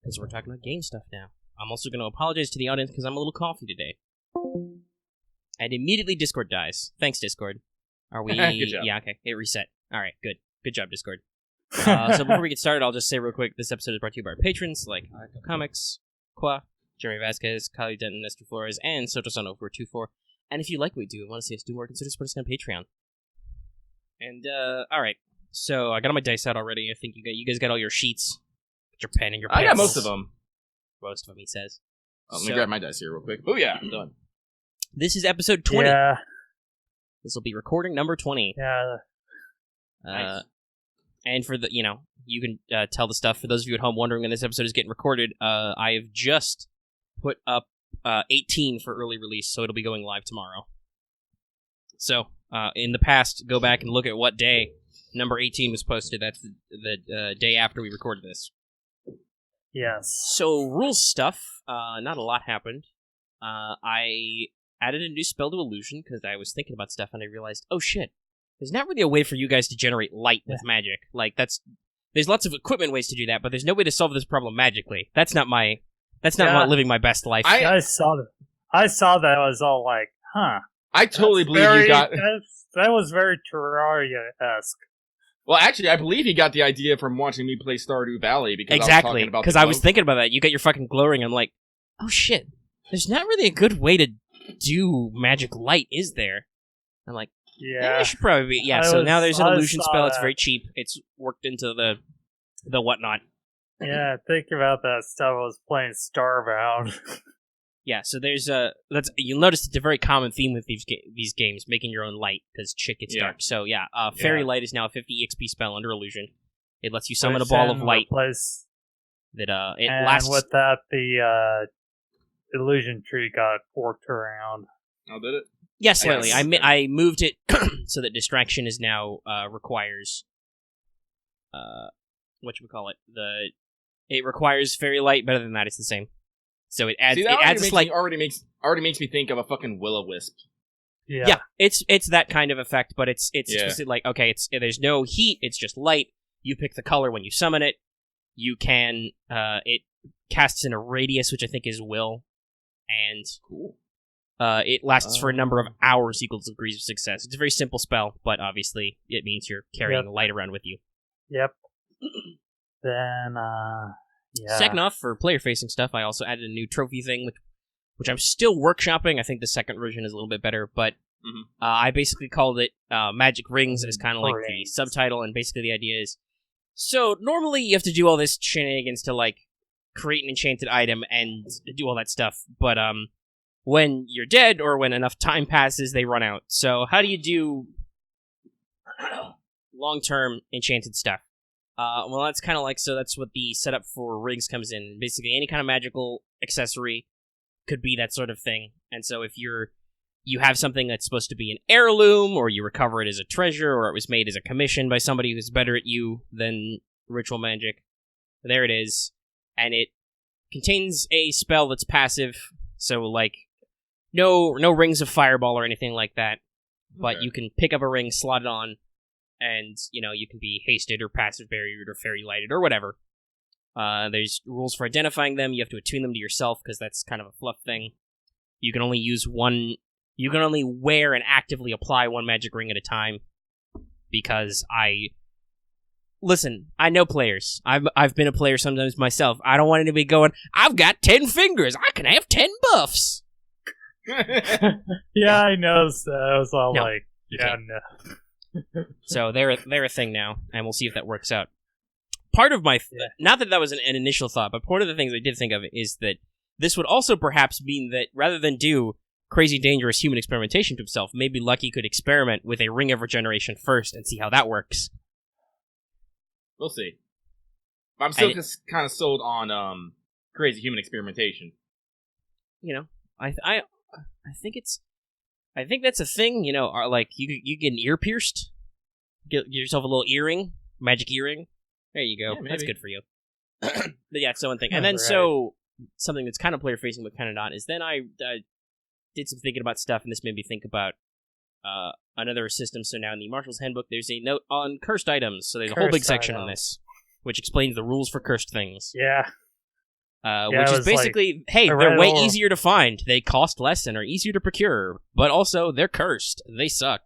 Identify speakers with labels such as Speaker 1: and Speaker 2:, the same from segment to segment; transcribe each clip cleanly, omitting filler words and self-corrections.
Speaker 1: because we're talking about game stuff now. I'm also going to apologize to the audience because I'm a little coffee today. And immediately Discord dies. Thanks, Discord. Are we...
Speaker 2: Good job.
Speaker 1: Yeah, okay. It reset. All right, good. Good job, Discord. So before we get started, I'll just say real quick, this episode is brought to you by our patrons like Comics, Qua, Jeremy Vasquez, Kylie Denton, Nestor Flores, and Sotosono424. And if you like what we do and want to see us do more, consider supporting us on Patreon. And, alright. So, I got all my dice out already. I think you guys got all your sheets. Your pen and your pencils.
Speaker 2: I got most of them.
Speaker 1: Most of them, he says.
Speaker 2: Let me grab my dice here real quick. Oh, yeah. I'm done.
Speaker 1: This is episode 20.
Speaker 3: Yeah.
Speaker 1: This will be recording number 20.
Speaker 3: Yeah.
Speaker 2: Nice.
Speaker 1: And for the, you can tell the stuff. For those of you at home wondering when this episode is getting recorded, I have just put up 18 for early release, so it'll be going live tomorrow. So, in the past, go back and look at what day number 18 was posted. That's the day after we recorded this.
Speaker 3: Yes.
Speaker 1: So, rules stuff, not a lot happened. I added a new spell to illusion, because I was thinking about stuff, and I realized, oh shit, there's not really a way for you guys to generate light with magic. Like, there's lots of equipment ways to do that, but there's no way to solve this problem magically. That's not what living my best life.
Speaker 3: I saw that. I saw that. I was all like, huh.
Speaker 2: I totally believe you got...
Speaker 3: That was very Terraria-esque.
Speaker 2: Well, actually, I believe he got the idea from watching me play Stardew Valley, because
Speaker 1: exactly,
Speaker 2: because
Speaker 1: I was thinking about that. You got your fucking glow ring, I'm like, oh shit, there's not really a good way to do magic light, is there? I'm like, yeah, I should probably be. Yeah, so now there's an illusion spell. It's very cheap. It's worked into the whatnot.
Speaker 3: Yeah, think about that stuff. I was playing Starbound.
Speaker 1: Yeah, so there's you'll notice it's a very common theme with these games, making your own light because shit gets dark. So yeah, Fairy Light is now a 50 EXP spell under illusion. It lets you summon a ball of light that it lasts.
Speaker 3: And with that, the illusion tree got worked around.
Speaker 2: Oh, did it?
Speaker 1: Yes, slightly. I moved it so that distraction is now requires whatchamacallit. It requires fairy light. Better than that, it's the same. So it adds.
Speaker 2: Already makes me think of a fucking will-o-wisp.
Speaker 1: Yeah, it's that kind of effect, but it's just like, okay, there's no heat. It's just light. You pick the color when you summon it. You can it casts in a radius, which I think is will, and
Speaker 2: cool.
Speaker 1: It lasts for a number of hours equals degrees of success. It's a very simple spell, but obviously it means you're carrying the light around with you.
Speaker 3: Yep. Then, yeah.
Speaker 1: Second off, for player-facing stuff, I also added a new trophy thing, which I'm still workshopping. I think the second version is a little bit better, but I basically called it Magic Rings as kind of like the subtitle, and basically the idea is, so normally you have to do all this shenanigans to, like, create an enchanted item and do all that stuff, but, when you're dead, or when enough time passes, they run out. So how do you do long-term enchanted stuff? Well, that's kind of like, so that's what the setup for rings comes in. Basically, any kind of magical accessory could be that sort of thing. And so if you have something that's supposed to be an heirloom, or you recover it as a treasure, or it was made as a commission by somebody who's better at you than ritual magic, there it is. And it contains a spell that's passive, so like, no rings of fireball or anything like that, but you can pick up a ring, slot it on, and, you can be hasted or passive barriered or fairy lighted or whatever. There's rules for identifying them. You have to attune them to yourself, because that's kind of a fluff thing. You can only use one... You can only wear and actively apply one magic ring at a time, because Listen, I know players. I've been a player sometimes myself. I don't want anybody going, I've got 10 fingers, I can have 10 buffs!
Speaker 3: Yeah, I noticed that. I was all like, yeah, no.
Speaker 1: So they're a thing now, and we'll see if that works out. Part of my... Not that was an initial thought, but part of the things I did think of is that this would also perhaps mean that rather than do crazy dangerous human experimentation to himself, maybe Lucky could experiment with a ring of regeneration first and see how that works.
Speaker 2: We'll see. I'm still just kind of sold on crazy human experimentation. I think that's a thing, like, you get an ear pierced, get yourself a little earring, magic earring, there you go, that's good for you. But yeah, so one thing. And then, so, something that's kind of player-facing but kind of not, is then I did some thinking about stuff, and this made me think about another system. So now in the Marshal's Handbook, there's a note on cursed items, so there's a whole big section on this, which explains the rules for cursed things.
Speaker 3: Yeah.
Speaker 1: which is basically, hey, they're way easier to find. They cost less and are easier to procure, but also they're cursed. They suck.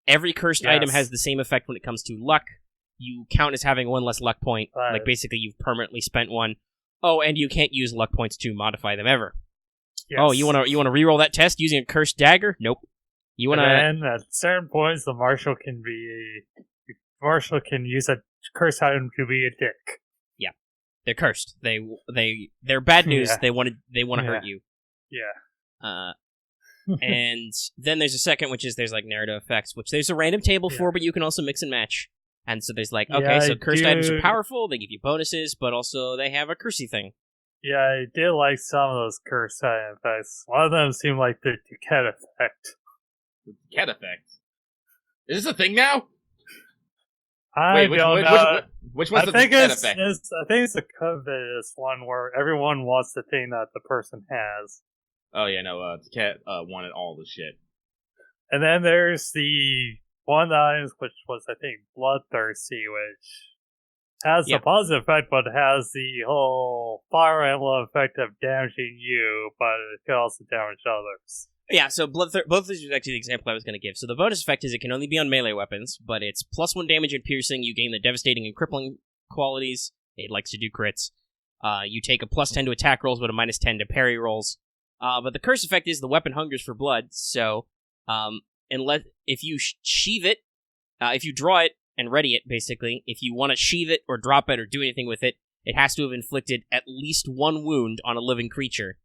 Speaker 1: Every cursed item has the same effect when it comes to luck. You count as having one less luck point. Like, basically, you've permanently spent one. Oh, and you can't use luck points to modify them ever. Yes. Oh, you want to reroll that test using a cursed dagger? Nope. You want to?
Speaker 3: And then at certain points, the marshal can use a cursed item to be a dick.
Speaker 1: Yeah, they're cursed. They're bad news. Yeah. They want to hurt you.
Speaker 3: Yeah.
Speaker 1: And then there's a second, which is there's like narrative effects, which there's a random table for, but you can also mix and match. And so there's like, okay, so cursed items are powerful, they give you bonuses, but also they have a cursey thing.
Speaker 3: Yeah, I did like some of those cursed item effects. One of them seemed like the Duquette effect.
Speaker 4: The Duquette effect? Is this a thing now?
Speaker 3: Which
Speaker 4: one's the Duquette effect?
Speaker 3: I think it's a covetous one where everyone wants the thing that the person has.
Speaker 4: Oh yeah, no, Duquette wanted all the shit.
Speaker 3: And then there's the one items, which was, I think, Bloodthirsty, which has a positive effect, but has the whole Fire Emblem effect of damaging you, but it can also damage others.
Speaker 1: Yeah, so Bloodthirsty is actually the example I was going to give. So the bonus effect is it can only be on melee weapons, but it's +1 damage and piercing, you gain the devastating and crippling qualities, it likes to do crits. You take a +10 to attack rolls, but a -10 to parry rolls. But the curse effect is the weapon hungers for blood, so unless if you sheath it, if you draw it and ready it, basically, if you want to sheath it or drop it or do anything with it, it has to have inflicted at least 1 wound on a living creature.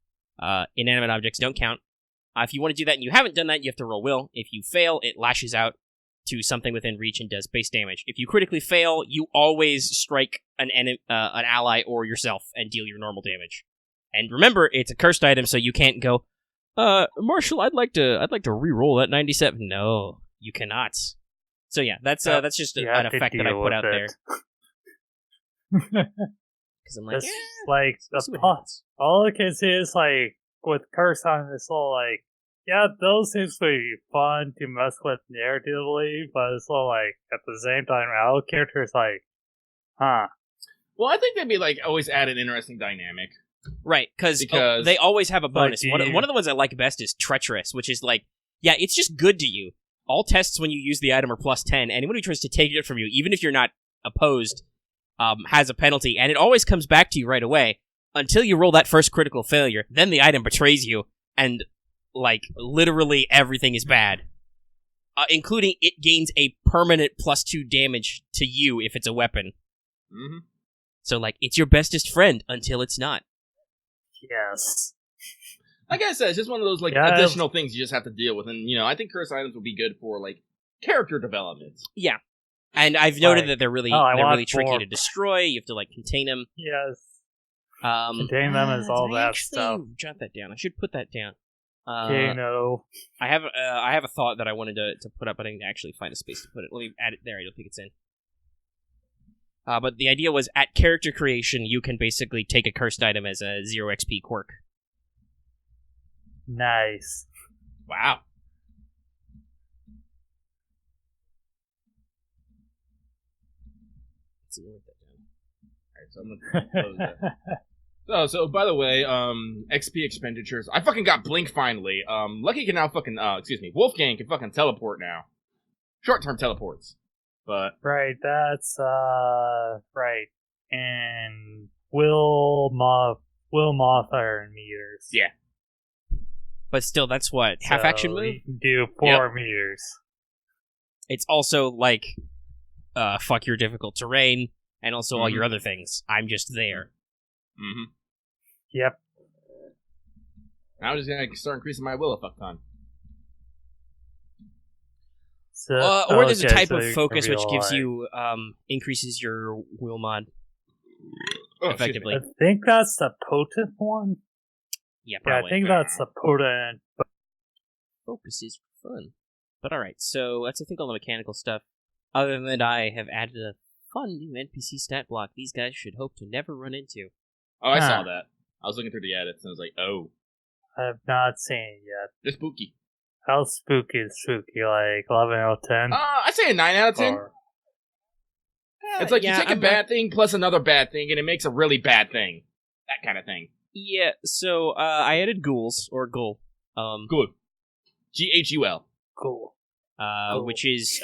Speaker 1: Inanimate objects don't count. If you want to do that and you haven't done that, you have to roll will. If you fail, it lashes out to something within reach and does base damage. If you critically fail, you always strike an ally or yourself and deal your normal damage. And remember, it's a cursed item, so you can't go, Marshall, I'd like to re-roll that 97. No, you cannot. So yeah, that's just an effect that I put out there. Because I'm like,
Speaker 3: all I can say is like with curse on it's all like, yeah, those seems to be fun to mess with narratively, but it's all like at the same time, our character is like, huh.
Speaker 4: Well, I think they'd be like always add an interesting dynamic.
Speaker 1: Right, because they always have a bonus. One of the ones I like best is Treacherous, which is like, yeah, it's just good to you. All tests when you use the item are +10. Anyone who tries to take it from you, even if you're not opposed, has a penalty, and it always comes back to you right away until you roll that first critical failure. Then the item betrays you, and like literally everything is bad, including it gains a permanent +2 damage to you if it's a weapon.
Speaker 4: Mm-hmm.
Speaker 1: So like, it's your bestest friend until it's not.
Speaker 3: Yes.
Speaker 4: Like I said, it's just one of those like additional things you just have to deal with, and I think curse items will be good for like character development.
Speaker 1: Yeah, and I've noted that they're really tricky to destroy. You have to like contain them.
Speaker 3: Yes. Contain them is all that stuff.
Speaker 1: Jot that down. I should put that down.
Speaker 3: No.
Speaker 1: I have a thought that I wanted to put up, but I didn't actually find a space to put it. Let me add it there. I don't think it's in. But the idea was, at character creation, you can basically take a cursed item as a 0 XP quirk.
Speaker 3: Nice.
Speaker 4: Wow.
Speaker 1: Let's see, write that down.
Speaker 4: Alright, so I'm gonna close that. So by the way, XP expenditures. I fucking got Blink finally. Lucky can now fucking, Wolfgang can fucking teleport now. Short-term teleports. But
Speaker 3: right, that's right. And Will Moth Iron meters.
Speaker 4: Yeah.
Speaker 1: But still, that's what? Half action move?
Speaker 3: You can do 4 meters.
Speaker 1: It's also like fuck your difficult terrain and also all your other things. I'm just there.
Speaker 4: Mm-hmm.
Speaker 3: Yep.
Speaker 4: I'm just gonna start increasing my will a fuck ton.
Speaker 3: So,
Speaker 1: or there's a type of focus which gives you increases your will mod effectively.
Speaker 3: I think that's the potent one.
Speaker 1: Yeah, probably.
Speaker 3: Yeah, I think that's the potent.
Speaker 1: Focus is fun. But alright, so that's I think all the mechanical stuff. Other than that, I have added a fun new NPC stat block these guys should hope to never run into.
Speaker 4: Oh, I saw that. I was looking through the edits and I was like, oh.
Speaker 3: I have not seen it yet.
Speaker 4: They're spooky.
Speaker 3: How spooky is spooky? Like 11 out of 10?
Speaker 4: I'd say a 9 out of 10. It's like you take a bad thing plus another bad thing and it makes a really bad thing. that kind of thing.
Speaker 2: Yeah, so I added ghouls, or ghoul.
Speaker 4: Ghoul. Ghul.
Speaker 3: Cool.
Speaker 2: Which is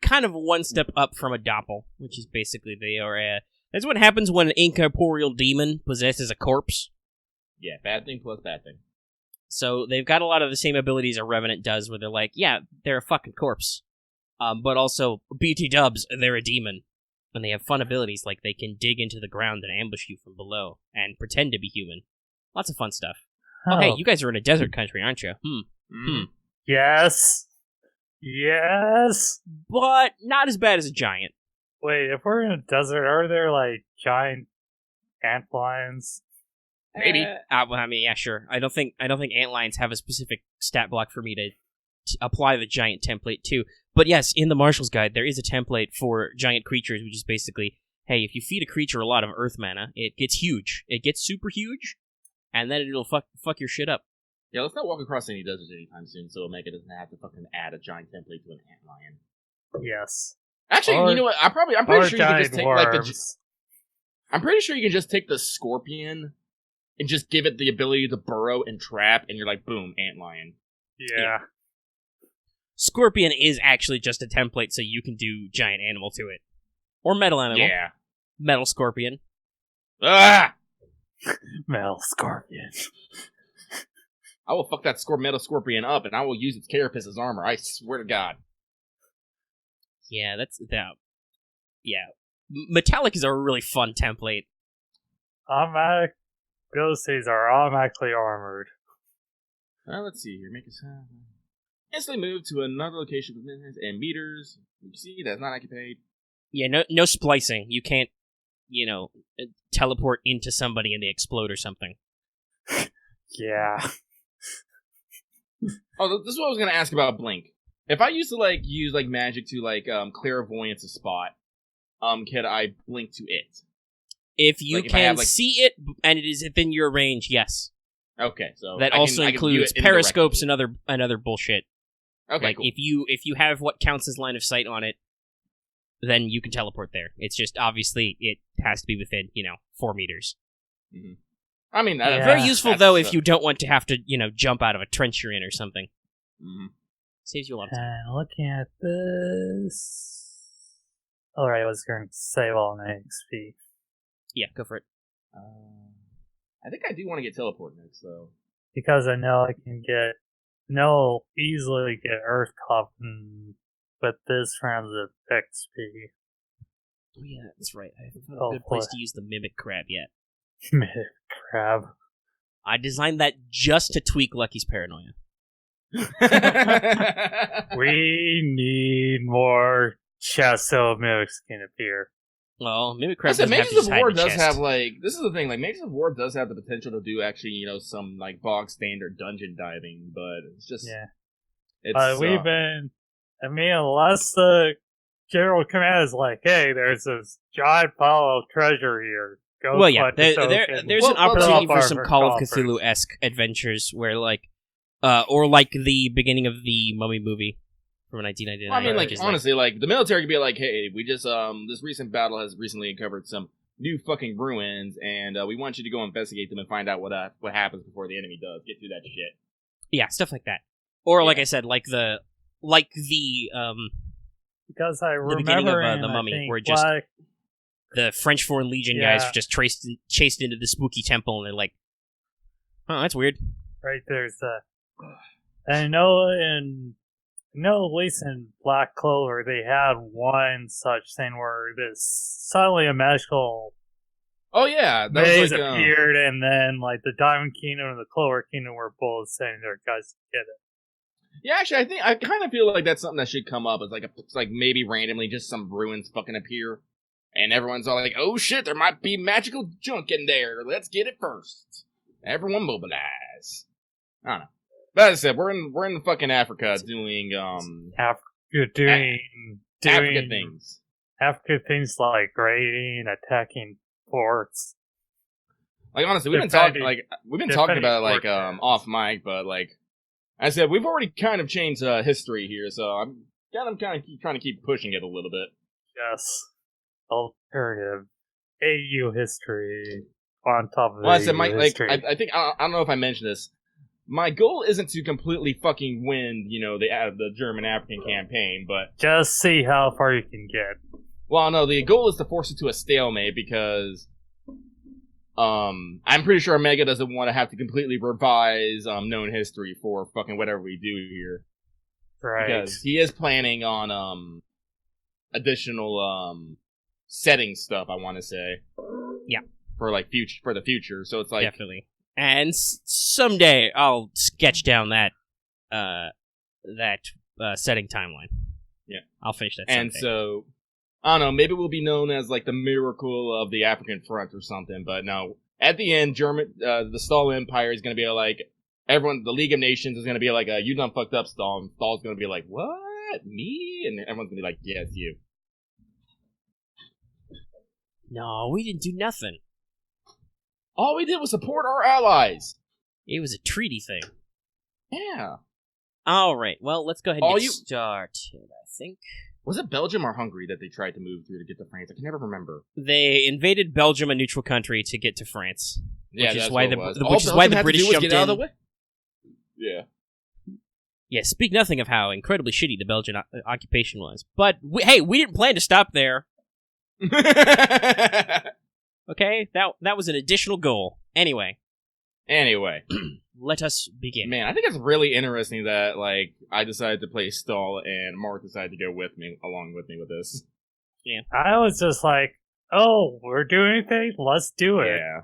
Speaker 2: kind of one step up from a doppel, which is basically they are that's what happens when an incorporeal demon possesses a corpse.
Speaker 4: Yeah, bad thing plus bad thing.
Speaker 2: So they've got a lot of the same abilities a Revenant does, where they're like, yeah, they're a fucking corpse. But also, BT dubs, they're a demon. And they have fun abilities, like they can dig into the ground and ambush you from below, and pretend to be human. Lots of fun stuff. Oh, hey, you guys are in a desert country, aren't you?
Speaker 3: Yes. Yes.
Speaker 2: But not as bad as a giant.
Speaker 3: Wait, if we're in a desert, are there, like, giant ant lions?
Speaker 4: Maybe.
Speaker 2: Well, I mean, yeah, sure. I don't think antlions have a specific stat block for me to apply the giant template to. But yes, in the Marshal's Guide, there is a template for giant creatures, which is basically, hey, if you feed a creature a lot of earth mana, it gets huge. It gets super huge, and then it'll fuck your shit up.
Speaker 4: Yeah, let's not walk across any deserts anytime soon, so Omega doesn't have to fucking add a giant template to an antlion.
Speaker 3: Yes.
Speaker 4: Actually, you know what? I'm pretty sure you can just take
Speaker 3: worms.
Speaker 4: I'm pretty sure you can just take the scorpion and just give it the ability to burrow and trap, and you're like, boom, antlion.
Speaker 3: Yeah.
Speaker 2: Scorpion is actually just a template, so you can do giant animal to it. Or metal animal.
Speaker 4: Yeah.
Speaker 2: Metal scorpion.
Speaker 4: Ah!
Speaker 3: Metal scorpion.
Speaker 4: I will fuck that metal scorpion up, and I will use its carapace as armor. I swear to God.
Speaker 2: Yeah, that's that. Yeah, metallic is a really fun template.
Speaker 3: Automatic ghosties are automatically armored.
Speaker 4: Let's see here. Make a sound. Instantly move to another location with minutes and meters. You see, that's not occupied.
Speaker 2: Yeah, no splicing. You can't, teleport into somebody and they explode or something.
Speaker 3: Yeah.
Speaker 4: Oh, this is what I was gonna ask about Blink. If I used to use magic to clairvoyance a spot, could I blink to it?
Speaker 2: If you can see it and it is within your range, yes.
Speaker 4: Okay, so
Speaker 2: that also includes periscopes and other bullshit.
Speaker 4: Okay, cool.
Speaker 2: If you have what counts as line of sight on it, then you can teleport there. It's just obviously it has to be within 4 meters.
Speaker 4: Mm-hmm. I mean,
Speaker 2: very useful though if you don't want to have to jump out of a trench you're in or something.
Speaker 4: Mm-hmm.
Speaker 2: Saves you a lot of time.
Speaker 3: Looking at this. Alright, I was going to save all my XP.
Speaker 2: Yeah, go for it.
Speaker 4: I think I do want to get teleport next, though.
Speaker 3: Because I know I can easily get Earth Coffin with this round of XP.
Speaker 2: Oh yeah, that's right. I haven't found a good place to use the Mimic Crab yet.
Speaker 3: Mimic Crab.
Speaker 2: I designed that just to tweak Lucky's paranoia.
Speaker 3: We need more chests so mimics can appear.
Speaker 2: Well, Mimic Crab doesn't
Speaker 4: Mages
Speaker 2: have to just
Speaker 4: of
Speaker 2: hide
Speaker 4: War
Speaker 2: the
Speaker 4: does
Speaker 2: chest.
Speaker 4: have This is the thing. Mages of War does have the potential to do actually, some bog standard dungeon diving, but it's just
Speaker 3: we've been. I mean, unless the general command is like, "Hey, there's this giant pile of treasure here." Go
Speaker 2: there's an opportunity for some Call of Cthulhu-esque adventures where, or like the beginning of the Mummy movie from 1999.
Speaker 4: Well, I mean, honestly, the military could be like, "Hey, we just this recent battle has recently uncovered some new fucking ruins, and we want you to go investigate them and find out what happens before the enemy does. Get through that shit."
Speaker 2: Yeah, stuff like that. Or like I said, because
Speaker 3: I remember
Speaker 2: beginning of the Mummy, where just the French Foreign Legion guys are just chased into the spooky temple, and they're like, "Oh, that's weird."
Speaker 3: Right, there's I know at least in Black Clover they had one such thing where this suddenly a magical maze appeared, and then the Diamond Kingdom and the Clover Kingdom were both saying their guys get it.
Speaker 4: Yeah, actually, I kind of feel like that's something that should come up. It's maybe randomly just some ruins fucking appear, and everyone's all like, "Oh shit, there might be magical junk in there. Let's get it first." Everyone mobilize. I don't know. But as I said, we're in fucking Africa doing
Speaker 3: Africa
Speaker 4: things.
Speaker 3: Africa things like raiding, attacking ports.
Speaker 4: Honestly, we've been talking about it off mic, but I said, we've already kind of changed history here, so I'm kind of trying to keep pushing it a little bit.
Speaker 3: Yes. Alternative AU history. on top of
Speaker 4: Well, I said,
Speaker 3: history.
Speaker 4: I think I don't know if I mentioned this. My goal isn't to completely fucking win, the German African campaign, but
Speaker 3: just see how far you can get.
Speaker 4: Well, no, the goal is to force it to a stalemate because, I'm pretty sure Omega doesn't want to have to completely revise known history for fucking whatever we do here.
Speaker 3: Right.
Speaker 4: Because he is planning on additional setting stuff. I want to say.
Speaker 1: Yeah.
Speaker 4: For the future, so it's like
Speaker 1: definitely. And someday I'll sketch down that setting timeline.
Speaker 4: Yeah,
Speaker 1: I'll finish that. Someday.
Speaker 4: And so I don't know. Maybe we'll be known as like the miracle of the African front or something. But no, at the end, the Stahl Empire is going to be like everyone. The League of Nations is going to be like, "You done fucked up, Stahl." And Stahl's going to be like, "What? Me?" And everyone's going to be like, "Yes, you."
Speaker 1: No, we didn't do nothing.
Speaker 4: All we did was support our allies.
Speaker 1: It was a treaty thing.
Speaker 4: Yeah.
Speaker 1: All right. Well, let's go ahead and get started, I think.
Speaker 4: Was it Belgium or Hungary that they tried to move through to get to France? I can never remember.
Speaker 1: They invaded Belgium, a neutral country, to get to France.
Speaker 4: Yeah,
Speaker 1: which
Speaker 4: that's
Speaker 1: is why
Speaker 4: what
Speaker 1: the which is why the British jumped in.
Speaker 4: Out of the way? Yeah.
Speaker 1: Yeah. Speak nothing of how incredibly shitty the Belgian occupation was. But we didn't plan to stop there. Okay, that was an additional goal. Anyway, let us begin.
Speaker 4: Man, I think it's really interesting that I decided to play Stahl and Marth decided to go along with me with this.
Speaker 1: Yeah,
Speaker 3: I was just like, "Oh, we're doing anything? Let's do it."
Speaker 4: Yeah.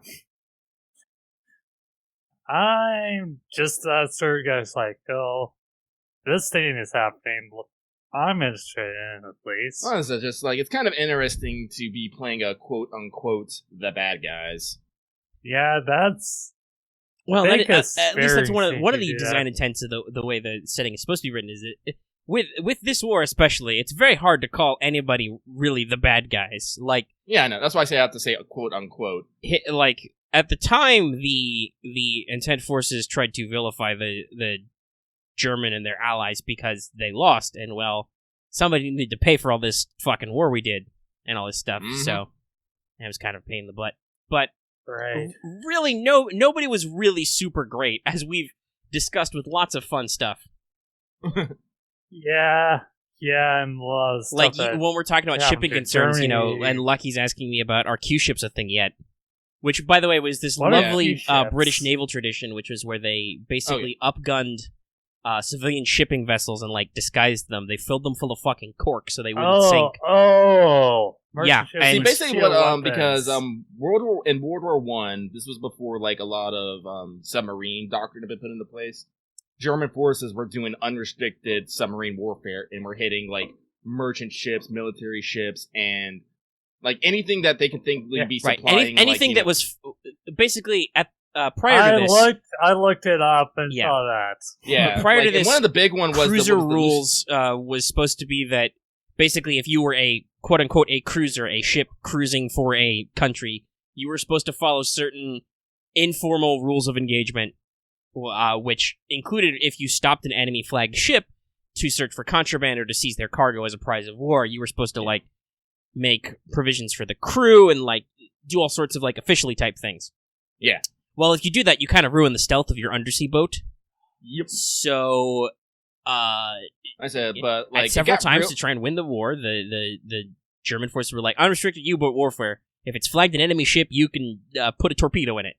Speaker 3: I'm just that sort of guy's like, "Oh, this thing is happening. I'm interested in it, at least."
Speaker 4: Well, so just it's kind of interesting to be playing a quote unquote the bad guys.
Speaker 3: Yeah, that's.
Speaker 1: Well, at least that's one of the design intents of the way the setting is supposed to be written. Is it with this war especially? It's very hard to call anybody really the bad guys.
Speaker 4: Yeah, I know. That's why I have to say quote unquote.
Speaker 1: At the time, the Entente forces tried to vilify the German and their allies because they lost, and somebody needed to pay for all this fucking war we did and all this stuff. Mm-hmm. So it was kind of a pain in the butt. But
Speaker 3: right,
Speaker 1: really, nobody was really super great, as we've discussed with lots of fun stuff.
Speaker 3: yeah, and a lot of stuff
Speaker 1: when we're talking about shipping concerns, Germany. And Lucky's asking me about are Q ships a thing yet? Which, by the way, was this lovely British naval tradition, which was where they basically upgunned civilian shipping vessels and disguised them. They filled them full of fucking cork so they wouldn't sink.
Speaker 3: Yeah,
Speaker 4: and basically what because World War One, this was before a lot of submarine doctrine had been put into place. German forces were doing unrestricted submarine warfare and were hitting merchant ships, military ships, and anything that they could think would be supplying.
Speaker 1: Right. Anything that was basically at prior to this.
Speaker 3: I looked it up and saw that.
Speaker 4: Yeah.
Speaker 1: Prior to this,
Speaker 4: one of the big one was
Speaker 1: cruiser rules was supposed to be that basically if you were a quote unquote a cruiser, a ship cruising for a country, you were supposed to follow certain informal rules of engagement, which included if you stopped an enemy flagged ship to search for contraband or to seize their cargo as a prize of war, you were supposed to make provisions for the crew and do all sorts of officially type things.
Speaker 4: Yeah.
Speaker 1: Well, if you do that, you kind of ruin the stealth of your undersea boat.
Speaker 4: Yep.
Speaker 1: So,
Speaker 4: I said, but
Speaker 1: several times to try and win the war, the German forces were unrestricted U-boat warfare. If it's flagged an enemy ship, you can put a torpedo in it.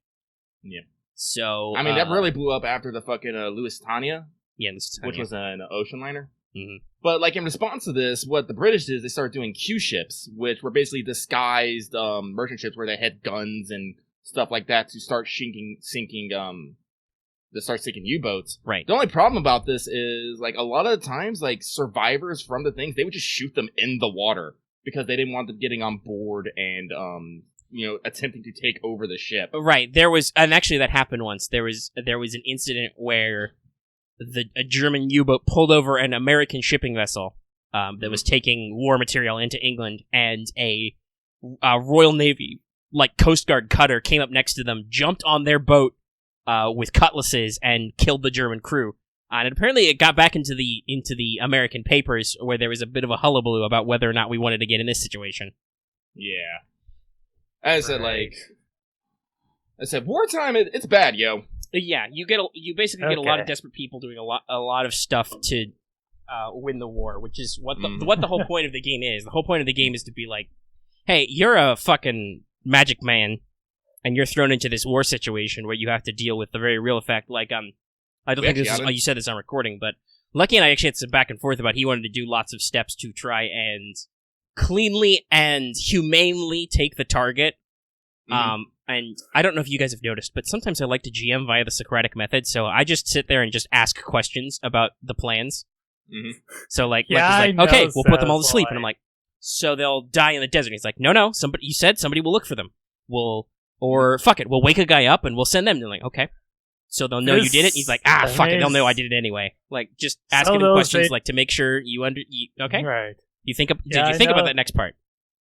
Speaker 4: Yeah.
Speaker 1: So,
Speaker 4: I mean, that really blew up after the fucking Lusitania.
Speaker 1: Yeah, Lusitania,
Speaker 4: which was an ocean liner.
Speaker 1: Mm-hmm.
Speaker 4: But in response to this, what the British did is they started doing Q ships, which were basically disguised merchant ships where they had guns and stuff like that to start sinking U-boats.
Speaker 1: Right.
Speaker 4: The only problem about this is a lot of the times survivors from the things, they would just shoot them in the water because they didn't want them getting on board and attempting to take over the ship.
Speaker 1: Right. And actually that happened once. There was an incident where a German U-boat pulled over an American shipping vessel that was taking war material into England, and a Royal Navy Coast Guard cutter came up next to them, jumped on their boat with cutlasses, and killed the German crew. And apparently it got back into the American papers, where there was a bit of a hullabaloo about whether or not we wanted to get in this situation.
Speaker 4: Yeah. As I said, I said wartime. It's bad, yo.
Speaker 1: Yeah, you basically get a lot of desperate people doing a lot of stuff to win the war, which is what the whole point of the game is. The whole point of the game is to be like, hey, you're a fucking magic man, and you're thrown into this war situation where you have to deal with the very real fact. Like, I don't think you said this on recording, but Lucky and I actually had some back and forth about he wanted to do lots of steps to try and cleanly and humanely take the target. And I don't know if you guys have noticed, but sometimes I like to GM via the Socratic method, so I just sit there and just ask questions about the plans.
Speaker 4: Mm-hmm.
Speaker 1: So, like, Lucky's like, okay, we'll put them all to sleep. And I'm like, so they'll die in the desert. And he's like, no, you said somebody will look for them. Fuck it, we'll wake a guy up and we'll send them. And they're like, okay. So they'll know you did it. And he's like, fuck it, they'll know I did it anyway. Like, just asking him questions, like, to make sure okay?
Speaker 3: Right.
Speaker 1: Did you think about that next part?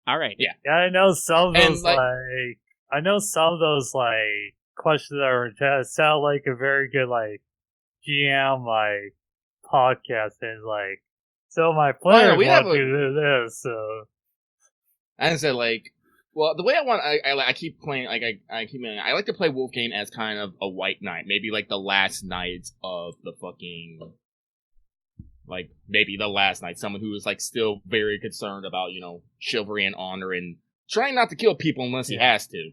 Speaker 1: All right.
Speaker 3: Yeah, I know some of those, I know some of those, questions that sound like a very good, GM, podcast, and, so my players want to do this, so...
Speaker 4: And said, well, the way I keep playing, I like to play Wolfgang as kind of a white knight, maybe, the last knight of the fucking... maybe the last knight, someone who is, still very concerned about, chivalry and honor and trying not to kill people unless he has to.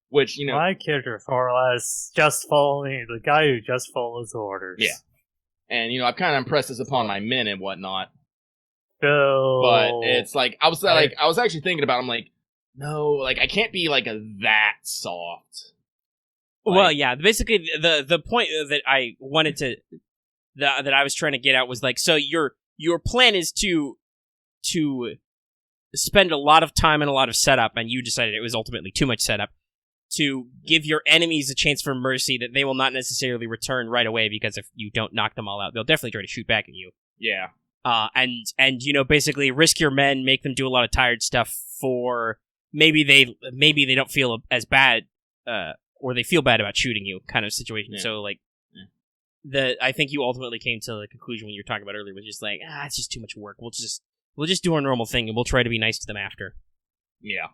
Speaker 4: Which,
Speaker 3: my character is more or less just following the guy who just follows orders.
Speaker 4: Yeah. And, I've kind of impressed this upon my men and whatnot.
Speaker 3: So...
Speaker 4: But it's I was actually thinking about it, I'm like, no, I can't be, that soft.
Speaker 1: Well, yeah, basically, the point that I wanted to... that I was trying to get at was, so your plan is to spend a lot of time and a lot of setup, and you decided it was ultimately too much setup, to give your enemies a chance for mercy that they will not necessarily return right away, because if you don't knock them all out, they'll definitely try to shoot back at you.
Speaker 4: Yeah.
Speaker 1: And basically risk your men, make them do a lot of tired stuff for maybe they don't feel as bad, or they feel bad about shooting you kind of situation. Yeah. So, I think you ultimately came to the conclusion when you were talking about earlier, was just it's just too much work. We'll just do our normal thing, and we'll try to be nice to them after.
Speaker 4: Yeah.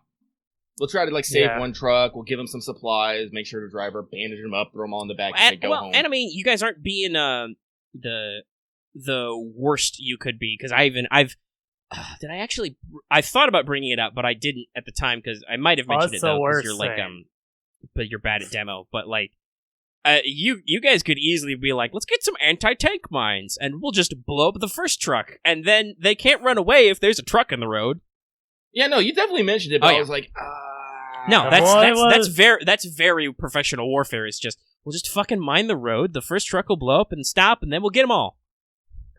Speaker 4: We'll try to, save one truck, we'll give them some supplies, make sure to drive her, bandage them up, throw them all in the back as they go home.
Speaker 1: And I mean, you guys aren't being the worst you could be, because I thought about bringing it up, but I didn't at the time, because I might have mentioned it, though, because you're, but you're bad at demo, but, you guys could easily be like, let's get some anti-tank mines, and we'll just blow up the first truck, and then they can't run away if there's a truck in the road.
Speaker 4: Yeah, no, you definitely mentioned it, but I was like,
Speaker 1: no, that's very professional warfare. It's just, we'll just fucking mine the road, the first truck will blow up and stop, and then we'll get them all.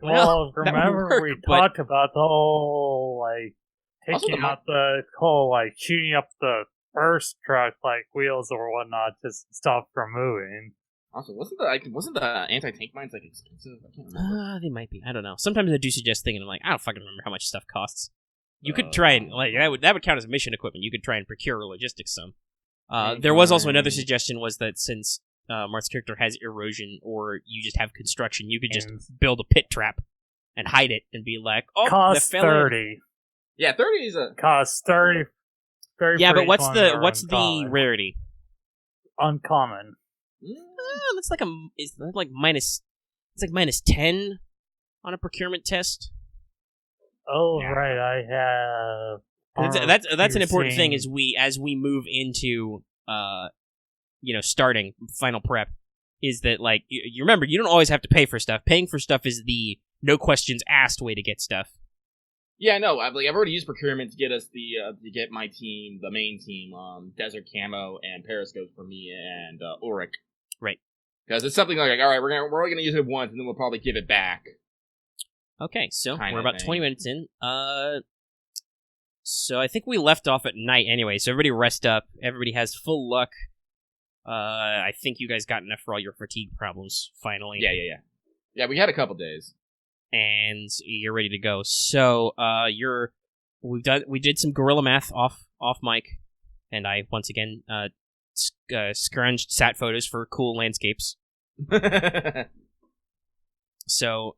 Speaker 3: Well, remember we talked about the whole, taking out the whole, shooting up the first truck, wheels or whatnot, just stop from moving.
Speaker 4: Also, wasn't the anti-tank mines, expensive? I can't remember.
Speaker 1: They might be. I don't know. Sometimes I do suggest thinking, I'm like, I don't fucking remember how much stuff costs. You could try and, that would count as mission equipment. You could try and procure logistics some. There was also another suggestion, was that since Marth's character has erosion, or you just have construction, you could just build a pit trap and hide it and be like, oh,
Speaker 3: cost 30.
Speaker 4: Yeah, 30 is a...
Speaker 3: Cost 30.
Speaker 1: Yeah, but what's the rarity?
Speaker 3: Uncommon.
Speaker 1: That's minus... It's minus 10 on a procurement test.
Speaker 3: Oh, yeah. Right, I
Speaker 1: have... That's an important thing, as we move into, starting final prep, is that, you remember, you don't always have to pay for stuff. Paying for stuff is the no questions asked way to get stuff.
Speaker 4: Yeah, no, I've already used procurement to get us to get my team, the main team, Desert Camo and Periscope for me and Ulrich.
Speaker 1: Right.
Speaker 4: Because it's something all right, we're only gonna use it once, and then we'll probably give it back.
Speaker 1: Okay, so we're about 20 minutes in. So I think we left off at night anyway, so everybody rest up. Everybody has full luck. I think you guys got enough for all your fatigue problems, finally.
Speaker 4: Yeah. Yeah, we had a couple days.
Speaker 1: And you're ready to go. So, we did some gorilla math off mic, and I, once again, scrounged sat photos for cool landscapes. So,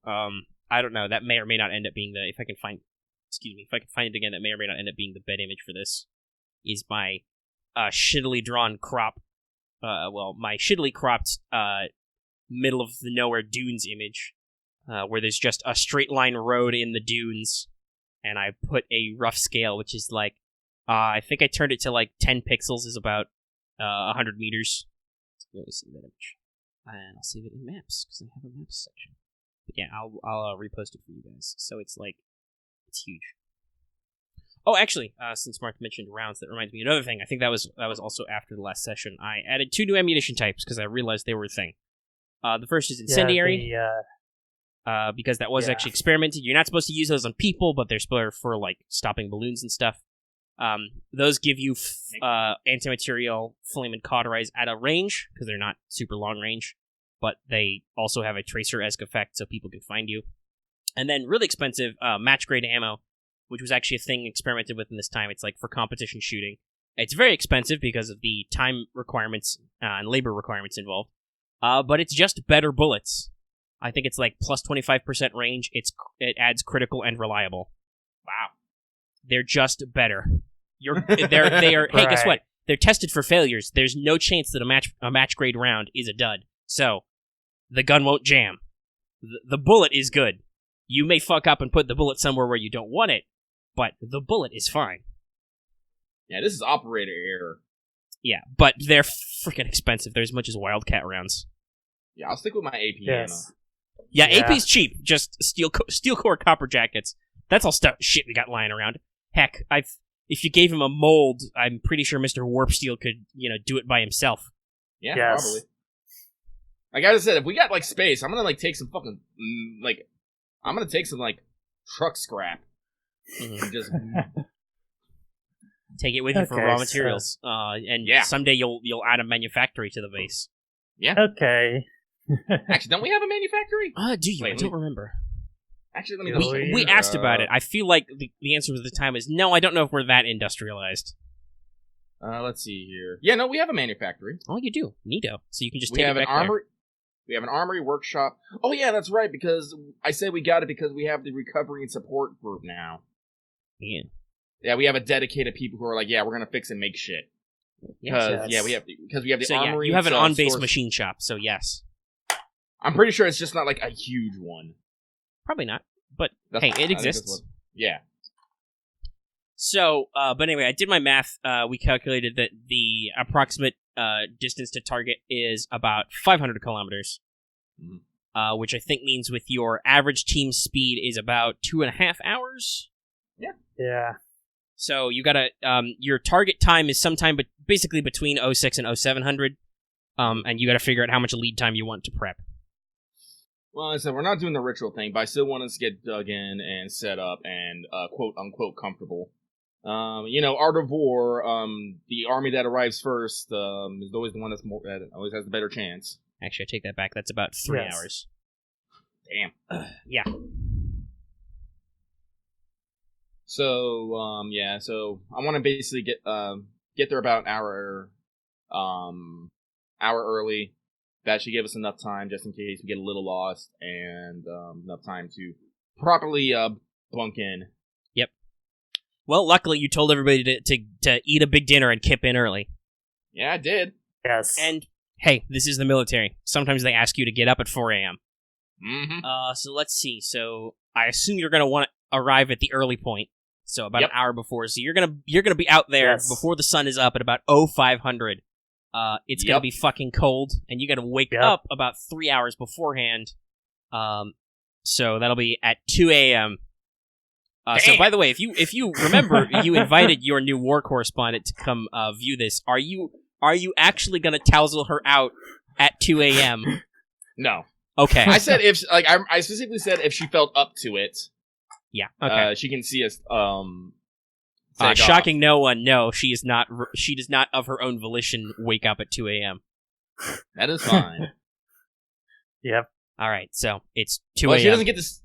Speaker 1: I don't know, that may or may not end up being if I can find it again, that may or may not end up being the bed image for this, is my shittily drawn crop my shittily cropped middle of the nowhere dunes image, where there's just a straight line road in the dunes, and I put a rough scale, which is like, I think I turned it to like 10 pixels is about 100 meters. Let me see that image. And I'll save it in maps, because I have a maps section. But yeah, I'll repost it for you guys. So it's like, it's huge. Oh, actually, since Marth mentioned rounds, that reminds me of another thing. I think that was also after the last session. I added 2 new ammunition types, because I realized they were a thing. The first is incendiary, because that was actually experimented. You're not supposed to use those on people, but they're supposed for like stopping balloons and stuff. Those give you anti-material, flame, and cauterize at a range, because they're not super long range, but they also have a tracer-esque effect, so people can find you. And then really expensive match-grade ammo, which was actually a thing experimented with in this time. It's like for competition shooting. It's very expensive because of the time requirements and labor requirements involved, but it's just better bullets. I think it's like plus 25% range. It adds critical and reliable. Wow. They're just better. They are. Hey, guess what? They're tested for failures. There's no chance that a match grade round is a dud. So the gun won't jam. The bullet is good. You may fuck up and put the bullet somewhere where you don't want it, but the bullet is fine.
Speaker 4: Yeah, this is operator error.
Speaker 1: Yeah, but they're freaking expensive. They're as much as Wildcat rounds.
Speaker 4: Yeah, I'll stick with my AP ammo.
Speaker 1: Yeah, AP's cheap. Just steel core copper jackets. That's all shit we got lying around. Heck, if you gave him a mold, I'm pretty sure Mr. Warpsteel could, do it by himself.
Speaker 4: Yeah, probably. Like I said, if we got, like, space, I'm gonna, like, take some fucking, I'm gonna take some, like, truck scrap. And just...
Speaker 1: Take it with you for raw materials. And someday you'll add a manufactory to the base.
Speaker 4: Yeah.
Speaker 3: Okay.
Speaker 4: Actually, don't we have a manufactory?
Speaker 1: Do you? Wait, I don't remember.
Speaker 4: Actually, let me
Speaker 1: we asked about it. I feel like the answer at the time is no, I don't know if we're that industrialized.
Speaker 4: Let's see here. Yeah, no, we have a manufactory.
Speaker 1: Oh, you do? Neato. So you can just take it back there.
Speaker 4: We have an armory workshop. Oh, yeah, that's right, because I said we got it because we have the recovery and support group now.
Speaker 1: Yeah.
Speaker 4: Yeah, we have a dedicated people who are like, yeah, we're going to fix and make shit. Yes. Yeah, we have the armory.
Speaker 1: You have an on-base machine shop, so yes.
Speaker 4: I'm pretty sure it's just not like a huge one.
Speaker 1: Probably not, but hey, it exists.
Speaker 4: Yeah.
Speaker 1: So, but anyway, I did my math. We calculated that the approximate distance to target is about 500 kilometers, which I think means with your average team speed is about 2.5 hours.
Speaker 4: Yeah.
Speaker 3: Yeah.
Speaker 1: So you gotta, your target time is sometime basically between 06 and 0700, and you gotta figure out how much lead time you want to prep.
Speaker 4: Well, I said we're not doing the ritual thing, but I still want us to get dug in and set up and quote-unquote comfortable. Art of War, the army that arrives first is always the one that always has the better chance.
Speaker 1: Actually, I take that back. That's about 3 hours.
Speaker 4: Damn.
Speaker 1: Yeah.
Speaker 4: So, so I want to basically get there about an hour early. That should give us enough time, just in case we get a little lost, and enough time to properly bunk in.
Speaker 1: Yep. Well, luckily you told everybody to eat a big dinner and kip in early.
Speaker 4: Yeah, I did.
Speaker 3: Yes.
Speaker 1: And, hey, this is the military. Sometimes they ask you to get up at 4 a.m.
Speaker 4: Mm-hmm.
Speaker 1: So let's see. So I assume you're going to want to arrive at the early point, so about an hour before. So you're gonna be out there before the sun is up at about 0500. It's gonna be fucking cold, and you gotta wake up about 3 hours beforehand. So that'll be at 2 a.m. So by the way, if you remember, you invited your new war correspondent to come view this. Are you actually gonna tousle her out at 2 a.m.?
Speaker 4: No.
Speaker 1: Okay.
Speaker 4: I said I specifically said if she felt up to it.
Speaker 1: Yeah. Okay.
Speaker 4: She can see us.
Speaker 1: Shocking no one. No, she is not. She does not, of her own volition, wake up at 2 a.m.
Speaker 4: That is fine.
Speaker 3: Yep.
Speaker 1: All right. So it's 2 a.m.
Speaker 4: Well, she doesn't get this.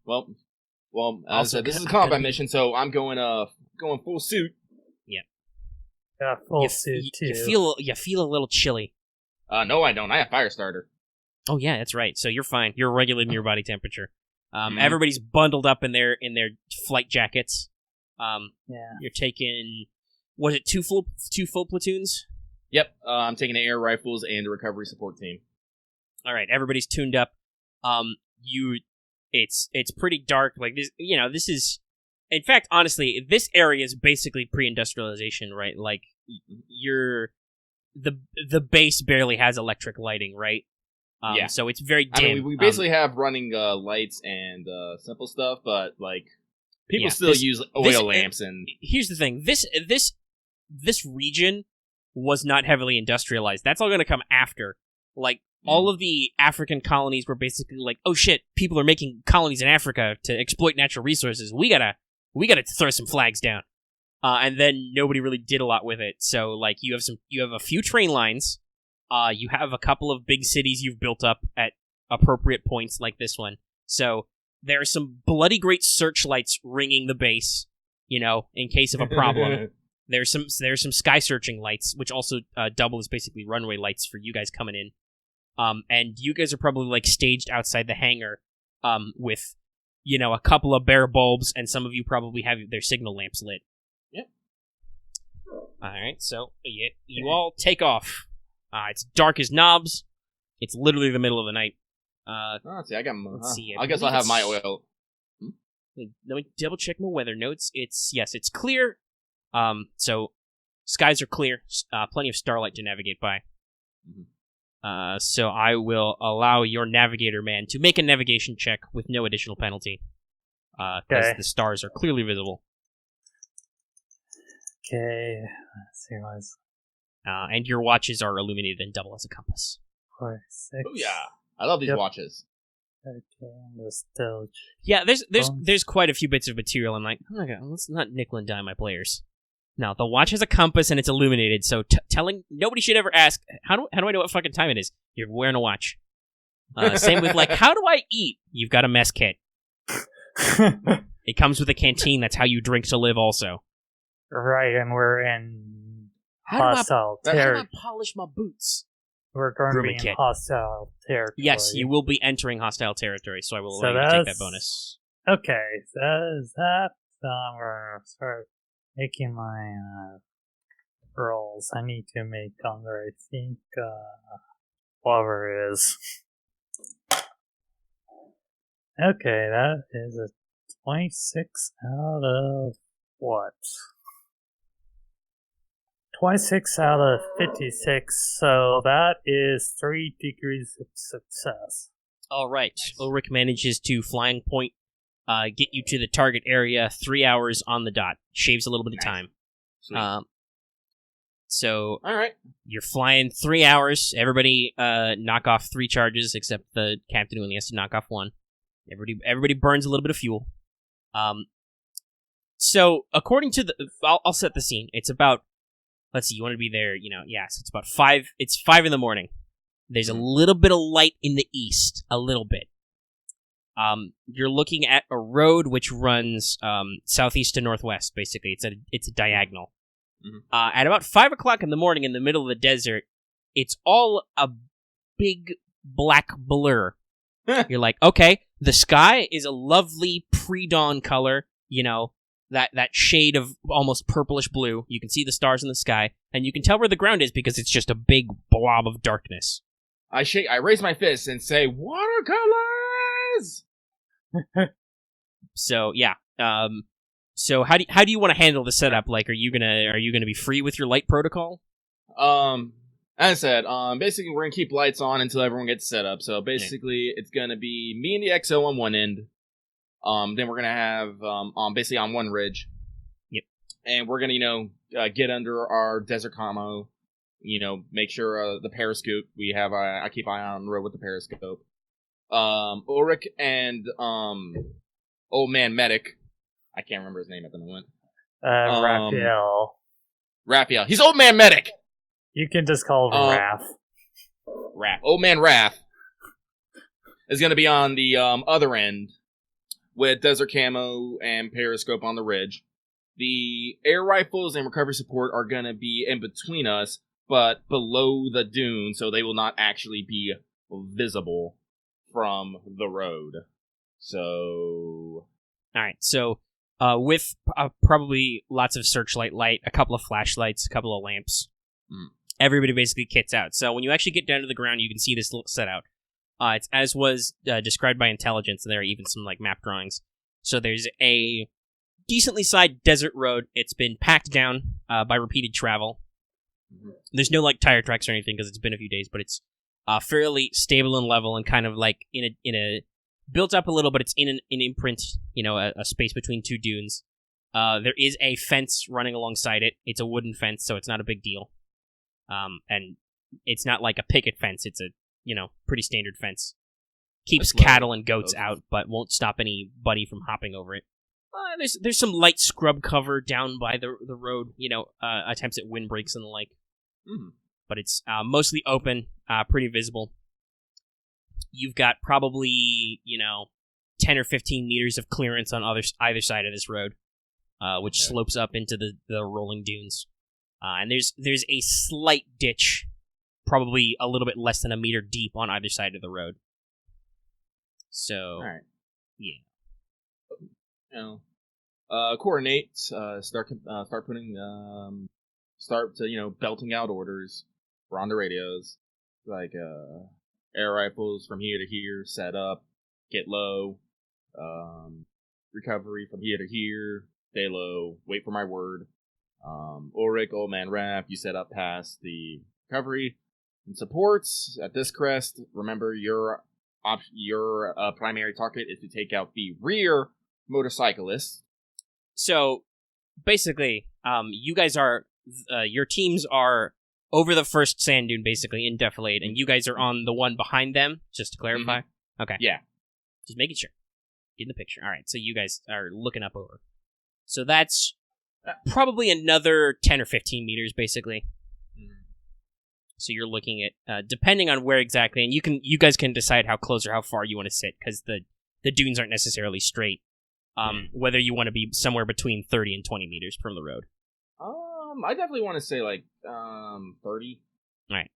Speaker 4: well. As I said, this is a combat mission, so I'm going full suit.
Speaker 1: Yeah.
Speaker 3: Yeah, full suit too.
Speaker 1: You feel a little chilly.
Speaker 4: No, I don't. I have fire starter.
Speaker 1: Oh yeah, that's right. So you're fine. You're regulating your body temperature. Everybody's bundled up in their flight jackets. You're taking, was it two full platoons?
Speaker 4: Yep, I'm taking the air rifles and the recovery support team.
Speaker 2: All right, everybody's tuned up. It's pretty dark. Like this, this is. In fact, honestly, this area is basically pre-industrialization, right? Like the base barely has electric lighting, right?
Speaker 4: Yeah.
Speaker 2: So it's very dim.
Speaker 4: I mean, we basically have running lights and simple stuff, but like people still use oil lamps. And
Speaker 2: here's the thing: this region was not heavily industrialized. That's all going to come after. Like all of the African colonies were basically like, oh shit, people are making colonies in Africa to exploit natural resources. We gotta throw some flags down. And then nobody really did a lot with it. So like you have a few train lines. You have a couple of big cities you've built up at appropriate points like this one. So there are some bloody great searchlights ringing the base, in case of a problem. There's some sky searching lights, which also double as basically runway lights for you guys coming in. And you guys are probably like staged outside the hangar, with, a couple of bare bulbs, and some of you probably have their signal lamps lit.
Speaker 4: Yep.
Speaker 2: Alright, so you all take off. It's dark as knobs. It's literally the middle of the night.
Speaker 4: Let's see, I got my...
Speaker 2: Let's see,
Speaker 4: I guess I'll have my oil.
Speaker 2: Let me double check my weather notes. It's clear. So skies are clear. Plenty of starlight to navigate by.
Speaker 4: Mm-hmm.
Speaker 2: So I will allow your navigator man to make a navigation check with no additional penalty. Because the stars are clearly visible.
Speaker 3: Okay, let's see what's...
Speaker 2: And your watches are illuminated and double as a compass.
Speaker 3: 4, 6.
Speaker 4: Oh yeah, I love these watches.
Speaker 3: Okay, let's still...
Speaker 2: Yeah, there's quite a few bits of material. I'm like, let's not nickel and dime my players. Now the watch has a compass and it's illuminated, so nobody should ever ask how do I know what fucking time it is? You're wearing a watch. Same with like, how do I eat? You've got a mess kit. It comes with a canteen. That's how you drink to live. Also,
Speaker 3: right, and we're in hostile territory.
Speaker 2: How do I polish my boots?
Speaker 3: We're going to be in hostile territory.
Speaker 2: Yes, you will be entering hostile territory, so I will allow you to take that bonus.
Speaker 3: Okay, so that I'm going to start making my rolls. I need to make under, I think, whatever it is. Okay, that is a 26 out of what? 26 out of 56, so that is 3 degrees of success.
Speaker 2: Alright, Ulrich manages to flying point, get you to the target area 3 hours on the dot. Shaves a little bit of time. So,
Speaker 4: alright.
Speaker 2: You're flying 3 hours. Everybody knock off 3 charges, except the captain who only has to knock off 1. Everybody burns a little bit of fuel. So, according to I'll set the scene. It's about, let's see, you want to be there, yes, it's about 5, it's 5 in the morning. There's a little bit of light in the east, a little bit. You're looking at a road which runs southeast to northwest, basically. It's a diagonal. Mm-hmm. At about 5 o'clock in the morning in the middle of the desert, it's all a big black blur. You're like, okay, the sky is a lovely pre-dawn color, that shade of almost purplish blue. You can see the stars in the sky, and you can tell where the ground is because it's just a big blob of darkness.
Speaker 4: I raise my fist and say, watercolors!
Speaker 2: So, yeah. So how do you want to handle the setup? Like, are you gonna be free with your light protocol?
Speaker 4: As I said, basically we're gonna keep lights on until everyone gets set up. So basically, it's gonna be me and the XO on one end. Then we're gonna have basically on one ridge.
Speaker 2: Yep. And
Speaker 4: we're gonna get under our desert commo. Make sure the periscope we have. I keep eye on the road with the periscope. Ulrich and old man medic. I can't remember his name at the moment. Raphael. He's old man medic.
Speaker 3: You can just call him Raph.
Speaker 4: Old man Raph is going to be on the other end with desert camo and periscope on the ridge. The air rifles and recovery support are going to be in between us, but below the dune, so they will not actually be visible from the road. So...
Speaker 2: Alright, so... with probably lots of searchlight light, a couple of flashlights, a couple of lamps.
Speaker 1: everybody basically kits out. So when you actually get down to the ground, you can see this set out. It's as was described by intelligence, and there are even some like map drawings. So there's a decently sized desert road. It's been packed down by repeated travel. There's no like tire tracks or anything because it's been a few days, but it's fairly stable and level and kind of like in a built up a little, but it's in an imprint, a space between two dunes. There is a fence running alongside it. It's a wooden fence, so it's not a big deal. And it's not like a picket fence. It's a pretty standard fence. Keeps cattle and goats out, but won't stop anybody from hopping over it. There's some light scrub cover down by the road, attempts at windbreaks and the like.
Speaker 4: Mm-hmm.
Speaker 1: But it's mostly open, pretty visible. You've got probably, 10 or 15 meters of clearance on either side of this road, which slopes up into the rolling dunes. And there's a slight ditch, probably a little bit less than a meter deep on either side of the road. So,
Speaker 4: all right,
Speaker 1: yeah.
Speaker 4: Coordinate. Start belting out orders. We're on the radios. Like air rifles from here to here. Set up. Get low. Recovery from here to here. Stay low. Wait for my word. Ulrich, old man Raph, you set up past the recovery and supports at this crest. Remember, your primary target is to take out the rear motorcyclists.
Speaker 1: So basically, you guys are your teams are over the first sand dune, basically in defilade, and you guys are on the one behind them. Just to clarify, Okay,
Speaker 4: yeah,
Speaker 1: just making sure. Get in the picture. All right, so you guys are looking up over. So that's probably another 10 or 15 meters, basically. So you're looking at, depending on where exactly, and you guys can decide how close or how far you want to sit, because the dunes aren't necessarily straight. Whether you want to be somewhere between 30 and 20 meters from the road.
Speaker 4: I definitely want to say like 30.
Speaker 1: All right.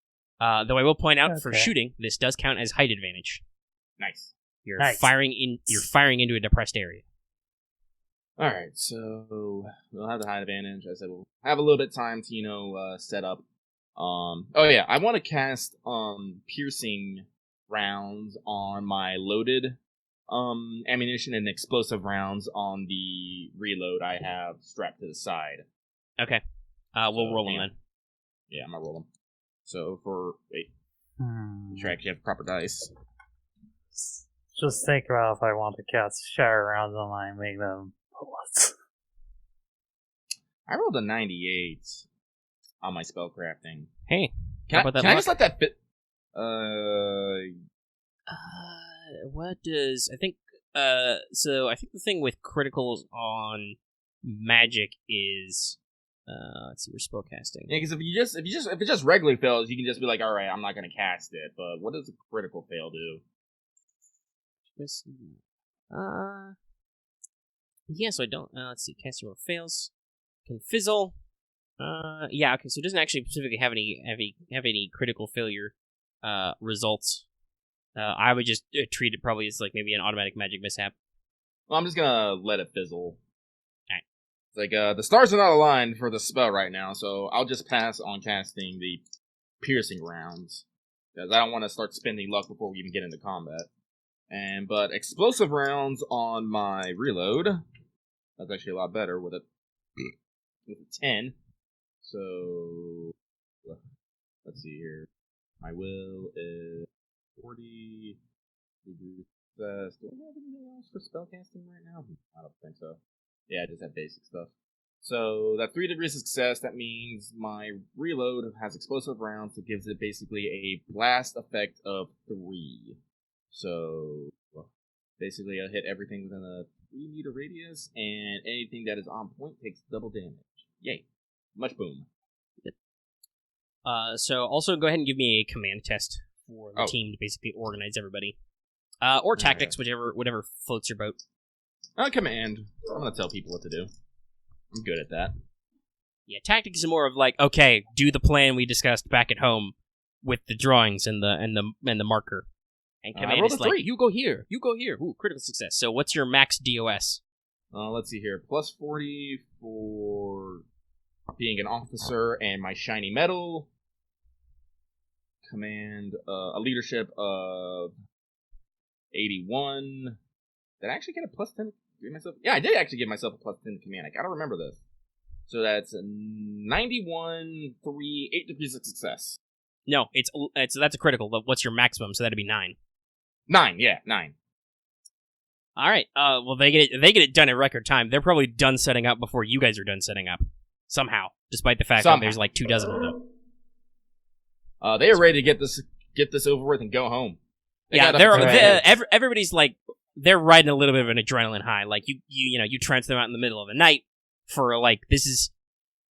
Speaker 1: Though I will point out for shooting, this does count as height advantage.
Speaker 4: Nice.
Speaker 1: You're firing into a depressed area.
Speaker 4: All right, so we'll have the height advantage. I said we'll have a little bit of time to set up. I want to cast piercing rounds on my loaded ammunition and explosive rounds on the reload I have strapped to the side.
Speaker 1: Okay. We'll roll them then.
Speaker 4: Yeah, I'm gonna roll them. So make sure I actually have proper dice.
Speaker 3: Just think about if I want to cast shatter rounds on mine, make them bullets.
Speaker 4: I rolled a 98 on my spellcrafting.
Speaker 1: Hey,
Speaker 4: can I just let that fit?
Speaker 1: What does I think? So I think the thing with criticals on magic is, let's see, we're spellcasting.
Speaker 4: Yeah, because if it just regularly fails, you can just be like, all right, I'm not gonna cast it. But what does a critical fail do?
Speaker 1: Yeah, so I don't. Let's see, casting roll fails. Can fizzle. Yeah, okay, so it doesn't actually specifically have any critical failure results. I would just treat it probably as like maybe an automatic magic mishap.
Speaker 4: Well, I'm just gonna let it fizzle. Alright. It's like, the stars are not aligned for the spell right now, so I'll just pass on casting the piercing rounds. Because I don't want to start spending luck before we even get into combat. But explosive rounds on my reload. That's actually a lot better with a 10. So, let's see here. My will is 40 degrees success. Do I have anything else for spellcasting right now? I don't think so. Yeah, I just have basic stuff. So, that 3 degrees of success, that means my reload has explosive rounds that gives it basically a blast effect of 3. So, basically I'll hit everything within a 3-meter radius, and anything that is on point takes double damage. Yay. Much boom.
Speaker 1: So also go ahead and give me a command test for the team to basically organize everybody. Or tactics, whatever floats your boat.
Speaker 4: Command. I'm gonna tell people what to do. I'm good at that.
Speaker 1: Yeah, tactics is more of like, okay, do the plan we discussed back at home with the drawings and the marker. And command is like, you go here. Ooh, critical success. So what's your max DOS?
Speaker 4: Let's see here. Plus 40 for being an officer and my shiny metal. command a leadership of 81. Did I actually get a plus 10? Give myself? Yeah, I did actually give myself a plus 10 command. I gotta remember this. So that's 91, 3, 8 degrees of success.
Speaker 2: No, it's that's a critical. What's your maximum? So that'd be 9.
Speaker 4: 9, yeah, 9.
Speaker 2: All right. Well, they get it done in record time. They're probably done setting up before you guys are done setting up. Somehow, despite the fact that there's like 24 of them.
Speaker 4: They are ready to get this over with and go home.
Speaker 2: Everybody's like they're riding a little bit of an adrenaline high. Like you trance them out in the middle of the night for like this is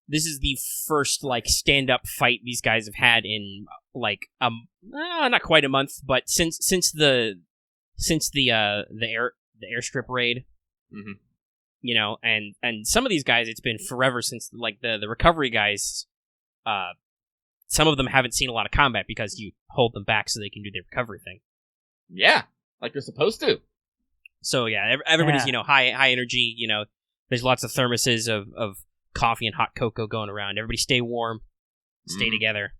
Speaker 2: the first like stand up fight these guys have had in like not quite a month, but since the airstrip raid.
Speaker 4: Mm-hmm.
Speaker 2: You know, and some of these guys, it's been forever since like the recovery guys. Some of them haven't seen a lot of combat because you hold them back so they can do their recovery thing.
Speaker 4: Yeah, like they're supposed to.
Speaker 2: So yeah, everybody's high energy. You know, there's lots of thermoses of coffee and hot cocoa going around. Everybody stay warm, stay together.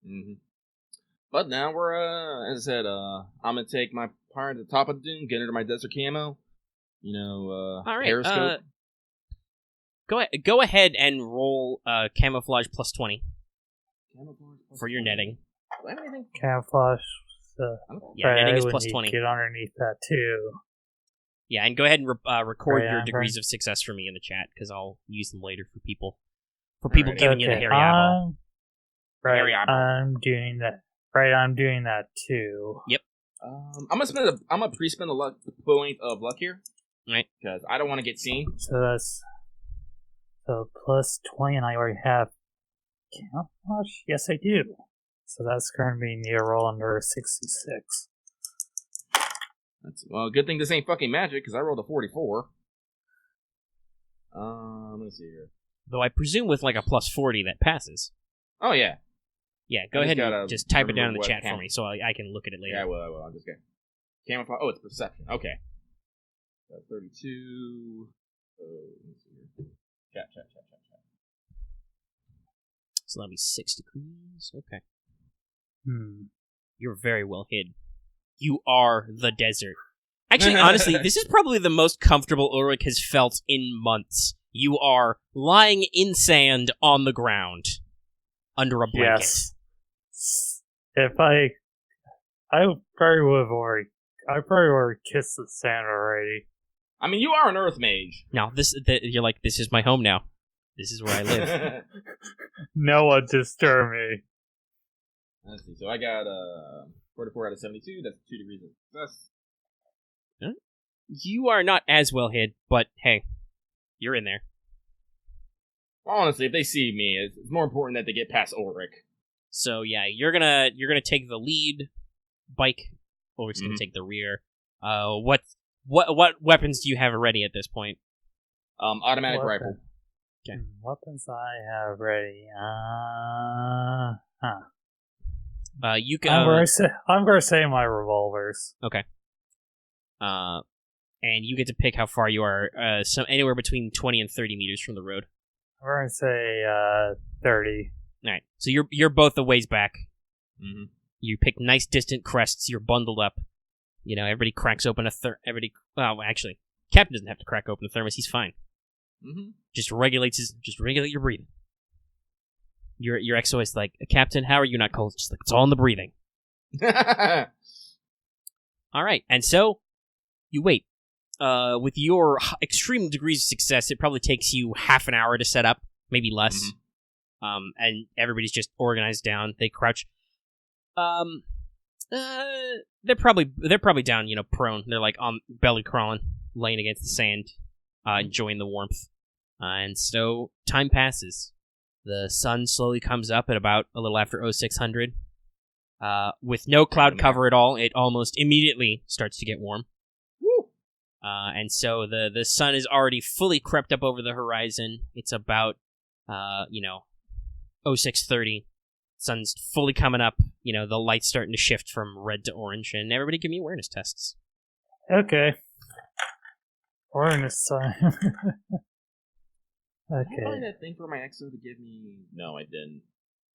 Speaker 4: Mm-hmm. But now we're as I said, I'm gonna take my part at the top of the dune, get into my desert camo. You know,
Speaker 2: all right.
Speaker 4: periscope.
Speaker 2: Go ahead and roll camouflage plus 20 for your netting.
Speaker 4: Do I have anything?
Speaker 3: Camouflage.
Speaker 2: Netting is plus 20.
Speaker 3: Get underneath that too.
Speaker 2: Yeah, and go ahead and record your degrees of success for me in the chat because I'll use them later for people. Giving you the hairy eyeball.
Speaker 3: Right, I'm doing that. Right, I'm doing that too.
Speaker 2: Yep.
Speaker 4: I'm gonna pre-spend the point of luck here.
Speaker 2: Right.
Speaker 4: Because I don't want to get seen.
Speaker 3: So that's plus 20, and I already have camouflage? Yes, I do. So that's going to be near roll under 66.
Speaker 4: Well, good thing this ain't fucking magic, because I rolled a 44. Let's see here.
Speaker 2: Though I presume with like a plus 40 that passes.
Speaker 4: Oh, yeah.
Speaker 2: Yeah, go ahead and just type it down in the chat for me so I can look at it later.
Speaker 4: Yeah, I will. I'll just get camouflage. Oh, it's perception. Okay. 32. Let's see here. Chat.
Speaker 2: So that'll be 6 degrees. Okay. You're very well hid. You are the desert. Actually, honestly, this is probably the most comfortable Ulrich has felt in months. You are lying in sand on the ground under a blanket.
Speaker 3: Yes. If I probably would have already kissed the sand already.
Speaker 4: I mean, you are an earth mage.
Speaker 2: Now, you're like, this is my home now. This is where I live.
Speaker 3: No one disturb me.
Speaker 4: Let's see. So I got 44 out of 72. That's 2 degrees of success.
Speaker 2: Huh? You are not as well hid, but hey, you're in there.
Speaker 4: Honestly, if they see me, it's more important that they get past Ulrich.
Speaker 2: So yeah, you're gonna take the lead bike. Ulrich's gonna take the rear. What weapons do you have ready at this point?
Speaker 4: Automatic rifle.
Speaker 2: Okay.
Speaker 3: Weapons I have ready.
Speaker 2: You can.
Speaker 3: I'm gonna say my revolvers.
Speaker 2: Okay. And you get to pick how far you are. Anywhere between 20 and 30 meters from the road.
Speaker 3: I'm gonna say 30.
Speaker 2: All right. So you're both a ways back.
Speaker 4: Mm-hmm.
Speaker 2: You pick nice distant crests. You're bundled up. You know, everybody cracks open well, actually, Captain doesn't have to crack open a thermos. He's fine.
Speaker 4: Mm-hmm.
Speaker 2: Just regulate your breathing. Your XO is like, Captain, how are you not cold? Just like, it's all in the breathing. All right, and so you wait. With your extreme degrees of success, it probably takes you half an hour to set up, maybe less. Mm-hmm. And everybody's just organized down. They crouch. They're probably down, prone. They're like on belly crawling, laying against the sand, enjoying the warmth. And so time passes. The sun slowly comes up at about a little after 0600. With no cloud cover at all, it almost immediately starts to get warm.
Speaker 4: Woo!
Speaker 2: And so the sun is already fully crept up over the horizon. It's about 0630. Sun's fully coming up. The light's starting to shift from red to orange, and everybody give me awareness tests.
Speaker 3: Okay. Awareness time.
Speaker 4: Okay.
Speaker 3: Okay.
Speaker 4: Did I find that thing for my EXO to give me? No, I didn't.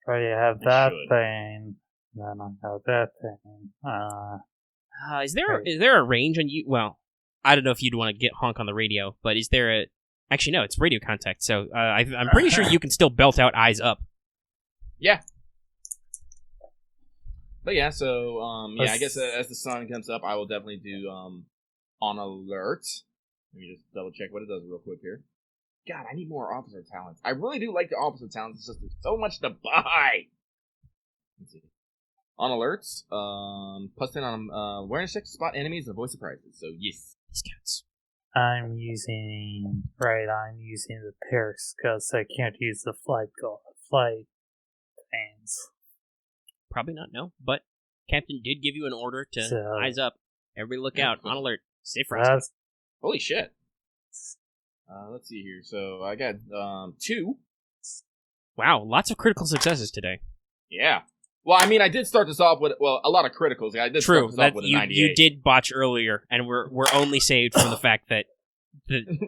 Speaker 3: Try to have that thing. Then I got that thing.
Speaker 1: Is there a range on you? Well, I don't know if you'd want to get honk on the radio, but is there a... Actually, no, it's radio contact, so I'm pretty sure you can still belt out eyes up.
Speaker 4: Yeah. But yeah, so, I guess as the sun comes up, I will definitely do, on alert. Let me just double check what it does real quick here. God, I need more officer talents. I really do like the officer talents, it's just there's so much to buy! Let's see. On alerts, +10 on awareness check to spot enemies and avoid surprises, so yes.
Speaker 1: This counts.
Speaker 3: I'm using the Paris because I can't use the flight things.
Speaker 1: Probably not, no. But Captain did give you an order to eyes up. Everybody look out, on alert. Stay frozen.
Speaker 4: Holy shit. Let's see here. So I got 2.
Speaker 1: Wow, lots of critical successes today.
Speaker 4: Yeah. Well, I mean, I did start this off with, a lot of criticals. I did start this off with a 98.
Speaker 1: You did botch earlier, and we're only saved from the fact that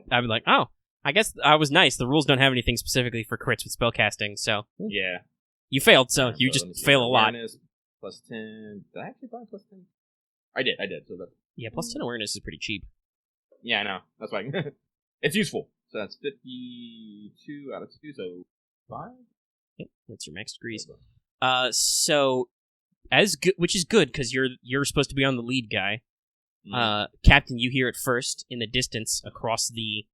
Speaker 1: I'm like, oh, I guess I was nice. The rules don't have anything specifically for crits with spellcasting, so...
Speaker 4: Yeah.
Speaker 1: You failed, so you just fail a lot.
Speaker 4: +10. Did I actually buy +10? I did. So that...
Speaker 1: Yeah, +10 awareness is pretty cheap.
Speaker 4: Yeah, I know. That's why. It's useful. So that's 52 out of 2, so 5?
Speaker 1: Yep, that's your max degrees. So, which is good, because you're supposed to be on the lead guy. Captain, you hear it first in the distance across the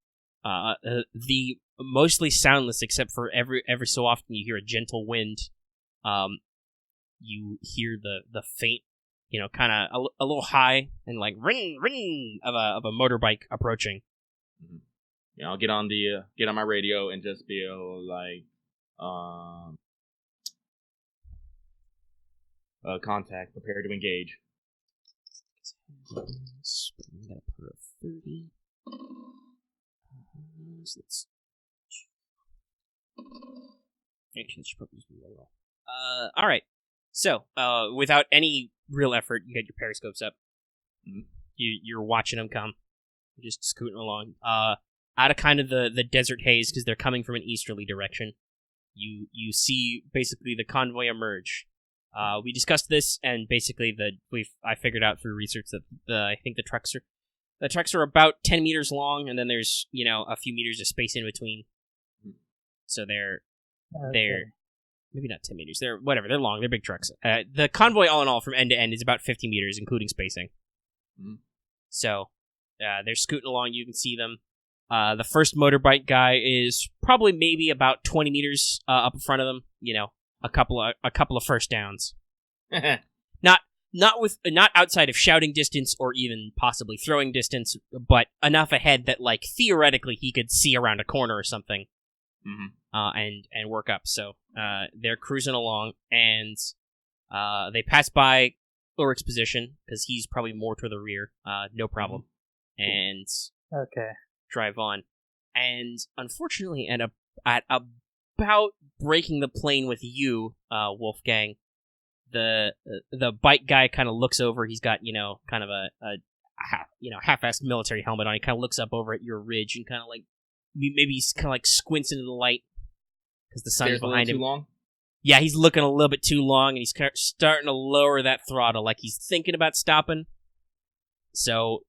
Speaker 1: mostly soundless, except for every so often you hear a gentle wind. You hear the faint, kind of a little high and like ring ring of a motorbike approaching.
Speaker 4: Mm-hmm. Yeah, I'll get on my radio and just be like, contact, prepare to engage.
Speaker 1: I'm gonna put a 30. Let's... Actually, that should probably be well. Alright. So, without any real effort, you get your periscopes up.
Speaker 4: Mm-hmm.
Speaker 1: You're watching them come. You're just scooting along. Out of kind of the desert haze, because they're coming from an easterly direction. You see basically the convoy emerge. We discussed this, and basically I figured out through research that I think the trucks are about 10 meters long, and then there's a few meters of space in between. So they're maybe not 10 meters. They're long. They're big trucks. The convoy, all in all, from end to end, is about 50 meters, including spacing.
Speaker 4: Mm-hmm.
Speaker 1: So they're scooting along. You can see them. The first motorbike guy is probably maybe about 20 meters up in front of them. A couple of first downs. Not outside of shouting distance or even possibly throwing distance, but enough ahead that theoretically he could see around a corner or something.
Speaker 4: Mm-hmm.
Speaker 1: And work up. So they're cruising along, and they pass by Ulrich's position because he's probably more to the rear. No problem. And drive on. And unfortunately, at about breaking the plane with you, Wolfgang, the bike guy kind of looks over. He's got kind of a half-assed military helmet on. He kind of looks up over at your ridge and kind of maybe he's kind of squints into the light because the sun is behind him.
Speaker 4: Too long?
Speaker 1: Yeah, he's looking a little bit too long, and he's starting to lower that throttle, like he's thinking about stopping. So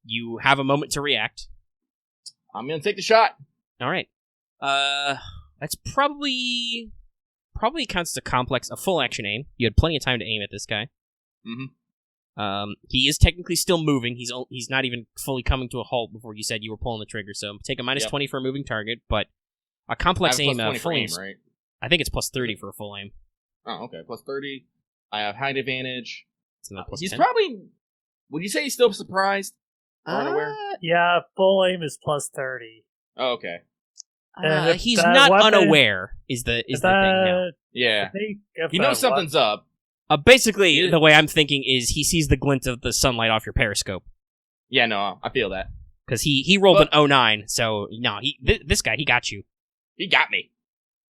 Speaker 1: you have a moment to react.
Speaker 4: I'm gonna take the shot.
Speaker 1: All right. That's probably counts as a full action aim. You had plenty of time to aim at this guy.
Speaker 4: Mm-hmm.
Speaker 1: He is technically still moving. He's not even fully coming to a halt before you said you were pulling the trigger. So take a minus 20 for a moving target, but a complex aim, full aim,
Speaker 4: right?
Speaker 1: I think it's plus 30 for a full aim.
Speaker 4: Oh, okay, plus 30. I have height advantage. He's
Speaker 1: 10.
Speaker 4: probably. Would you say he's still surprised? Unaware?
Speaker 3: Yeah, full aim is plus 30.
Speaker 4: Oh, okay.
Speaker 1: He's not unaware. Is the thing now?
Speaker 4: Yeah, he knows something's up.
Speaker 1: Basically, the way I'm thinking is he sees the glint of the sunlight off your periscope.
Speaker 4: Yeah, no, I feel that.
Speaker 1: Because he rolled an 09, so no, this guy, he got you.
Speaker 4: He got me.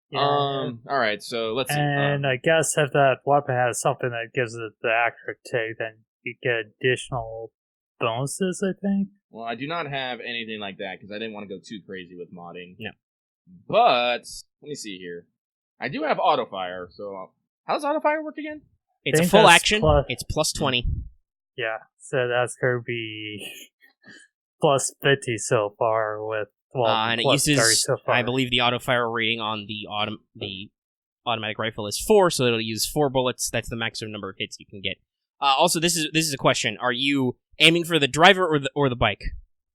Speaker 3: Yeah.
Speaker 4: All right, so let's see.
Speaker 3: And I guess if that weapon has something that gives it the accurate take, then you get additional bonuses, I think.
Speaker 4: Well, I do not have anything like that because I didn't want to go too crazy with modding.
Speaker 1: No.
Speaker 4: But let me see here. I do have auto fire. So how does auto fire work again?
Speaker 1: It's a full action. It's plus 20.
Speaker 3: Yeah, so that's going to be plus 50 so far with,
Speaker 1: and it
Speaker 3: plus
Speaker 1: uses,
Speaker 3: 30 so far.
Speaker 1: I believe the auto-fire rating on the automatic rifle is 4, so it'll use 4 bullets. That's the maximum number of hits you can get. Also, this is a question. Are you aiming for the driver or the bike?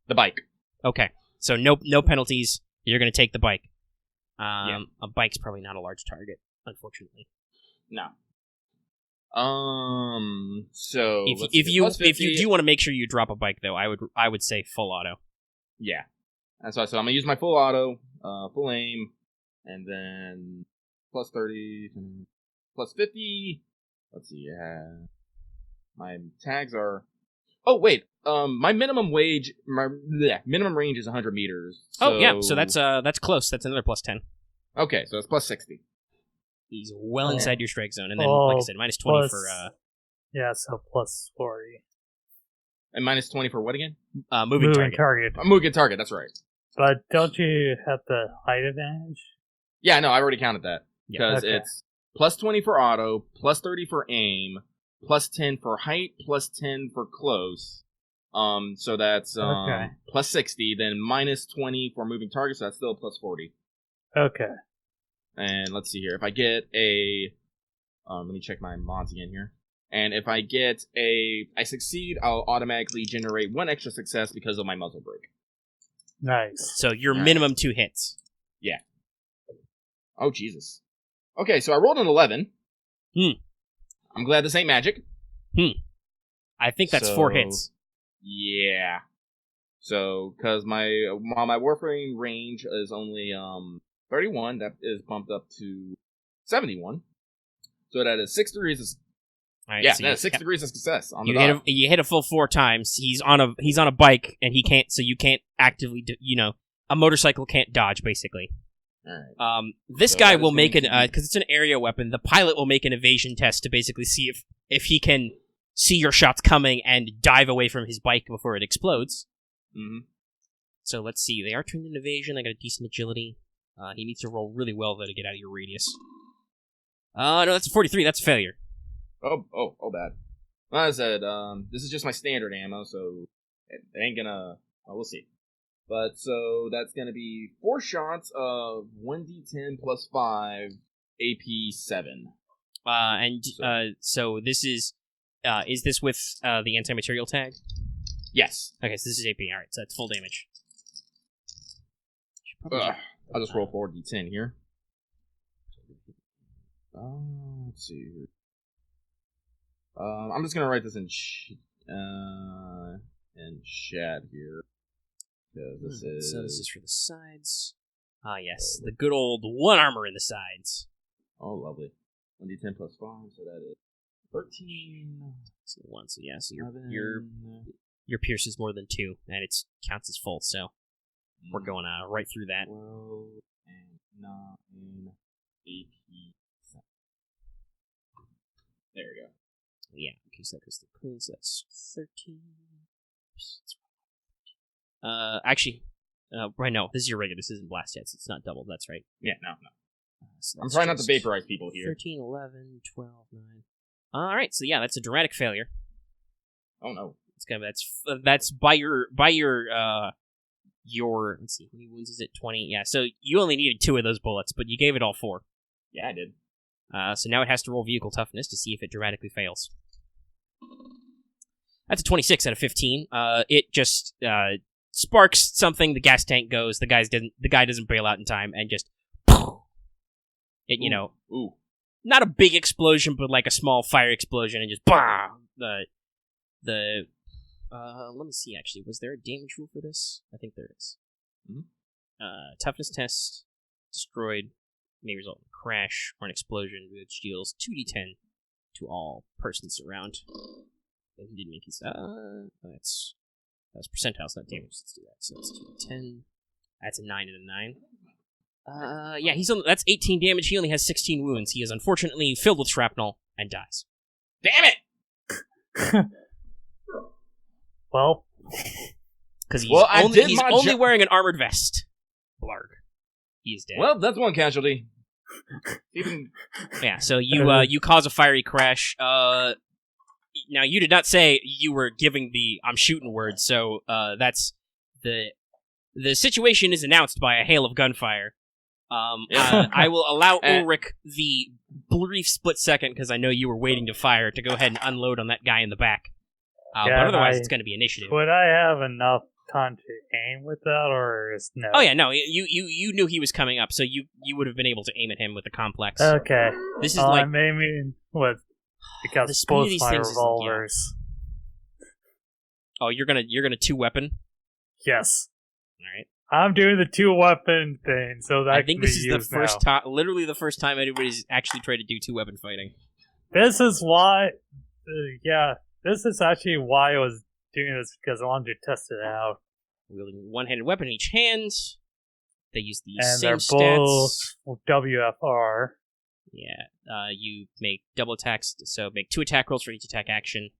Speaker 4: The bike.
Speaker 1: Okay, so no penalties. You're going to take the bike. A bike's probably not a large target, unfortunately.
Speaker 4: No. So
Speaker 1: if you do want to make sure you drop a bike, though, I would say full auto.
Speaker 4: Yeah, that's why. So I'm gonna use my full auto, full aim, and then plus 30, plus 50. Let's see. My tags are. Oh wait. My minimum range is 100 meters. So...
Speaker 1: Oh yeah, so that's close. That's another plus 10.
Speaker 4: Okay, so it's plus 60.
Speaker 1: He's well inside your strike zone, and then like I said, minus 20 for.
Speaker 3: Yeah, so plus 40.
Speaker 4: And minus 20 for what again?
Speaker 1: Moving target.
Speaker 4: Moving target. That's right.
Speaker 3: But don't you have the height advantage?
Speaker 4: Yeah, no, I already counted that because it's plus 20 for auto, plus 30 for aim, plus 10 for height, plus 10 for close. So that's plus 60. Then minus 20 for moving target. So that's still plus 40.
Speaker 3: Okay.
Speaker 4: And let's see here. If I get a, let me check my mods again here. And if I get I succeed, I'll automatically generate 1 extra success because of my muzzle brake.
Speaker 3: Nice.
Speaker 1: So your minimum 2 hits.
Speaker 4: Yeah. Oh, Jesus. Okay, so I rolled an 11. I'm glad this ain't magic.
Speaker 1: I think that's 4 hits.
Speaker 4: Yeah. So, because while my Warframe range is only 31, that is bumped up to 71. So that is 6 degrees of...
Speaker 1: Right,
Speaker 4: yeah,
Speaker 1: so
Speaker 4: that's 6 degrees of success. On
Speaker 1: you hit a full 4 times. He's on a bike, and he can't... So you can't actively... a motorcycle can't dodge, basically.
Speaker 4: All right.
Speaker 1: This guy will make an... Because it's an area weapon, the pilot will make an evasion test to basically see if he can see your shots coming and dive away from his bike before it explodes.
Speaker 4: Mm-hmm.
Speaker 1: So let's see. They are trained in evasion. They got a decent agility. He needs to roll really well, though, to get out of your radius. No, that's a 43. That's a failure.
Speaker 4: Oh, bad. Like I said, this is just my standard ammo, so it ain't gonna... Well, we'll see. But, so, that's gonna be 4 shots of 1d10 plus 5, AP 7.
Speaker 1: So this is this with the anti-material tag?
Speaker 4: Yes.
Speaker 1: Okay, so this is AP. Alright, so that's full damage.
Speaker 4: I'll just roll 4d10 here. Let's see here. I'm just gonna write this in chat here. This
Speaker 1: is for the sides. Yes, the good old 1 armor in the sides.
Speaker 4: Oh, lovely. 1d10 plus 5, so that is 13.
Speaker 1: So 1, so yeah, so your pierce is more than 2, and it counts as full, so we're going right through that.
Speaker 4: 12 and 9 AP 7. There we go.
Speaker 1: Yeah, okay, so that goes to clean, so that's 13. Actually, right, no, this is your regular, this isn't blast yet, so it's not double, that's right.
Speaker 4: Yeah, no.
Speaker 1: So
Speaker 4: I'm trying not to vaporize people here.
Speaker 1: 13, 11, 12, 9. Alright, so yeah, that's a dramatic failure.
Speaker 4: Oh no.
Speaker 1: That's by your let's see, how many wounds is it? 20. Yeah, so you only needed 2 of those bullets, but you gave it all 4.
Speaker 4: Yeah, I did.
Speaker 1: So now it has to roll vehicle toughness to see if it dramatically fails. That's a 26 out of 15. It just sparks something. The gas tank goes. The guy doesn't bail out in time, and just it.
Speaker 4: Ooh.
Speaker 1: Not a big explosion, but like a small fire explosion, and just bah. Let me see. Actually, was there a damage rule for this? I think there is.
Speaker 4: Mm-hmm.
Speaker 1: Toughness test destroyed may result in a crash or an explosion, which deals 2d10 to all persons around. And he didn't make his. That's percentiles, not damage. Let's do that. So that's 2d10. That's a 9 and a 9. Yeah, that's 18 damage. He only has 16 wounds. He is unfortunately filled with shrapnel and dies.
Speaker 4: Damn it!
Speaker 3: Well,
Speaker 1: because he's only wearing an armored vest. Blarg. He is dead.
Speaker 4: Well, that's 1 casualty.
Speaker 1: Yeah, so you cause a fiery crash. Now, you did not say you were giving the "I'm shooting" word, so that's the situation is announced by a hail of gunfire. I will allow Ulrich the brief split second, because I know you were waiting to fire, to go ahead and unload on that guy in the back. But otherwise, it's going to be initiative.
Speaker 3: Would I have enough time to aim with that, or is no?
Speaker 1: Oh yeah, no. You knew he was coming up, so you would have been able to aim at him with the complex.
Speaker 3: Okay.
Speaker 1: This is like
Speaker 3: I'm aiming with because both my revolvers.
Speaker 1: Oh, you're gonna 2-weapon?
Speaker 3: Yes.
Speaker 1: All right.
Speaker 3: I'm doing the 2-weapon thing, so that
Speaker 1: I think this is the first
Speaker 3: time,
Speaker 1: literally the first time anybody's actually tried to do 2-weapon fighting.
Speaker 3: This is why, this is actually why I was doing this, because I wanted to test it out.
Speaker 1: Wielding one-handed weapon in each hand. They use the
Speaker 3: and
Speaker 1: same
Speaker 3: they're
Speaker 1: stats.
Speaker 3: both WFR.
Speaker 1: Yeah. You make double attacks, so make 2 attack rolls for each attack action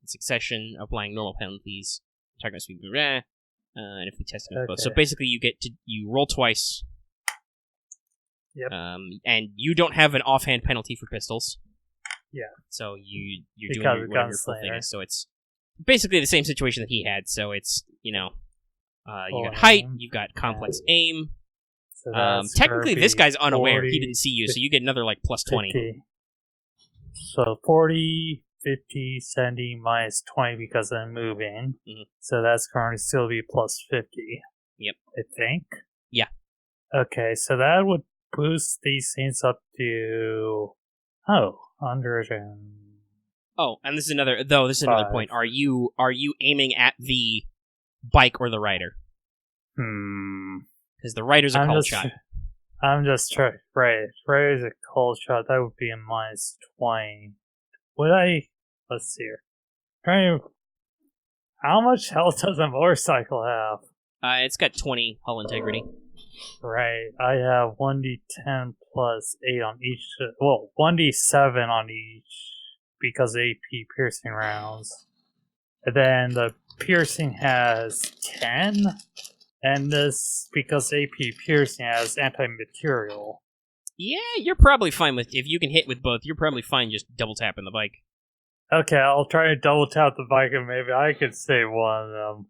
Speaker 1: in succession, applying normal penalties. Target speed, and if we test them both. So basically, you roll twice.
Speaker 3: Yep.
Speaker 1: And you don't have an offhand penalty for pistols.
Speaker 3: Yeah.
Speaker 1: So you're
Speaker 3: because
Speaker 1: doing whatever your full thing is. So it's basically the same situation that he had. So it's, you got height, you've got complex aim. So technically, this guy's unaware.
Speaker 3: 40,
Speaker 1: he didn't see you, so you get another, plus 20.
Speaker 3: 50. So 40, 50, 70, minus 20 because I'm moving.
Speaker 1: Mm-hmm.
Speaker 3: So that's going to still be plus 50.
Speaker 1: Yep.
Speaker 3: I think.
Speaker 1: Yeah.
Speaker 3: Okay, so that would boost these things up to 100 and...
Speaker 1: Oh, and this is another point. Are you aiming at the bike or the rider? Because the rider's a cold shot.
Speaker 3: I'm just trying. Right. Rider's a cold shot. That would be a minus 20. Let's see here. How much health does a motorcycle have?
Speaker 1: It's got 20 hull integrity.
Speaker 3: Right. I have 1d10 plus 8 on each. Well, 1d7 on each because AP piercing rounds. And then the piercing has 10. And this, because AP piercing has anti-material.
Speaker 1: Yeah, you're probably fine with, if you can hit with both, you're probably fine just double tapping the bike.
Speaker 3: Okay, I'll try to double tap the bike and maybe I could save one of them.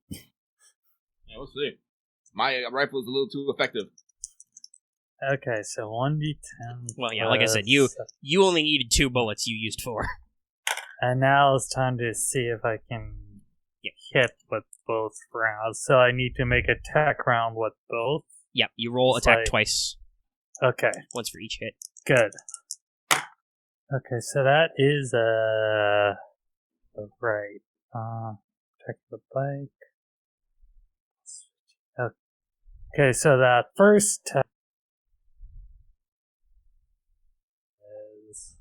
Speaker 4: Yeah, we'll see. My rifle is a little too effective.
Speaker 3: Okay, so 1d10.
Speaker 1: Well, yeah, like I said, you only needed 2 bullets, you used 4.
Speaker 3: And now it's time to see if I can hit with both rounds. So I need to make a attack round with both?
Speaker 1: Yep, you roll attack twice.
Speaker 3: Okay.
Speaker 1: Once for each hit.
Speaker 3: Good. Okay, so that is right. Check the bike. Okay, so that first test is...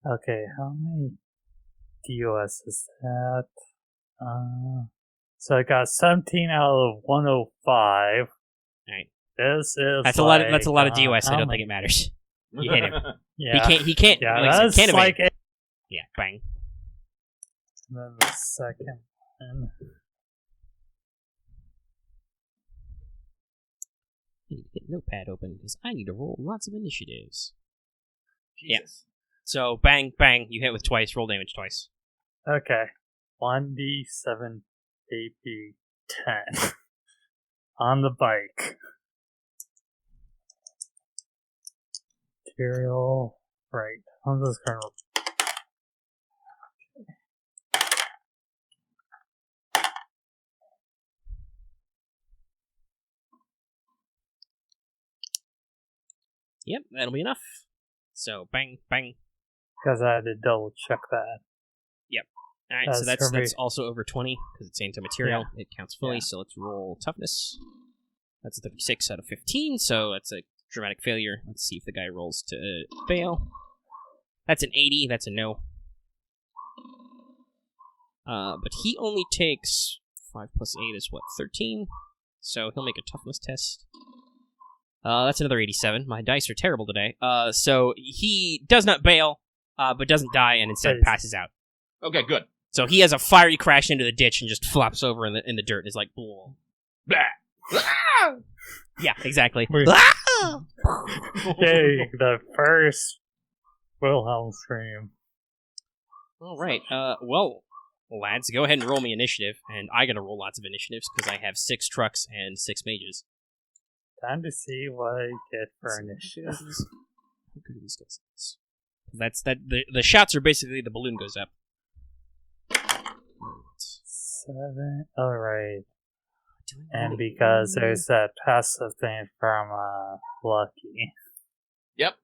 Speaker 3: Okay, how many DOS is that? So I got 17 out of 105.
Speaker 1: Alright.
Speaker 3: This is
Speaker 1: That's a lot of DOS, I don't think it matters. You hit him.
Speaker 3: Yeah.
Speaker 1: He can't
Speaker 3: Yeah,
Speaker 1: like
Speaker 3: that's
Speaker 1: can't
Speaker 3: like
Speaker 1: evade. Yeah, bang.
Speaker 3: And then the second one.
Speaker 1: I need to get Notepad open because I need to roll lots of initiatives.
Speaker 4: Jesus.
Speaker 1: Yeah. So bang, bang, you hit with twice, roll damage twice.
Speaker 3: Okay. 1d7 AP 10 on the bike. Material. Right. I'm just gonna.
Speaker 1: Yep, that'll be enough. So bang, bang.
Speaker 3: Because I had to double check that.
Speaker 1: Yep. Alright, so that's also over 20, because it's anti-material. Yeah. It counts fully, so let's roll toughness. That's a 36 out of 15, so that's a dramatic failure. Let's see if the guy rolls to fail. That's an 80, that's a no. But he only takes 5 plus 8 is what, 13? So he'll make a toughness test. That's another 87. My dice are terrible today. So he does not bail, but doesn't die and instead passes out.
Speaker 4: Okay, good.
Speaker 1: So he has a fiery crash into the ditch and just flops over in the dirt and is like, blah.
Speaker 4: Blah.
Speaker 1: Yeah, exactly.
Speaker 3: Okay, the first Wilhelm scream.
Speaker 1: All right. Well, lads, go ahead and roll me initiative, and I gotta roll lots of initiatives because I have 6 trucks and 6 mages.
Speaker 3: Time to see what I get for initiative.
Speaker 1: How good are these guys? That's that. The shots are basically the balloon goes up.
Speaker 3: 7. Alright. And because there's that passive thing from Lucky.
Speaker 4: Yep.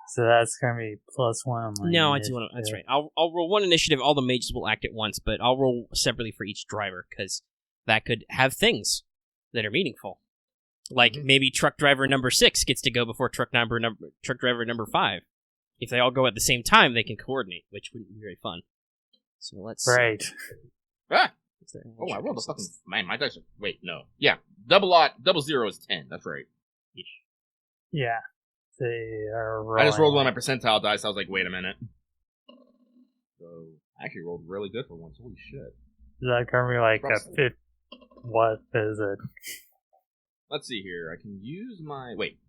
Speaker 3: So that's gonna be +1.
Speaker 1: No, I do want to. That's right. I'll roll 1 initiative. All the mages will act at once, but I'll roll separately for each driver because that could have things that are meaningful. Like maybe truck driver number 6 gets to go before truck driver number 5. If they all go at the same time, they can coordinate, which wouldn't be very fun. So let's.
Speaker 3: Right.
Speaker 4: Ah! Oh, I rolled a fucking... Man, my dice are... Wait, no. Yeah, double 0 is 10. That's right.
Speaker 3: Yeah. They are rolling.
Speaker 4: I just rolled one of my percentile dice. I was like, wait a minute. So, I actually rolled really good for once. Holy shit.
Speaker 3: Is that gonna be like a 5th? What is it?
Speaker 4: Let's see here. I can use my... Wait.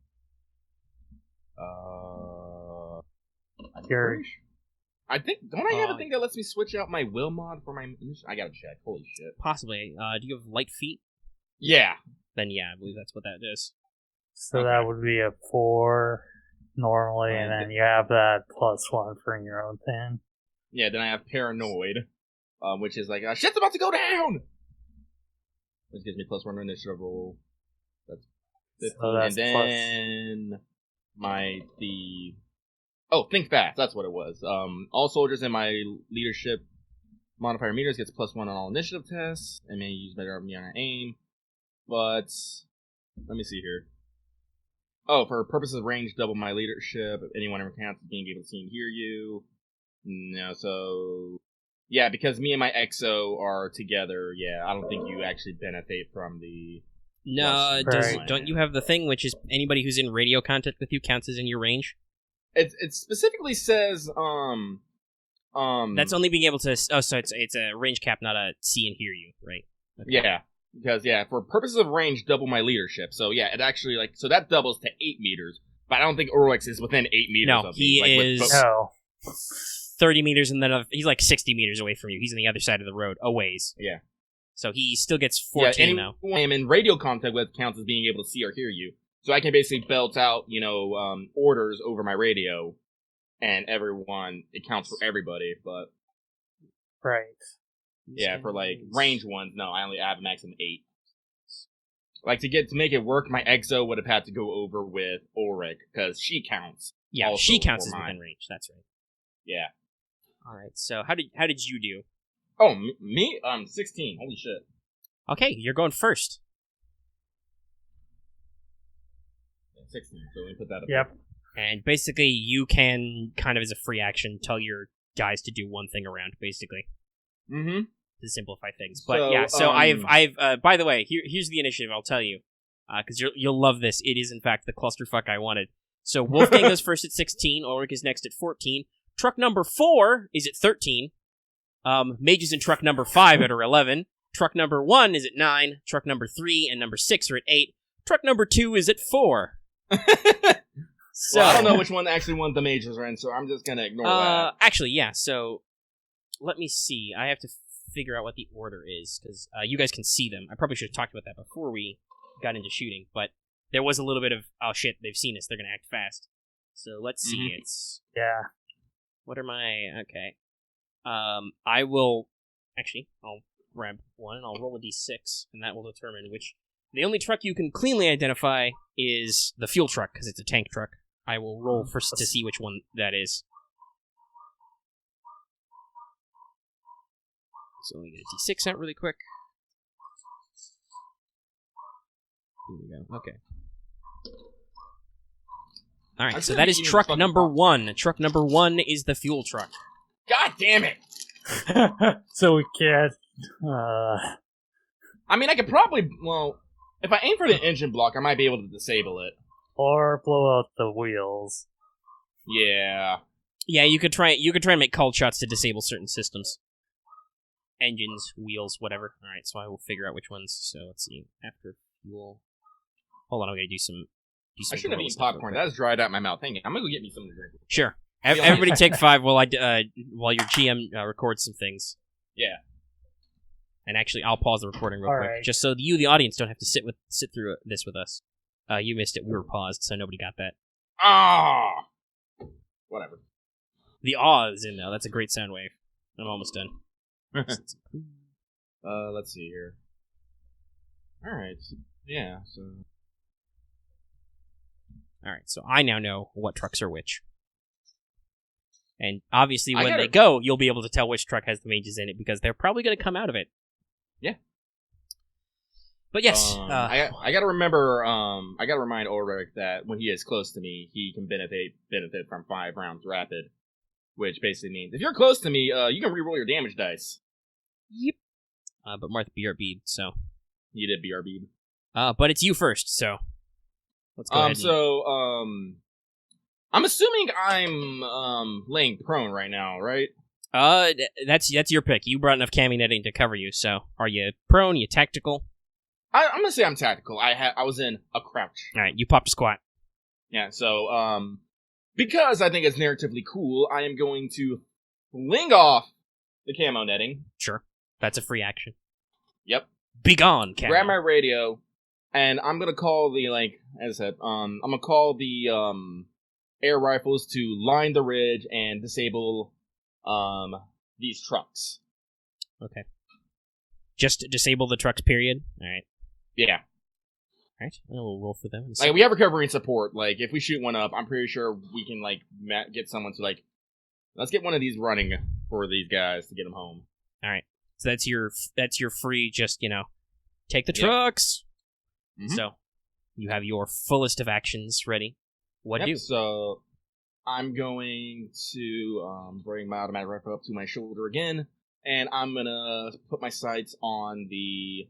Speaker 4: I think... Don't I have a thing that lets me switch out my will mod for my... I gotta check. Holy shit.
Speaker 1: Possibly. Do you have light feet?
Speaker 4: Yeah.
Speaker 1: Then yeah, I believe that's what that is.
Speaker 3: So that would be a 4 normally, and then you have that +1 for your own thing.
Speaker 4: Yeah, then I have Paranoid, which is like, shit's about to go down! Which gives me +1 initiative roll. That's 15. So that's and then Think Fast, that's what it was. All soldiers in my leadership modifier meters gets +1 on all initiative tests, and may use better on aim. But, let me see here. Oh, for purposes of range, double my leadership. If anyone ever counts being able to see and hear you. No, so... Yeah, because me and my EXO are together, yeah, I don't think you actually benefit from the...
Speaker 1: No, don't you have the thing, which is anybody who's in radio contact with you counts as in your range?
Speaker 4: It specifically says,
Speaker 1: That's only being able to... Oh, so it's a range cap, not a see and hear you, right? Okay.
Speaker 4: Yeah. Because, yeah, for purposes of range, double my leadership. So, yeah, it actually, like, so that doubles to 8 meters. But I don't think Ulrich is within 8 meters
Speaker 1: no,
Speaker 4: of me.
Speaker 1: No, he is 30 meters and then he's like 60 meters away from you. He's on the other side of the road, a ways.
Speaker 4: Yeah.
Speaker 1: So he still gets 14 now.
Speaker 4: I am in radio contact with counts as being able to see or hear you. So I can basically belt out, orders over my radio. And it counts for everybody, but...
Speaker 3: Right.
Speaker 4: Yeah, for like range ones, no, I have a maximum 8. Like to make it work, my EXO would have had to go over with Ulrich because she counts.
Speaker 1: Yeah, she counts as within range. That's right.
Speaker 4: Yeah.
Speaker 1: All right. So how did you do?
Speaker 4: Oh, me? 16. Holy shit.
Speaker 1: Okay, you're going first.
Speaker 4: 16. So let me put that up.
Speaker 3: Yep.
Speaker 1: And basically, you can kind of as a free action tell your guys to do one thing around, basically.
Speaker 4: Mm-hmm.
Speaker 1: To simplify things, but so I've by the way, here's the initiative. I'll tell you, because you'll love this. It is in fact the clusterfuck I wanted. So Wolfgang goes first at 16. Ulrich is next at 14. Truck number 4 is at 13. Mages in truck number 5 are 11. Truck number 1 is at 9. Truck number 3 and number 6 are at 8. Truck number 2 is at 4. So
Speaker 4: well, I don't know which one actually the mages are in, so I'm just gonna ignore that.
Speaker 1: Actually, yeah. So let me see. I have to figure out what the order is, because you guys can see them. I probably should have talked about that before we got into shooting, but there was a little bit of, oh shit, they've seen us, they're going to act fast. So let's see, it's...
Speaker 3: Yeah.
Speaker 1: What are my... Okay. I will... Actually, I'll grab one, and I'll roll a d6, and that will determine which... The only truck you can cleanly identify is the fuel truck, because it's a tank truck. I will roll first to see which one that is. So let me get a d6 out really quick. Here we go. Okay. Alright, so that is truck number 1. Truck number 1 is the fuel truck.
Speaker 4: God damn it!
Speaker 3: So we can't...
Speaker 4: I mean, I could probably... Well, if I aim for the engine block, I might be able to disable it.
Speaker 3: Or blow out the wheels.
Speaker 4: Yeah.
Speaker 1: Yeah, you could try and make called shots to disable certain systems. Engines, wheels, whatever. Alright, so I will figure out which ones. So let's see. After fuel. hold on, I'm gonna do some.
Speaker 4: I shouldn't have eaten popcorn. That's dried out in my mouth. Hang on, I'm gonna go get me something to drink.
Speaker 1: Sure. Everybody take 5 while your GM records some things.
Speaker 4: Yeah.
Speaker 1: And actually, I'll pause the recording real quick,
Speaker 3: right.
Speaker 1: just so you, the audience, don't have to sit through this with us. You missed it. We were paused, so nobody got that.
Speaker 4: Ah. Whatever.
Speaker 1: The awe is in, though. That's a great sound wave. I'm almost done.
Speaker 4: Let's see here. Alright. Yeah, so...
Speaker 1: Alright, so I now know what trucks are which. And obviously, when they go, you'll be able to tell which truck has the mages in it, because they're probably going to come out of it.
Speaker 4: Yeah.
Speaker 1: But yes.
Speaker 4: I gotta remember, I gotta remind Ulrich that when he is close to me, he can benefit from 5 rounds rapid. Which basically means, if you're close to me, you can reroll your damage dice.
Speaker 1: Yep. But Marth BRB'd, so.
Speaker 4: You did BRB.
Speaker 1: But it's you first, so. Let's go ahead.
Speaker 4: I'm assuming I'm laying prone right now, right?
Speaker 1: That's your pick. You brought enough cami netting to cover you, so. Are you prone? You tactical?
Speaker 4: I'm gonna say I'm tactical. I was in a crouch.
Speaker 1: Alright, you popped a squat.
Speaker 4: Yeah, so, because I think it's narratively cool, I am going to fling off the camo netting.
Speaker 1: Sure. That's a free action.
Speaker 4: Yep.
Speaker 1: Begone, camo.
Speaker 4: Grab my radio, and I'm gonna call the, as I said, I'm gonna call the, air rifles to line the ridge and disable, these trucks.
Speaker 1: Okay. Just disable the trucks, period? Alright.
Speaker 4: Yeah.
Speaker 1: Alright, we'll roll for them.
Speaker 4: We have recovery and support. If we shoot one up, I'm pretty sure we can, get someone to, let's get one of these running for these guys to get them home.
Speaker 1: Alright. So that's your free, just, take the trucks! Yep. Mm-hmm. So, you have your fullest of actions ready. What do?
Speaker 4: So, I'm going to bring my automatic rifle up to my shoulder again, and I'm gonna put my sights on the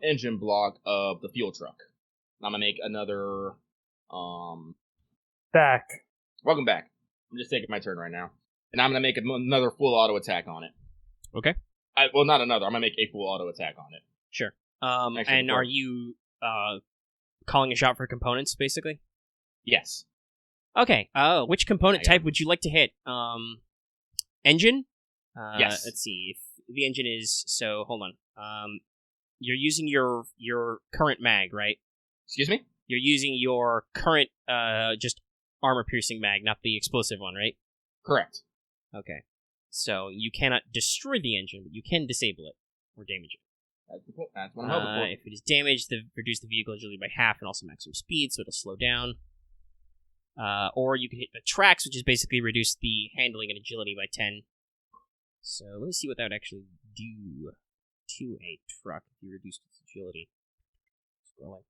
Speaker 4: engine block of the fuel truck. I'm gonna make another
Speaker 3: back.
Speaker 4: Welcome back. I'm just taking my turn right now, and I'm gonna make another full auto attack on it.
Speaker 1: Okay.
Speaker 4: Not another. I'm gonna make a full auto attack on it.
Speaker 1: Sure. And are you calling a shot for components, basically?
Speaker 4: Yes.
Speaker 1: Okay. Which component type would you like to hit? Engine?
Speaker 4: Yes.
Speaker 1: Let's see. If the engine is... So, hold on. You're using your current mag, right?
Speaker 4: Excuse me?
Speaker 1: You're using your current, just armor-piercing mag, not the explosive one, right?
Speaker 4: Correct.
Speaker 1: Okay. So, you cannot destroy the engine, but you can disable it, or damage it.
Speaker 4: That's what I'm hoping for.
Speaker 1: If it is damaged, reduce the vehicle agility by half and also maximum speed, so it'll slow down. Or you can hit the tracks, which is basically reduce the handling and agility by 10. So let me see what that would actually do to a truck if you reduced its agility. Scrolling.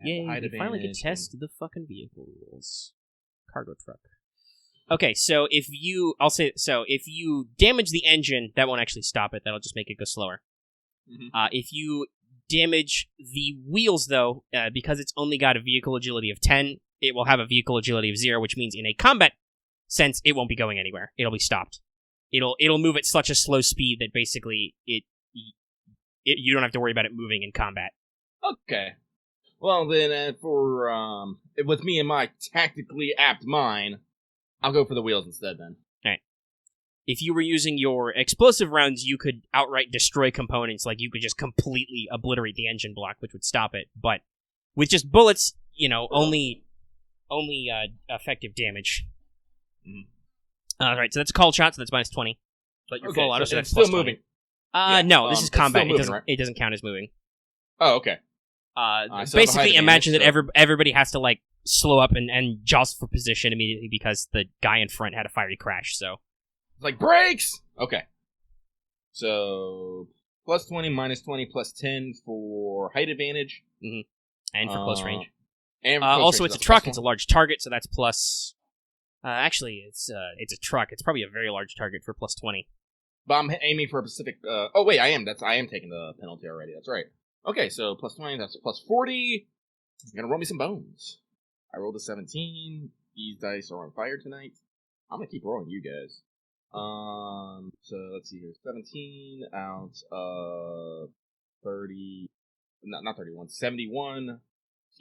Speaker 1: Yay, we finally can test the fucking vehicle rules. Cargo truck. Okay, so if you damage the engine, that won't actually stop it. That'll just make it go slower. Mm-hmm. If you damage the wheels, though, because it's only got a vehicle agility of 10, it will have a vehicle agility of 0, which means in a combat sense, it won't be going anywhere. It'll be stopped. It'll move at such a slow speed that basically you don't have to worry about it moving in combat.
Speaker 4: Okay. Well, then, with me and my tactically apt mind, I'll go for the wheels instead, then.
Speaker 1: Alright. If you were using your explosive rounds, you could outright destroy components, you could just completely obliterate the engine block, which would stop it. But with just bullets, only effective damage. Mm. Alright, so that's a called shot, so that's minus 20. But you're full auto, so that's
Speaker 4: still
Speaker 1: plus
Speaker 4: moving.
Speaker 1: 20. No, this is combat.
Speaker 4: Moving,
Speaker 1: it doesn't count as moving.
Speaker 4: Oh, okay.
Speaker 1: Basically, imagine that everybody has to slow up and jostle for position immediately because the guy in front had a fiery crash. So,
Speaker 4: brakes. Okay. So plus 20, minus 20, plus 10 for height advantage,
Speaker 1: and for close range.
Speaker 4: And
Speaker 1: also, it's a truck. It's a large target, so that's plus. Actually, it's a truck. It's probably a very large target for plus 20.
Speaker 4: But I'm aiming for a specific. Oh wait, I am taking the penalty already. That's right. Okay, so plus 20, that's plus 40. You're gonna roll me some bones. I rolled a 17. These dice are on fire tonight. I'm gonna keep rolling you guys. So let's see here. 17 out of 30. Not 31. 71.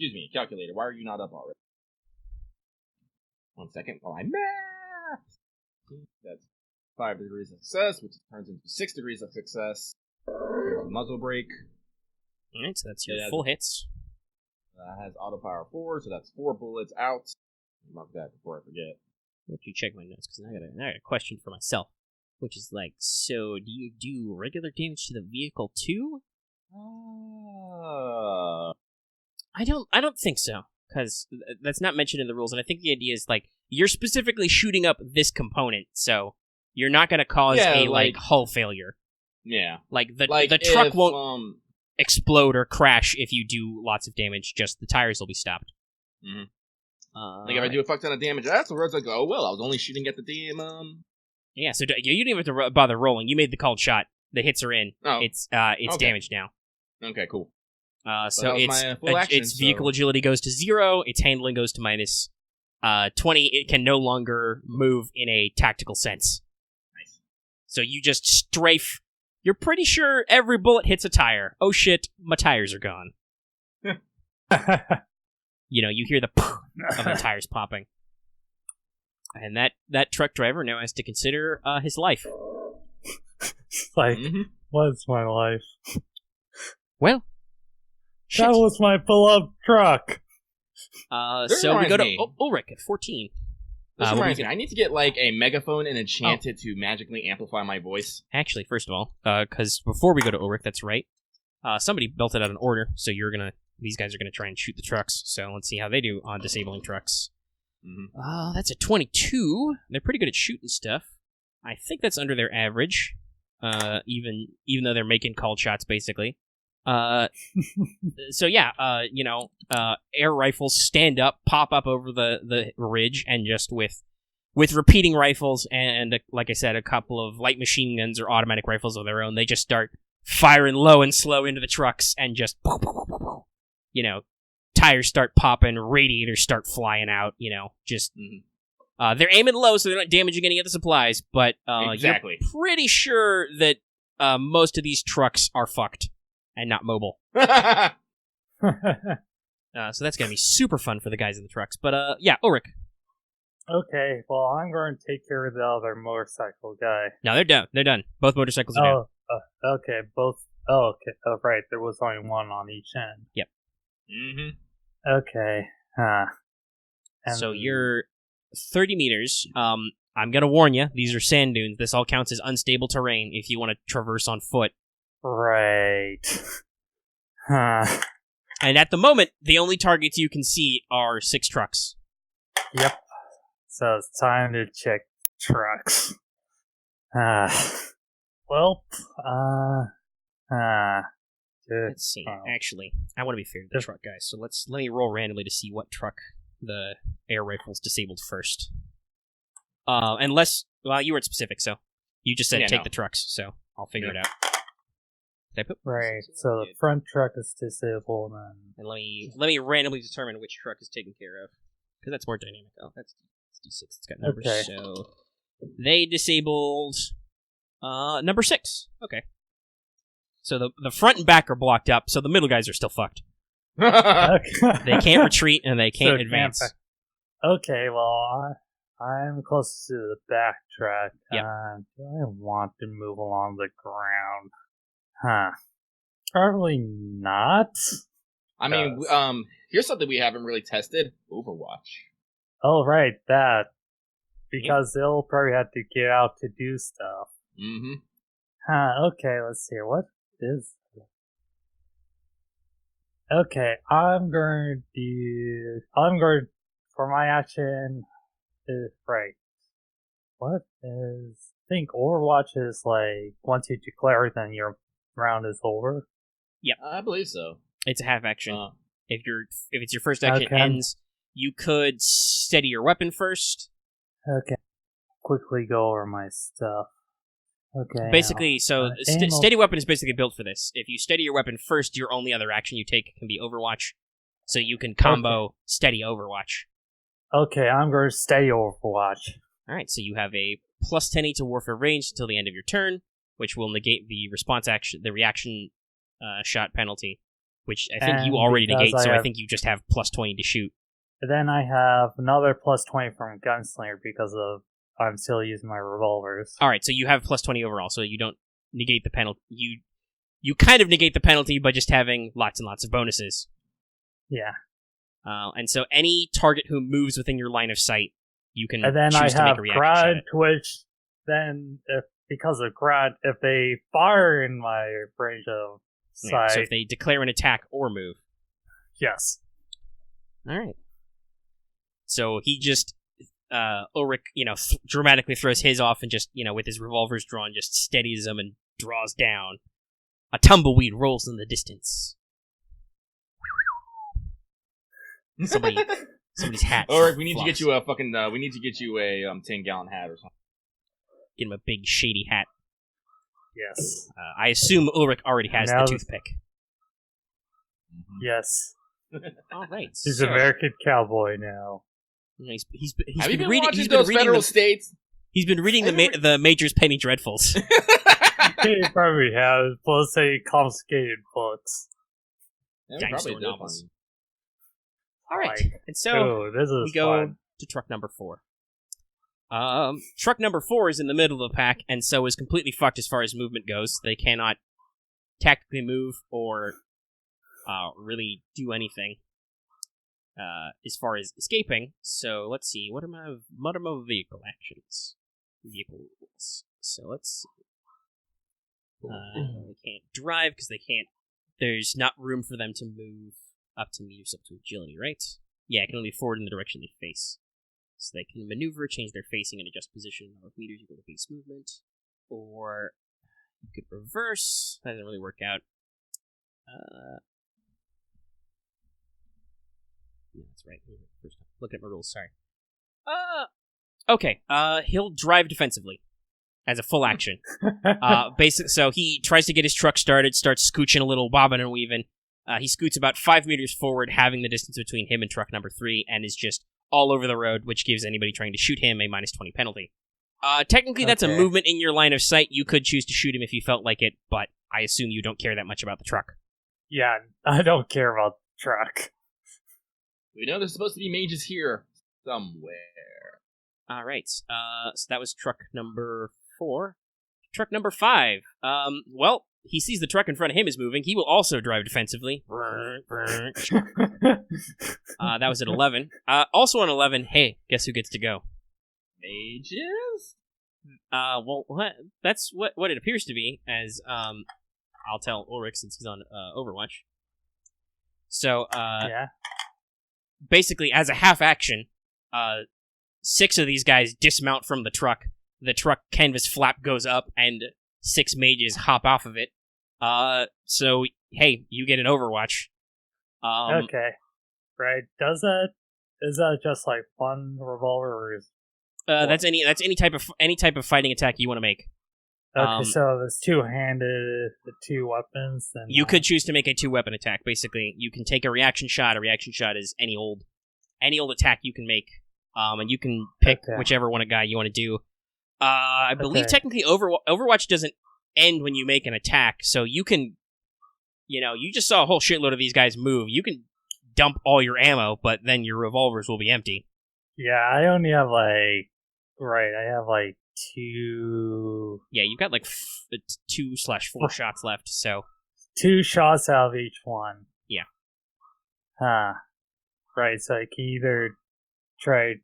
Speaker 4: Excuse me, calculator. Why are you not up already? 1 second while I math. That's 5 degrees of success, which turns into 6 degrees of success. There's a muzzle break.
Speaker 2: Alright, so that's your full hits.
Speaker 4: Has auto power 4, so that's 4 bullets out. Mark that before I forget.
Speaker 2: Let me check my notes, because I got a question for myself. Which is like, so do you do regular damage to the vehicle too? I don't think so, because that's not mentioned in the rules, and I think the idea is, like, you're specifically shooting up this component, so you're not going to cause hull failure.
Speaker 4: Yeah.
Speaker 2: Like, the truck won't explode or crash if you do lots of damage, just the tires will be stopped.
Speaker 4: Mm-hmm. If I do a fuck ton of damage afterwards, I go, oh, well, I was only shooting at the damn,
Speaker 2: Yeah, so you didn't have to bother rolling. You made the called shot. The hits are in.
Speaker 4: Oh.
Speaker 2: It's damaged now.
Speaker 4: Okay, cool.
Speaker 2: So its vehicle agility goes to 0. Its handling goes to minus 20. It can no longer move in a tactical sense.
Speaker 4: Nice.
Speaker 2: So you just strafe. You're pretty sure every bullet hits a tire. Oh shit, my tires are gone. You hear the of the tires popping. And that truck driver now has to consider his life.
Speaker 3: What's my life?
Speaker 2: Well, shit.
Speaker 3: That was my beloved truck.
Speaker 2: So we go to Ulrich at 14.
Speaker 4: This reminds me, I need to get a megaphone and enchant it to magically amplify my voice.
Speaker 2: Actually, first of all, because before we go to Ulrich, that's right. Somebody built it out in order, so these guys are gonna try and shoot the trucks. So let's see how they do on disabling trucks.
Speaker 4: Mm-hmm.
Speaker 2: That's a 22. They're pretty good at shooting stuff. I think that's under their average. Even though they're making called shots, basically. So yeah, air rifles stand up, pop up over the ridge, and just with repeating rifles and like I said, a couple of light machine guns or automatic rifles of their own, they just start firing low and slow into the trucks and just, tires start popping, radiators start flying out, just... They're aiming low, so they're not damaging any of the supplies, but
Speaker 4: exactly.
Speaker 2: You're pretty sure that most of these trucks are fucked and not mobile. So that's going to be super fun for the guys in the trucks. But, Ulrich.
Speaker 3: Okay, well, I'm going to take care of the other motorcycle guy.
Speaker 2: No, they're done. They're done. Both motorcycles are down.
Speaker 3: Okay, both... Oh, okay. Oh, right, there was only one on each end.
Speaker 2: Yep.
Speaker 4: Mm-hmm.
Speaker 3: Okay.
Speaker 2: So you're 30 meters. I'm going to warn you, these are sand dunes. This all counts as unstable terrain if you want to traverse on foot.
Speaker 3: Right.
Speaker 2: And at the moment, the only targets you can see are 6 trucks.
Speaker 3: Yep. So it's time to check trucks.
Speaker 2: Let's see. Actually, I want to be fair to the truck guys, so let me roll randomly to see what truck the air rifle's disabled first. Unless, you weren't specific, so you just said take the trucks, so I'll figure it out.
Speaker 3: Right, so the front truck is disabled,
Speaker 2: and let me randomly determine which truck is taken care of, because that's more dynamic. Oh, that's D6. It's got numbers. Okay. So they disabled number 6. Okay. So the front and back are blocked up, so the middle guys are still fucked. They can't retreat and they can't advance.
Speaker 3: Okay, well, I'm close to the back track.
Speaker 2: Yep.
Speaker 3: Do I want to move along the ground? Probably not.
Speaker 4: I mean, here's something we haven't really tested: Overwatch.
Speaker 3: Oh, right, that. Because they'll probably have to get out to do stuff.
Speaker 4: Mm-hmm.
Speaker 3: Okay, let's see. What is... Okay, for my action, right. What is... I think Overwatch is once you declare it, then your round is over?
Speaker 2: Yep.
Speaker 4: I believe so.
Speaker 2: It's a half action. If it's your first action ends, you could steady your weapon first.
Speaker 3: Okay. Quickly go over my stuff. Okay.
Speaker 2: Basically, steady weapon is basically built for this. If you steady your weapon first, your only other action you take can be Overwatch. So you can combo steady Overwatch.
Speaker 3: Okay, I'm going to steady Overwatch.
Speaker 2: Alright, so you have a plus 10 to warfare range until the end of your turn, which will negate the response action, the reaction shot penalty,
Speaker 1: which I think you already negate, so I think you just have plus 20 to shoot.
Speaker 3: Then I have another plus 20 from Gunslinger because of I'm still using my revolvers.
Speaker 1: Alright, so you have plus 20 overall, so you don't negate the penalty. You kind of negate the penalty by just having lots and lots of bonuses.
Speaker 3: Yeah.
Speaker 1: And so any target who moves within your line of sight, you can
Speaker 3: and then
Speaker 1: choose to make a reaction shot.
Speaker 3: Grad, which then, because of Grad, if they fire in my range of sight...
Speaker 1: so if they declare an attack or move.
Speaker 3: Yes.
Speaker 1: Alright. So he just, Ulrich, dramatically throws his off and just, with his revolvers drawn, just steadies them and draws down. A tumbleweed rolls in the distance. Somebody's hat.
Speaker 4: Ulrich, we need to get you a fucking, 10-gallon hat or something.
Speaker 1: Get him a big shady hat.
Speaker 3: Yes.
Speaker 1: I assume Ulrich already has the toothpick.
Speaker 3: Yes.
Speaker 1: All right.
Speaker 3: He's an American cowboy now.
Speaker 1: He's
Speaker 4: Have you
Speaker 1: been
Speaker 4: been
Speaker 1: reading
Speaker 4: watching those federal states?
Speaker 1: He's been reading the Major's Penny Dreadfuls.
Speaker 3: He probably has, plus a confiscated books.
Speaker 1: Dinosaur novels. All right, and so we go to truck number 4. Truck number 4 is in the middle of the pack, and so is completely fucked as far as movement goes. They cannot tactically move or really do anything as far as escaping. So let's see, what are my vehicle actions? Vehicle rules. So let's see. They can't drive because they can't. There's not room for them to move up to meters up to agility, right? Yeah, it can only forward in the direction they face. So they can maneuver, change their facing, and adjust position of meters equal to base movement. Or you could reverse. That doesn't really work out. Yeah, that's right. First time. Look at my rules, sorry. Okay. He'll drive defensively as a full action. So he tries to get his truck started, starts scooching a little, bobbing and weaving. He scoots about 5 meters forward, having the distance between him and truck number 3, and is just all over the road, which gives anybody trying to shoot him a minus 20 penalty. Technically, that's a movement in your line of sight. You could choose to shoot him if you felt like it, but I assume you don't care that much about the truck.
Speaker 3: Yeah, I don't care about the truck.
Speaker 4: We know there's supposed to be mages here somewhere.
Speaker 1: All right. So that was truck number 4. Truck number 5. Well, he sees the truck in front of him is moving. He will also drive defensively. That was at 11. Also on 11, hey, guess who gets to go?
Speaker 4: Mages?
Speaker 1: Well, that's what it appears to be, as I'll tell Ulrich since he's on Overwatch. So,
Speaker 3: yeah.
Speaker 1: Basically, as a half action, 6 of these guys dismount from the truck. The truck canvas flap goes up, and 6 mages hop off of it. So, hey, you get an Overwatch.
Speaker 3: Okay. Right. Is that just like one revolver, or is
Speaker 1: that's any type of fighting attack you want to make.
Speaker 3: Okay, so if it's two-handed, the 2 weapons, then
Speaker 1: you could choose to make a 2-weapon attack. Basically, you can take a reaction shot. A reaction shot is any old attack you can make, and you can pick whichever one guy you want to do. I believe technically Overwatch doesn't end when you make an attack, so you can, you just saw a whole shitload of these guys move. You can dump all your ammo, but then your revolvers will be empty.
Speaker 3: Yeah, I only have I have 2...
Speaker 1: Yeah, you've got 2/4 shots left, so...
Speaker 3: 2 shots out of each one.
Speaker 1: Yeah.
Speaker 3: Huh. Right, so I can either try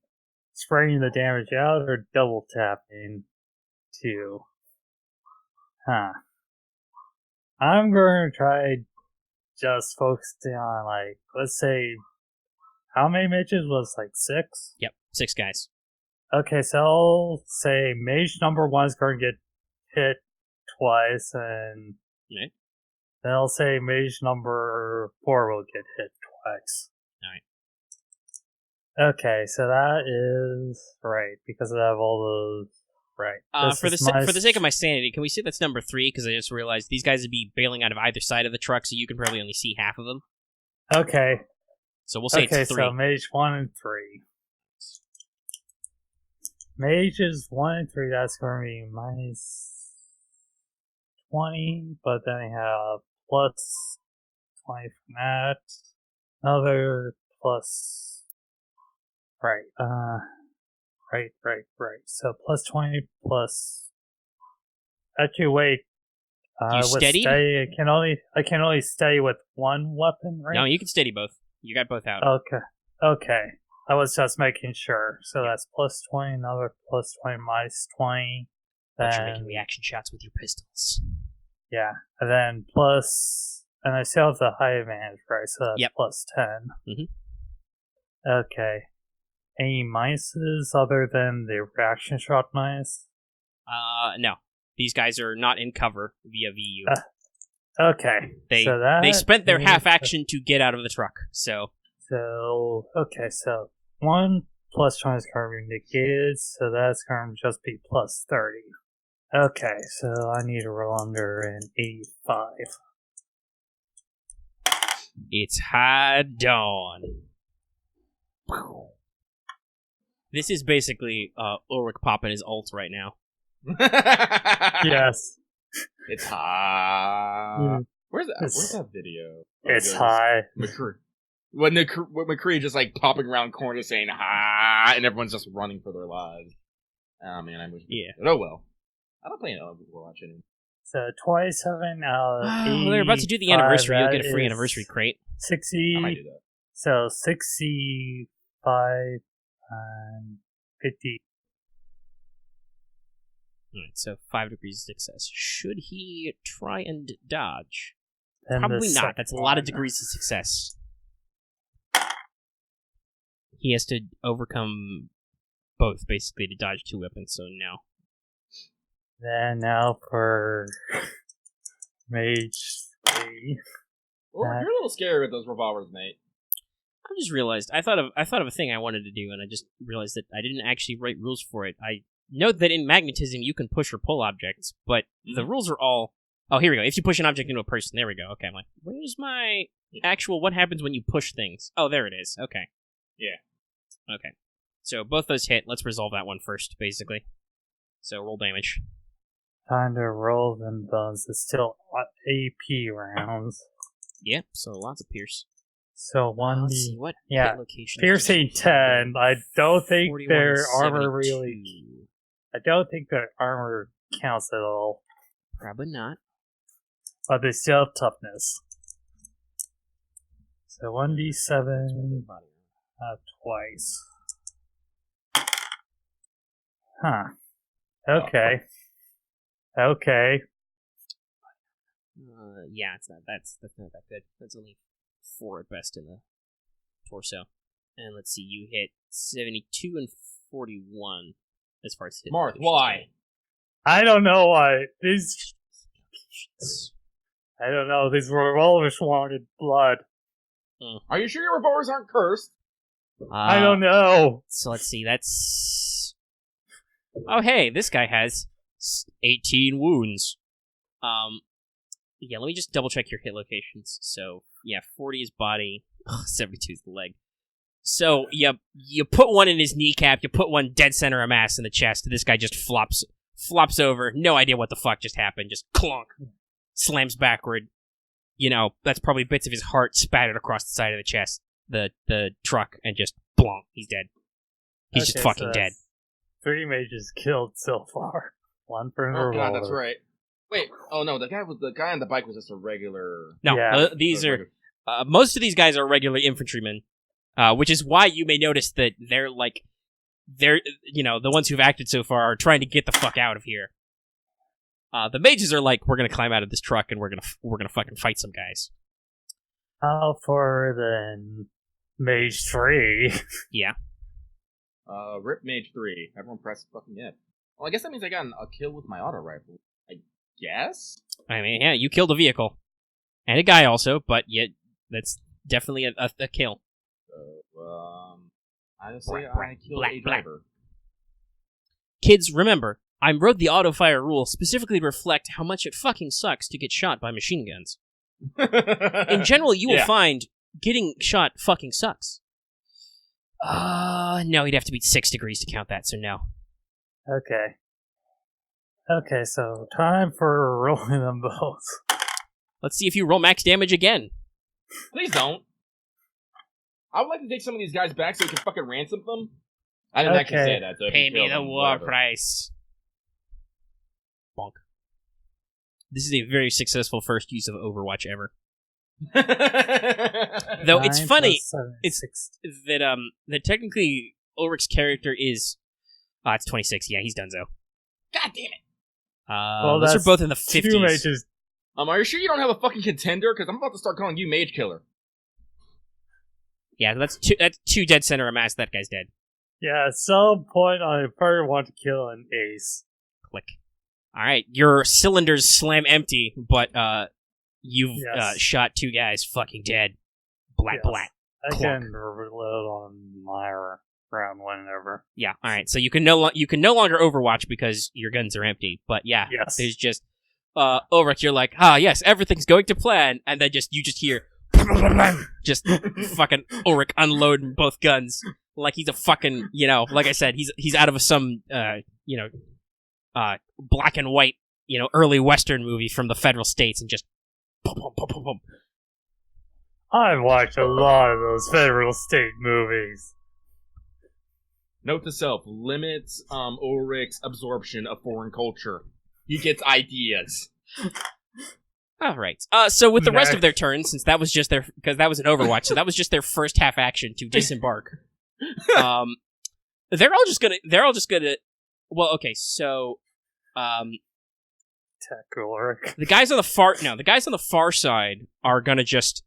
Speaker 3: spraying the damage out or double tapping 2. Huh. I'm going to try just focusing on, let's say... How many mages was 6?
Speaker 1: Yep, 6 guys.
Speaker 3: Okay, so I'll say mage number 1 is going to get hit twice, and then I'll say mage number 4 will get hit twice.
Speaker 1: Alright.
Speaker 3: Okay, so that is right, because I have all those... Right.
Speaker 1: For the sake of my sanity, can we say that's number 3? Because I just realized these guys would be bailing out of either side of the truck, so you can probably only see half of them.
Speaker 3: Okay.
Speaker 1: So we'll say it's 3.
Speaker 3: Okay, so mage 1 and 3. Mages 1 and 3, that's going to be minus 20, but then I have plus 20 from that. Another plus. Right. Right. So plus 20 plus. Actually, wait.
Speaker 2: You steady?
Speaker 3: I can only steady with one weapon, right?
Speaker 2: No, you can steady both. You got both out.
Speaker 3: Okay. I was just making sure. So that's plus 20, another plus 20, minus 20.
Speaker 2: But you're making reaction shots with your pistols.
Speaker 3: Yeah, and then plus, and I still have the high advantage, right? So that's plus 10.
Speaker 2: Mm-hmm.
Speaker 3: Okay. Any minuses other than the reaction shot minus?
Speaker 2: No. These guys are not in cover via VU.
Speaker 3: Okay.
Speaker 2: They spent their half action to get out of the truck, so...
Speaker 3: So 1 plus 20 is going to be negated, so that's going to just be plus 30. Okay, so I need to roll under an 85.
Speaker 2: It's high dawn. This is basically Ulrich popping his ult right now.
Speaker 3: Yes.
Speaker 4: It's high. Where's that video?
Speaker 3: It's high.
Speaker 4: When McCree just like popping around corners saying "ha," and everyone's just running for their lives. Oh man, I wish. Yeah. But oh well. I don't play an Overwatch anymore.
Speaker 3: So 27 out of 80.
Speaker 2: Well, they're about to do the anniversary. You'll get a free anniversary crate.
Speaker 3: 60.
Speaker 4: I might do that.
Speaker 3: So 65 and 50.
Speaker 2: Alright, so 5 degrees of success. Should he try and dodge?
Speaker 3: And
Speaker 2: probably not. That's a lot of degrees of success. He has to overcome both, basically, to dodge 2 weapons, so no.
Speaker 3: Then now for Mage 3.
Speaker 4: You're a little scary with those revolvers, mate.
Speaker 2: I just realized, I thought of a thing I wanted to do, and I just realized that I didn't actually write rules for it. I note that in magnetism you can push or pull objects, but the rules are all... Oh, here we go. If you push an object into a person, there we go. Okay, I'm like, where's my actual... What happens when you push things? Oh, there it is. Okay.
Speaker 4: Yeah.
Speaker 2: Okay. So both those hit. Let's resolve that one first, basically. So roll damage.
Speaker 3: Time to roll them bones. It's still AP rounds.
Speaker 2: Yeah, so lots of pierce.
Speaker 3: So 1D.
Speaker 2: Let's see, what location?
Speaker 3: Piercing 10. I don't think their armor really... I don't think their armor counts at all.
Speaker 2: Probably not.
Speaker 3: But they still have toughness. So 1d7 twice. Huh. Okay. Okay.
Speaker 2: Yeah, it's not. That's not that good. That's only 4 at best in the torso. And let's see, you hit 72 and 41 as far as hit.
Speaker 4: Marth, why?
Speaker 3: I don't know why. I don't know. These revolvers wanted blood.
Speaker 4: Are you sure your revolvers aren't cursed?
Speaker 3: I don't know.
Speaker 2: So let's see. That's... Oh, hey, this guy has 18 wounds. Yeah, let me just double check your hit locations. So, yeah, 40 is body, 72 is the leg. So, you put one in his kneecap, you put one dead center of mass in the chest, this guy just flops over, no idea what the fuck just happened, just clunk, slams backward. You know, that's probably bits of his heart spattered across the side of the chest, the truck, and just blonk, he's dead. He's just fucking dead.
Speaker 3: 3 mages killed so far. 1 for revolver.
Speaker 4: Oh god, that's right. Wait, oh no, the guy on the bike was just a regular...
Speaker 2: No, these are... most of these guys are regular infantrymen, which is why you may notice that they're, the ones who've acted so far are trying to get the fuck out of here. The mages are like, we're gonna climb out of this truck and we're gonna fucking fight some guys.
Speaker 3: For the Mage 3.
Speaker 2: Yeah.
Speaker 4: Rip Mage 3. Everyone press fucking F. Well, I guess that means I got a kill with my auto rifle. Yes?
Speaker 2: I mean, yeah, you killed a vehicle. And a guy also, but yet that's definitely a kill.
Speaker 4: Honestly, I killed a driver.
Speaker 2: Kids, remember, I wrote the auto-fire rule specifically to reflect how much it fucking sucks to get shot by machine guns. In general, you will find getting shot fucking sucks. No, he'd have to be 6 degrees to count that, so no.
Speaker 3: Okay, so time for rolling them both.
Speaker 2: Let's see if you roll max damage again.
Speaker 4: Please don't. I would like to take some of these guys back so we can fucking ransom them. I didn't actually say that. So
Speaker 1: pay me the war price. Bonk. This is a very successful first use of Overwatch ever. Though it's funny, that technically Ulrich's character is it's 26. Yeah, he's donezo.
Speaker 4: God damn it!
Speaker 1: Those are both in the 50s.
Speaker 4: Are you sure you don't have a fucking contender? Because I'm about to start calling you Mage Killer.
Speaker 1: Yeah, that's two dead center of mass. That guy's dead.
Speaker 3: Yeah, at some point I probably want to kill an ace.
Speaker 1: Click. All right, your cylinders slam empty, but you've shot two guys fucking dead. Black.
Speaker 3: I can reload on my round whenever.
Speaker 1: Yeah. All right. So you can no longer Overwatch because your guns are empty. But yeah, there's just Ulrich. You're like, yes, everything's going to plan, and then you just hear just fucking Ulrich unloading both guns like he's a fucking like I said, he's out of some black and white early Western movie from the Federal States and just boom, boom, boom, boom, boom.
Speaker 3: I've watched a lot of those Federal State movies.
Speaker 4: Note to self: limits Ulrich's absorption of foreign culture. He gets ideas.
Speaker 1: All right. So with the rest of their turns, since that was just because that was an Overwatch, so that was just their first half action to disembark. They're all just gonna. Well, okay. So,
Speaker 3: Tech Ulrich.
Speaker 1: the guys on the far side are gonna just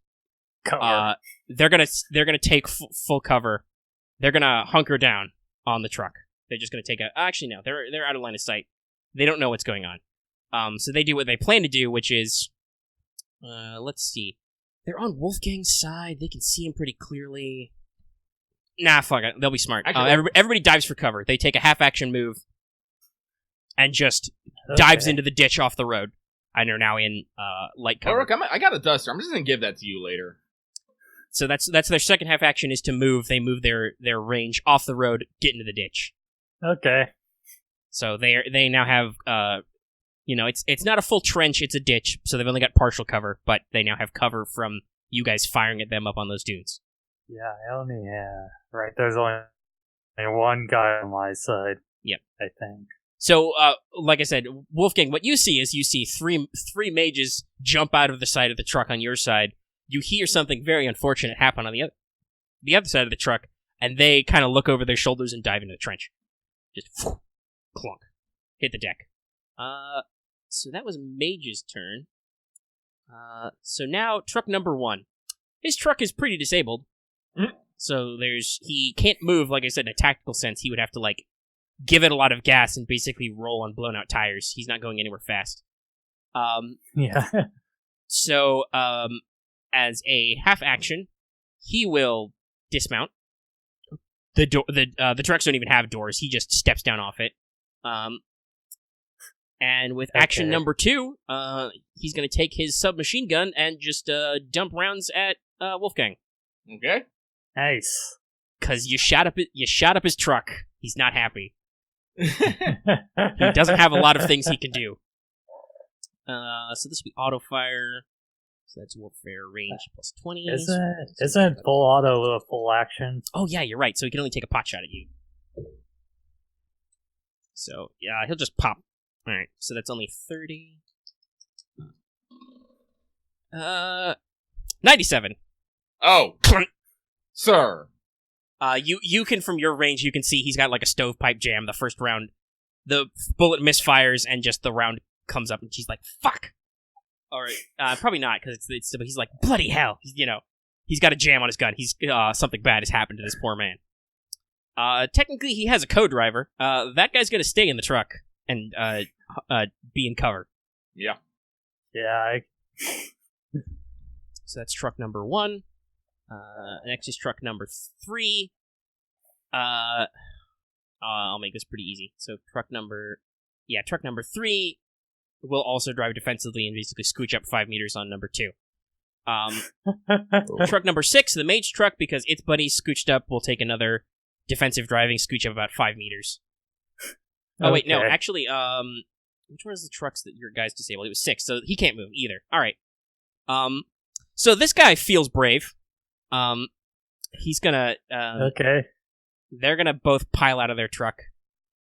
Speaker 3: cover.
Speaker 1: They're gonna take full cover. They're gonna hunker down on the truck. They're just gonna take actually no, they're out of line of sight. They don't know what's going on. So they do what they plan to do, which is, let's see. They're on Wolfgang's side. They can see him pretty clearly. Nah, fuck it. They'll be smart. Everybody dives for cover. They take a half-action move and just dives into the ditch off the road. And are now in light cover.
Speaker 4: Ulrich, I got a duster. I'm just going to give that to you later.
Speaker 1: So that's their second half action is to move. They move their range off the road, get into the ditch.
Speaker 3: Okay.
Speaker 1: So they now have it's not a full trench, it's a ditch. So they've only got partial cover, but they now have cover from you guys firing at them up on those dunes.
Speaker 3: Yeah, right. There's only one guy on my side.
Speaker 1: Yep,
Speaker 3: I think.
Speaker 1: So, like I said, Wolfgang, what you see is three mages jump out of the side of the truck on your side. You hear something very unfortunate happen on the other side of the truck, and they kind of look over their shoulders and dive into the trench. Just clunk, hit the deck. So that was Mage's turn. So now truck number 1. His truck is pretty disabled.
Speaker 4: Mm-hmm.
Speaker 1: So he can't move, like I said, in a tactical sense. He would have to give it a lot of gas and basically roll on blown out tires. He's not going anywhere fast.
Speaker 3: Yeah.
Speaker 1: So, as a half action, he will dismount. The trucks don't even have doors. He just steps down off it. And with action number 2, he's going to take his submachine gun and just dump rounds at Wolfgang.
Speaker 4: Okay.
Speaker 3: Nice.
Speaker 1: Because you shot up his truck. He's not happy. He doesn't have a lot of things he can do. So this will be auto fire. So that's warfare range plus 20.
Speaker 3: Isn't full auto a full action?
Speaker 1: Oh yeah, you're right. So he can only take a pot shot at you. So yeah, he'll just pop. All right. So that's only 30. 97.
Speaker 4: Oh, sir.
Speaker 1: You can, from your range, you can see he's got like a stovepipe jam. The first round, the bullet misfires and just the round comes up and she's like, fuck. All right. Probably not, because he's like, bloody hell. He's got a jam on his gun. He's, something bad has happened to this poor man. Technically he has a co-driver. That guy's gonna stay in the truck and, be in cover.
Speaker 4: Yeah.
Speaker 3: Yeah,
Speaker 1: So that's truck number 1. Next is truck number 3. I'll make this pretty easy. So truck number 3 will also drive defensively and basically scooch up 5 meters on number 2. Truck number 6, the mage truck, because its buddy scooched up, will take another defensive driving, scooch up about 5 meters. Oh wait, no, actually, which one is the trucks that your guys disabled? It was 6, so he can't move either. All right. So this guy feels brave. He's gonna.
Speaker 3: Okay.
Speaker 1: They're gonna both pile out of their truck.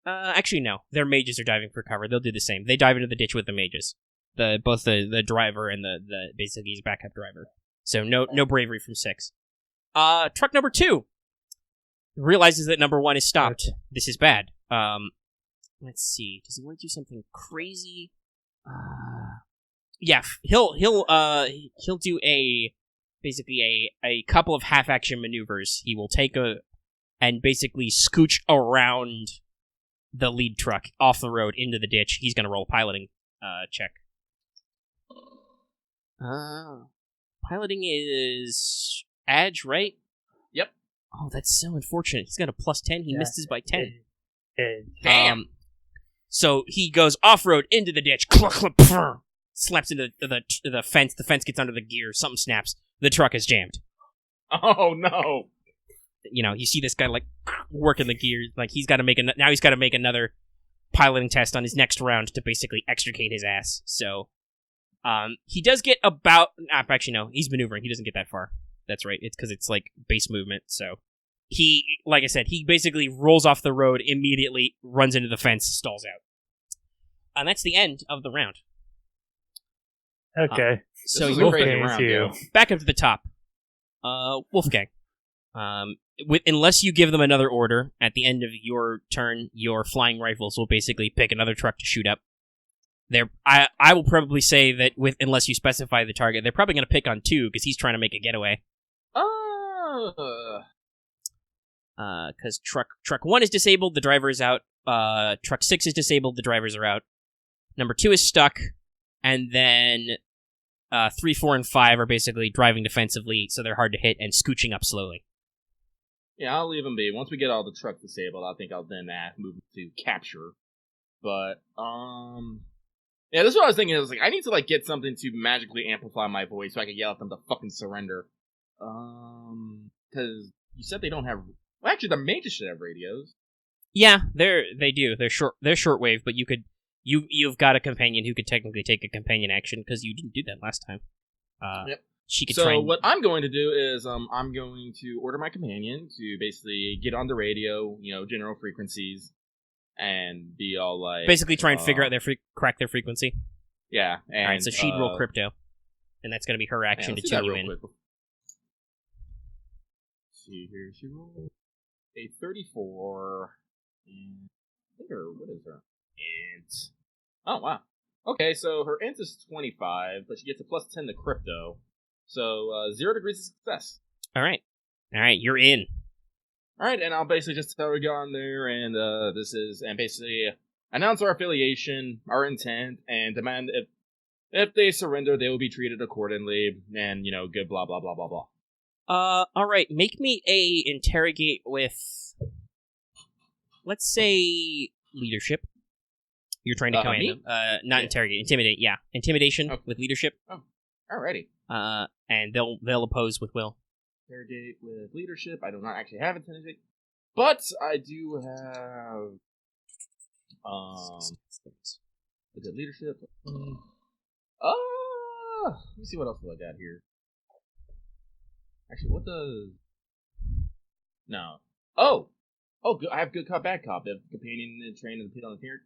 Speaker 1: Actually, no. Their mages are diving for cover. They'll do the same. They dive into the ditch with the mages. Both the driver and the basically his backup driver. So no bravery from 6. Truck number 2 realizes that number 1 is stopped. Okay. This is bad. Let's see. Does he want to do something crazy? Yeah, he'll do a couple of half action maneuvers. He will take and basically scooch around the lead truck off the road into the ditch. He's going to roll a piloting check. Piloting is edge, right?
Speaker 4: Yep.
Speaker 1: Oh, that's so unfortunate. He's got a +10. He misses by 10.
Speaker 4: Damn.
Speaker 1: So he goes off-road into the ditch. Slaps into the fence. The fence gets under the gear. Something snaps. The truck is jammed.
Speaker 4: Oh, no.
Speaker 1: You see this guy, working the gear. He's got to make another piloting test on his next round to basically extricate his ass. So, he does get about... actually, no. He's maneuvering. He doesn't get that far. That's right. It's because it's, base movement. So, he, like I said, he basically rolls off the road, immediately runs into the fence, stalls out. And that's the end of the round.
Speaker 3: Okay.
Speaker 1: So,
Speaker 3: you
Speaker 1: back up to the top. Wolfgang. Unless you give them another order, at the end of your turn, your flying rifles will basically pick another truck to shoot up. I will probably say that unless you specify the target, they're probably going to pick on 2 because he's trying to make a getaway. Because truck 1 is disabled, the driver is out. Truck 6 is disabled, the drivers are out. Number 2 is stuck, and then 3, 4, and 5 are basically driving defensively, so they're hard to hit and scooching up slowly.
Speaker 4: Yeah, I'll leave them be. Once we get all the trucks disabled, I think I'll then move to capture. But, yeah, this is what I was thinking. I need to, get something to magically amplify my voice so I can yell at them to fucking surrender. Because you said they don't have... Well, actually, the mages should have radios.
Speaker 1: Yeah, they do. They're shortwave, but you've got a companion who could technically take a companion action, because you didn't do that last time.
Speaker 4: Yep.
Speaker 1: She could try.
Speaker 4: So what I'm going to do is I'm going to order my companion to basically get on the radio, general frequencies, and be all
Speaker 1: basically try and figure out crack their frequency.
Speaker 4: Yeah. And,
Speaker 1: all right, so she'd roll crypto, and that's going to be her action to tune you in.
Speaker 4: Quick. Let's see here, she rolled a 34, and I think what is her int? Oh wow. Okay, so her int is 25, but she gets a +10 to crypto. So, 0 degrees of success.
Speaker 1: All right, you're in.
Speaker 4: All right, and I'll basically just tell her to go on there, and basically announce our affiliation, our intent, and demand if they surrender, they will be treated accordingly, and good blah blah blah blah blah.
Speaker 1: All right, make me a interrogate with, let's say, leadership. You're trying to command them. Not interrogate, intimidate. Yeah, intimidation with leadership.
Speaker 4: Oh, alrighty.
Speaker 1: And they'll oppose with will.
Speaker 4: Interrogate with leadership. I do not actually have intimidate, but I do have is it leadership? Let me see what else do I got here. Actually, what does no? Oh, good. I have good cop, bad cop. If companion and trained and put on the tier.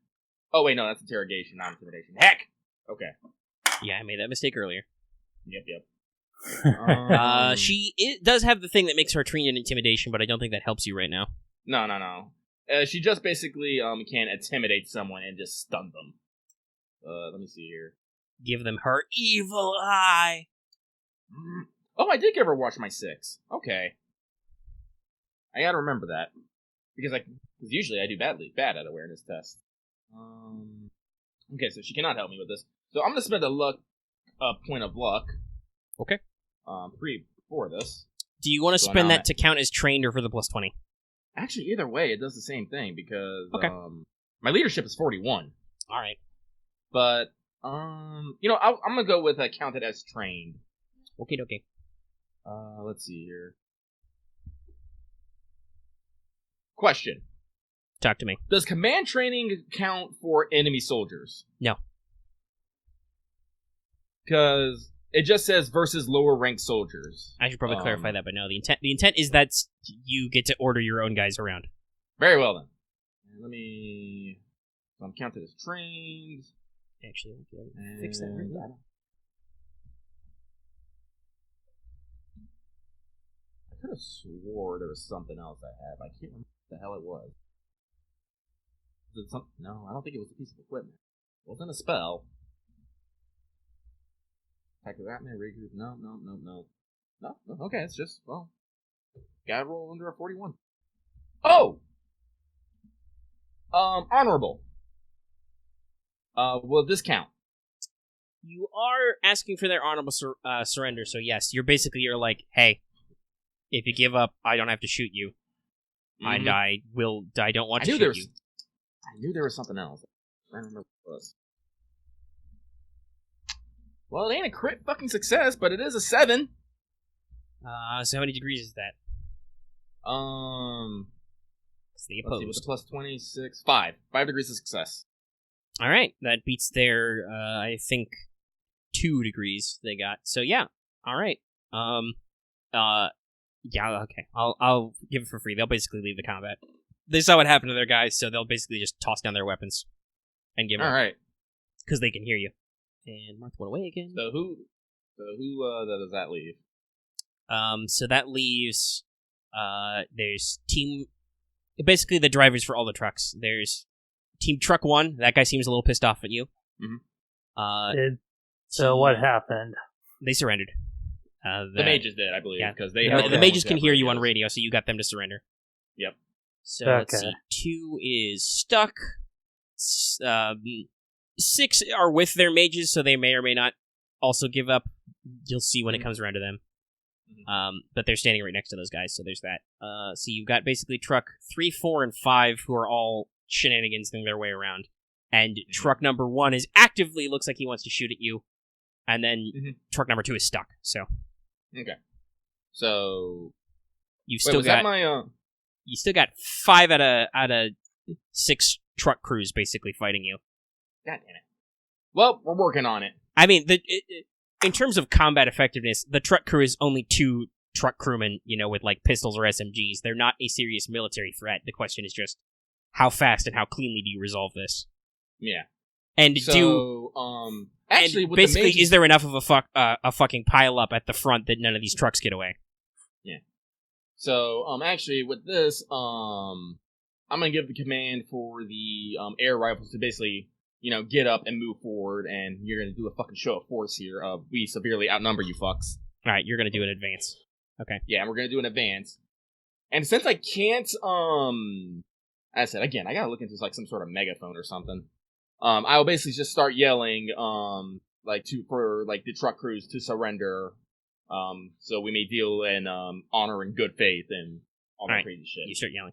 Speaker 4: Oh wait, no, that's interrogation, not intimidation. Heck. Okay.
Speaker 1: Yeah, I made that mistake earlier.
Speaker 4: Yep.
Speaker 1: She does have the thing that makes her trained in intimidation, but I don't think that helps you right now.
Speaker 4: No. She just basically can intimidate someone and just stun them. Let me see here.
Speaker 1: Give them her evil eye.
Speaker 4: Oh, I did give her watch my 6. Okay. I gotta remember that. Because usually I do bad at awareness tests. Okay, so she cannot help me with this. So I'm gonna spend a point of luck.
Speaker 1: Okay.
Speaker 4: For this.
Speaker 1: Do you want to spend that to count as trained or for the +20?
Speaker 4: Actually, either way, it does the same thing because my leadership is 41.
Speaker 1: All right.
Speaker 4: But I'm gonna go with count it as trained.
Speaker 1: Okay.
Speaker 4: Let's see here. Question.
Speaker 1: Talk to me.
Speaker 4: Does command training count for enemy soldiers?
Speaker 1: No.
Speaker 4: Because It just says versus lower ranked soldiers.
Speaker 1: I should probably clarify that, but no, the intent is that you get to order your own guys around.
Speaker 4: Very well then. Let me. I'm counted as trained.
Speaker 1: Actually, fix that right now.
Speaker 4: I could have swore there was something else I had. I can't remember what the hell it was. Was it some? No, I don't think it was a piece of equipment. It wasn't a spell. Attack of that man, regroup. No. No. Okay, it's just, well, gotta roll under a 41. Oh! Honorable. Will this count?
Speaker 1: You are asking for their honorable surrender, so yes, you're like, hey, if you give up, I don't have to shoot you. And I don't want to shoot you.
Speaker 4: I knew there was something else. I don't remember what it was. Well, it ain't a crit fucking success, but it is a 7.
Speaker 1: So how many degrees is that?
Speaker 4: It's the opposed. Let's see, plus 26. 5. 5 degrees of success.
Speaker 1: Alright, that beats their, I think, 2 degrees they got. So yeah, alright. Yeah, okay. I'll give it for free. They'll basically leave the combat. They saw what happened to their guys, so they'll basically just toss down their weapons and give up.
Speaker 4: Alright.
Speaker 1: Because they can hear you. And Marth went away again.
Speaker 4: So who does that leave?
Speaker 1: So that leaves, there's team, basically the drivers for all the trucks. There's Team Truck 1, that guy seems a little pissed off at you.
Speaker 4: Mm-hmm.
Speaker 3: So what happened?
Speaker 1: They surrendered.
Speaker 4: The mages did, I believe, because they
Speaker 1: the mages can hear you on radio, so you got them to surrender.
Speaker 4: Yep.
Speaker 1: So let's see. 2 is stuck. 6 are with their mages, so they may or may not also give up. You'll see when it comes around to them. But they're standing right next to those guys, so there's that. So you've got basically truck 3, 4, and 5 who are all shenanigansing their way around. And truck number 1 is actively looks like he wants to shoot at you. And then truck number 2 is stuck, so.
Speaker 4: Okay. So
Speaker 1: you've still got you still got 5 out of 6 truck crews basically fighting you.
Speaker 4: God damn it. Well, we're working on it.
Speaker 1: I mean, in terms of combat effectiveness, the truck crew is only 2 truck crewmen, with like pistols or SMGs. They're not a serious military threat. The question is just how fast and how cleanly do you resolve this?
Speaker 4: Yeah.
Speaker 1: And
Speaker 4: actually, with
Speaker 1: basically,
Speaker 4: the mages,
Speaker 1: is there enough of a fucking pile up at the front that none of these trucks get away?
Speaker 4: Yeah. So, actually, with this, I'm gonna give the command for the air rifles to basically, get up and move forward, and you're gonna do a fucking show of force here. We severely outnumber you fucks.
Speaker 1: All right, you're gonna do an advance. Okay.
Speaker 4: Yeah, and we're gonna do an advance. And since I can't, as I said again, I gotta look into like some sort of megaphone or something. I will basically just start yelling, for the truck crews to surrender, so we may deal in honor and good faith and all that crazy shit.
Speaker 1: You start yelling.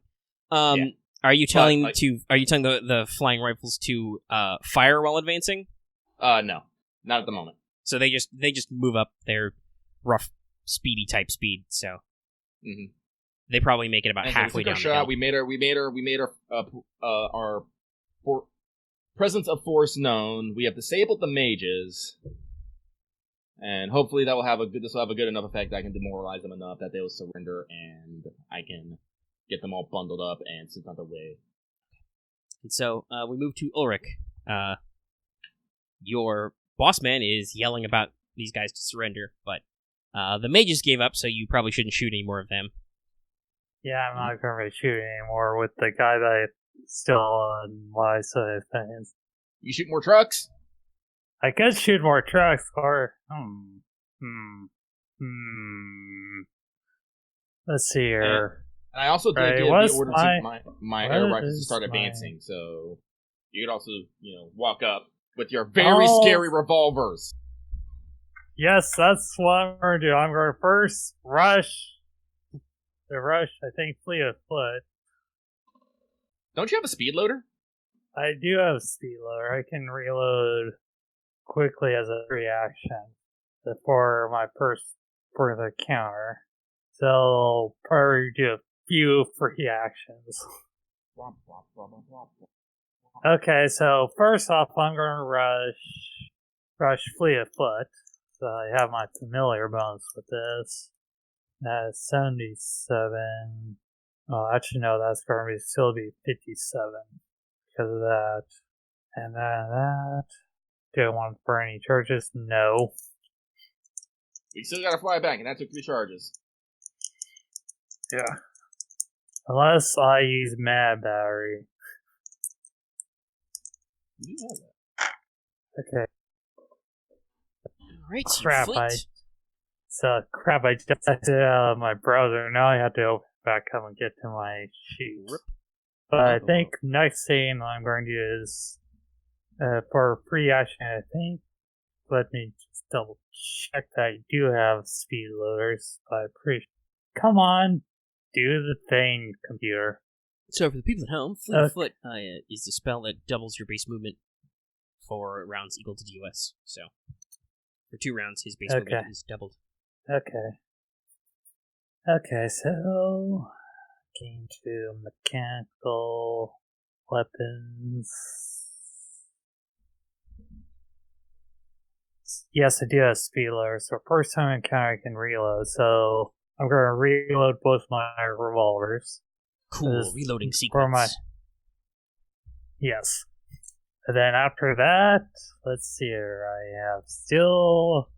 Speaker 1: Are you telling the flying rifles to fire while advancing?
Speaker 4: No, not at the moment.
Speaker 1: So they just move up their rough, speedy type speed. So they probably make it about halfway down the hill.
Speaker 4: We made our presence of force known. We have disabled the mages, and hopefully this will have a good enough effect that I can demoralize them enough that they will surrender, and I can get them all bundled up and sent on their way.
Speaker 1: And so we move to Ulrich. Your boss man is yelling about these guys to surrender, but the mages gave up, so you probably shouldn't shoot any more of them.
Speaker 3: Yeah, I'm not going to shoot anymore with the guy that still on my side of things.
Speaker 4: You shoot more trucks?
Speaker 3: I could shoot more trucks, or let's see here.
Speaker 4: And I also did give the order to my air rifles to start advancing, so you could also, walk up with your very scary revolvers.
Speaker 3: Yes, that's what I'm going to do. I'm going to first rush. I think, fleet of foot.
Speaker 4: Don't you have a speed loader?
Speaker 3: I do have a speed loader. I can reload quickly as a reaction for the counter. So I'll probably do a few free actions. Okay, so first off, I'm going to rush fleet of foot. I have my familiar bonus with this. That's 77. Oh, actually, no, that's going to still be 57 because of that. And then that. Do I want to burn any charges? No.
Speaker 4: We still gotta fly back, and that took 3 charges.
Speaker 3: Yeah. Unless I use Mad Battery.
Speaker 4: You do have that.
Speaker 3: Okay.
Speaker 2: Alright,
Speaker 3: Crap, I just exited my browser. Now I have to open it back up and get to my sheet. But I think next thing I'm going to do is, for free action, I think, let me just double check that I do have speed loaders. But come on, do the thing, computer.
Speaker 2: So for the people at home, Fleet of Foot is the spell that doubles your base movement for rounds equal to DUS. So for 2 rounds, his base movement is doubled.
Speaker 3: Okay, so game 2, mechanical weapons. Yes, I do have speed loader, so first time encounter I can reload, so I'm going to reload both my revolvers.
Speaker 2: Cool, reloading sequence.
Speaker 3: Yes. And then after that, let's see here, I have still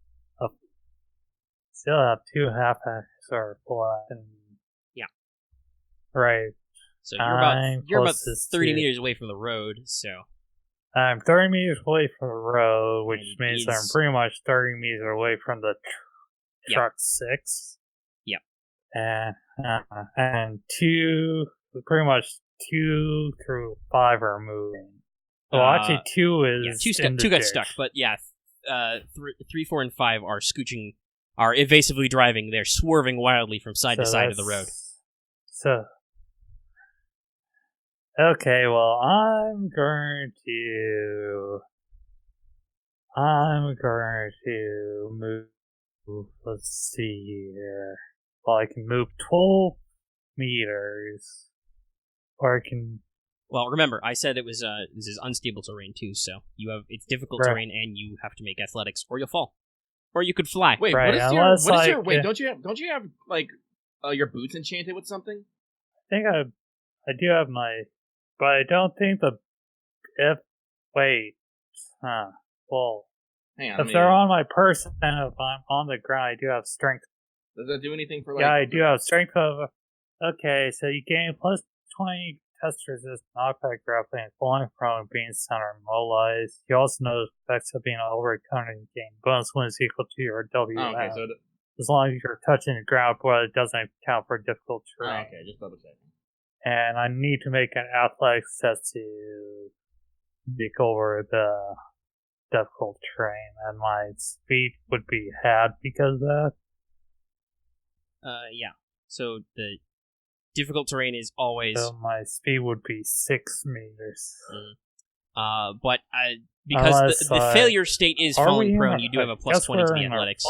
Speaker 3: have 2 half-axes or full and
Speaker 2: yeah.
Speaker 3: Right.
Speaker 2: So you're about 30 meters away from the road, so
Speaker 3: I'm 30 meters away from the road, which means I'm pretty much 30 meters away from the truck 6.
Speaker 2: Yep.
Speaker 3: And 2, pretty much 2 through 5 are moving. Well, actually 2 is
Speaker 2: 2 got stuck, but yeah, 3, 4, and 5 are scooching, are evasively driving. They're swerving wildly from side to side of the road.
Speaker 3: So, okay, well, I'm going to move, let's see here. Well, I can move 12 meters, or I can...
Speaker 2: Well, remember, I said it was, this is unstable terrain too, so it's difficult terrain and you have to make athletics, or you'll fall. Or you could fly.
Speaker 4: Wait,
Speaker 3: right,
Speaker 4: what is your, wait, don't you have, like, your boots enchanted with something?
Speaker 3: I think I do have my, but I don't think well,
Speaker 4: hang on,
Speaker 3: if they're on my person and if I'm on the ground, I do have strength.
Speaker 4: Does that do anything for, like...
Speaker 3: Yeah, I do have strength of, okay, so you gain plus 20 test resist, knockback, grappling, falling prone, being center, immobilized. You also know the effects of being overcome and gain bonus wins equal to your W.
Speaker 4: Oh, okay, so
Speaker 3: as long as you're touching the ground, but it doesn't count for difficult terrain.
Speaker 4: okay, just double checking.
Speaker 3: And I need to make an athletics test to make over the difficult terrain, and my speed would be had because of that.
Speaker 2: Yeah. So the difficult terrain is always...
Speaker 3: So my speed would be 6 meters.
Speaker 2: But because the failure state is falling prone, you do have a plus 20 to the athletics.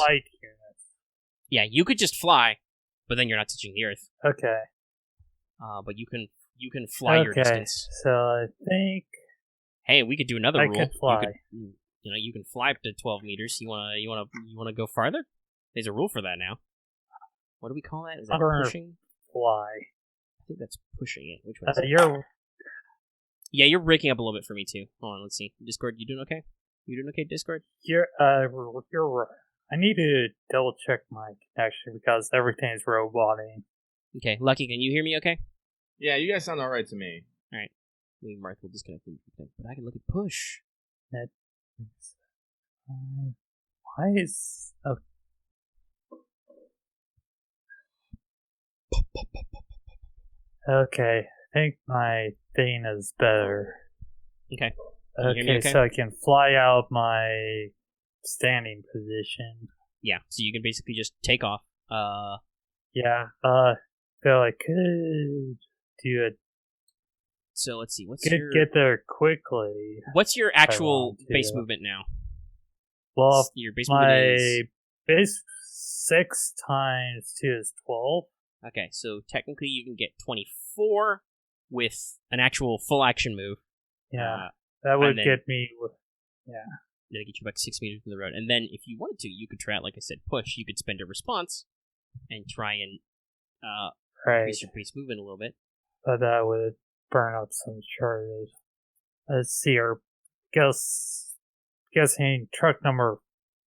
Speaker 2: Yeah, you could just fly, but then you're not touching the earth.
Speaker 3: Okay.
Speaker 2: But you can fly your distance.
Speaker 3: So I think...
Speaker 2: Hey, we could do another rule.
Speaker 3: I could fly.
Speaker 2: You can fly up to 12 meters. You wanna go farther? There's a rule for that now. What do we call that? Is that pushing?
Speaker 3: Fly.
Speaker 2: I think that's pushing it. Which one is
Speaker 3: it?
Speaker 2: You're breaking up a little bit for me too. Hold on, let's see. Discord, you doing okay? You doing okay, Discord?
Speaker 3: You're right. I need to double check my connection because everything is roboting.
Speaker 2: Okay, Lucky, can you hear me okay?
Speaker 4: Yeah, you guys sound alright to me.
Speaker 2: Alright. Maybe Marth will disconnect me, but I can look at push.
Speaker 3: Why is... Oh. Okay, I think my thing is better.
Speaker 2: Okay.
Speaker 3: Okay, so I can fly out my standing position.
Speaker 2: Yeah, so you can basically just take off.
Speaker 3: Yeah, so I could do it.
Speaker 2: So let's see,
Speaker 3: get there quickly.
Speaker 2: What's your actual base movement now?
Speaker 3: Well,
Speaker 2: your base movement is...
Speaker 3: base 6 times 2 is 12.
Speaker 2: Okay, so technically you can get 24 with an actual full action move.
Speaker 3: Yeah, that would get me... Yeah.
Speaker 2: That'll get you about 6 meters from the road. And then, if you wanted to, you could try out, like I said, push. You could spend a response and try and increase your pace movement a little bit.
Speaker 3: But that would burn up some charges. Let's see, our guessing truck number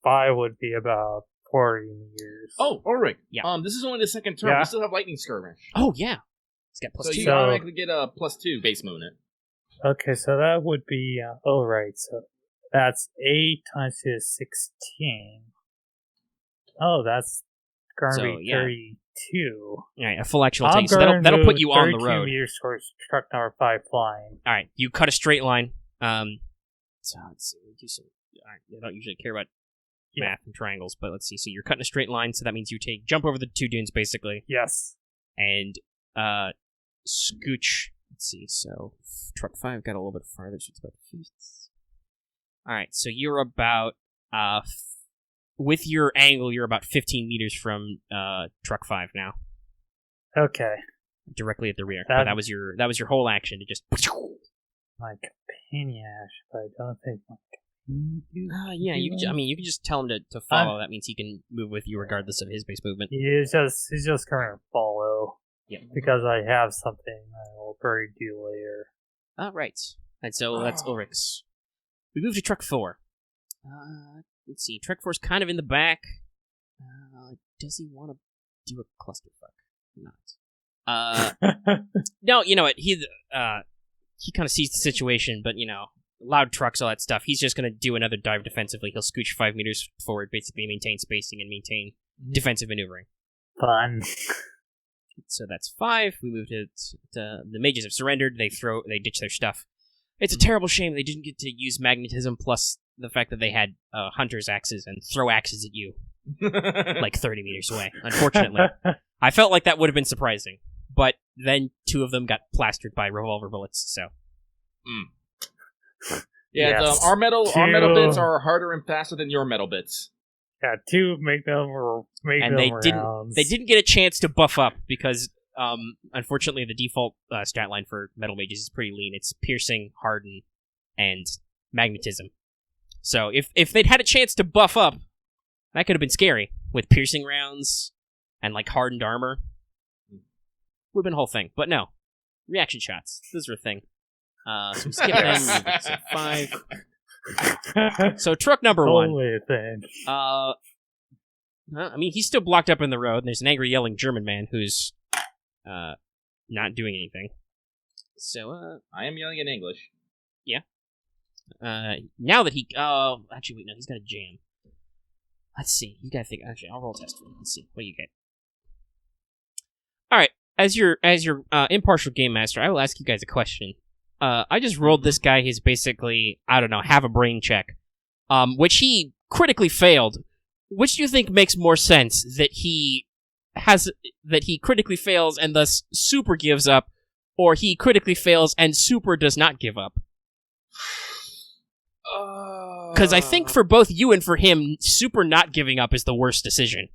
Speaker 3: 5 would be about 40 meters.
Speaker 4: Oh, Ulrich.
Speaker 2: Yeah.
Speaker 4: This is only the second turn.
Speaker 3: Yeah.
Speaker 4: We still have lightning skirmish.
Speaker 2: Oh, yeah. It's got plus
Speaker 4: So
Speaker 2: 2.
Speaker 4: you automatically get a +2 base movement.
Speaker 3: Okay, so that would be, right, so that's 8 times 2 is 16. Oh, that's going to be 32.
Speaker 2: Alright, a full action will take. So that'll put you on the road.
Speaker 3: 32 meters towards truck number 5 flying.
Speaker 2: Alright, you cut a straight line. So let's see, we do some. Alright, I don't usually care about math and triangles, but let's see. So you're cutting a straight line, so that means you jump over the 2 dunes basically.
Speaker 3: Yes.
Speaker 2: And scooch. Let's see. So truck 5 got a little bit farther, so it's about 50. Alright, so you're about with your angle, you're about 15 meters from truck 5 now.
Speaker 3: Okay.
Speaker 2: Directly at the rear. But that was your whole action to just.
Speaker 3: My companion, but I don't think my companion.
Speaker 2: Yeah, you can just tell him to follow. That means he can move with you regardless of his base movement.
Speaker 3: He's just going to follow.
Speaker 2: Yeah.
Speaker 3: Because I have something I will probably do later.
Speaker 2: Right. And so that's Ulrich's. We move to truck 4. Let's see. Truck 4's kind of in the back. Does he want to do a clusterfuck? Not. No, you know what? He kind of sees the situation, but, loud trucks, all that stuff. He's just going to do another dive defensively. He'll scooch 5 meters forward, basically maintain spacing and maintain defensive maneuvering.
Speaker 3: Fun.
Speaker 2: So that's 5. We move to the mages have surrendered. They ditch their stuff. It's a terrible shame they didn't get to use magnetism plus the fact that they had hunter's axes and throw axes at you like 30 meters away. Unfortunately, I felt like that would have been surprising, but then 2 of them got plastered by revolver bullets. So,
Speaker 4: yeah,
Speaker 3: yes.
Speaker 4: Our metal bits are harder and faster than your metal bits.
Speaker 3: Yeah, 2 make them rounds.
Speaker 2: They didn't get a chance to buff up because unfortunately the default stat line for metal mages is pretty lean. It's piercing, harden, and magnetism. So if they'd had a chance to buff up, that could have been scary with piercing rounds and like hardened armor. Would have been a whole thing, but no. Reaction shots. Those are a thing. So skip them. So 5. So truck number 1.
Speaker 3: Only a thing.
Speaker 2: I mean, he's still blocked up in the road, and there's an angry yelling German man who's not doing anything. So
Speaker 4: I am yelling in English.
Speaker 2: Yeah. Now that he actually wait, no, he's got a jam. Let's see. You gotta think. Actually, I'll roll a test for you. Let's see. What do you get? All right. As your impartial game master, I will ask you guys a question. I just rolled this guy. He's basically, I don't know, have a brain check, which he critically failed. Which do you think makes more sense? That he critically fails and thus super gives up, or he critically fails and super does not give up? Because I think for both you and for him, super not giving up is the worst decision.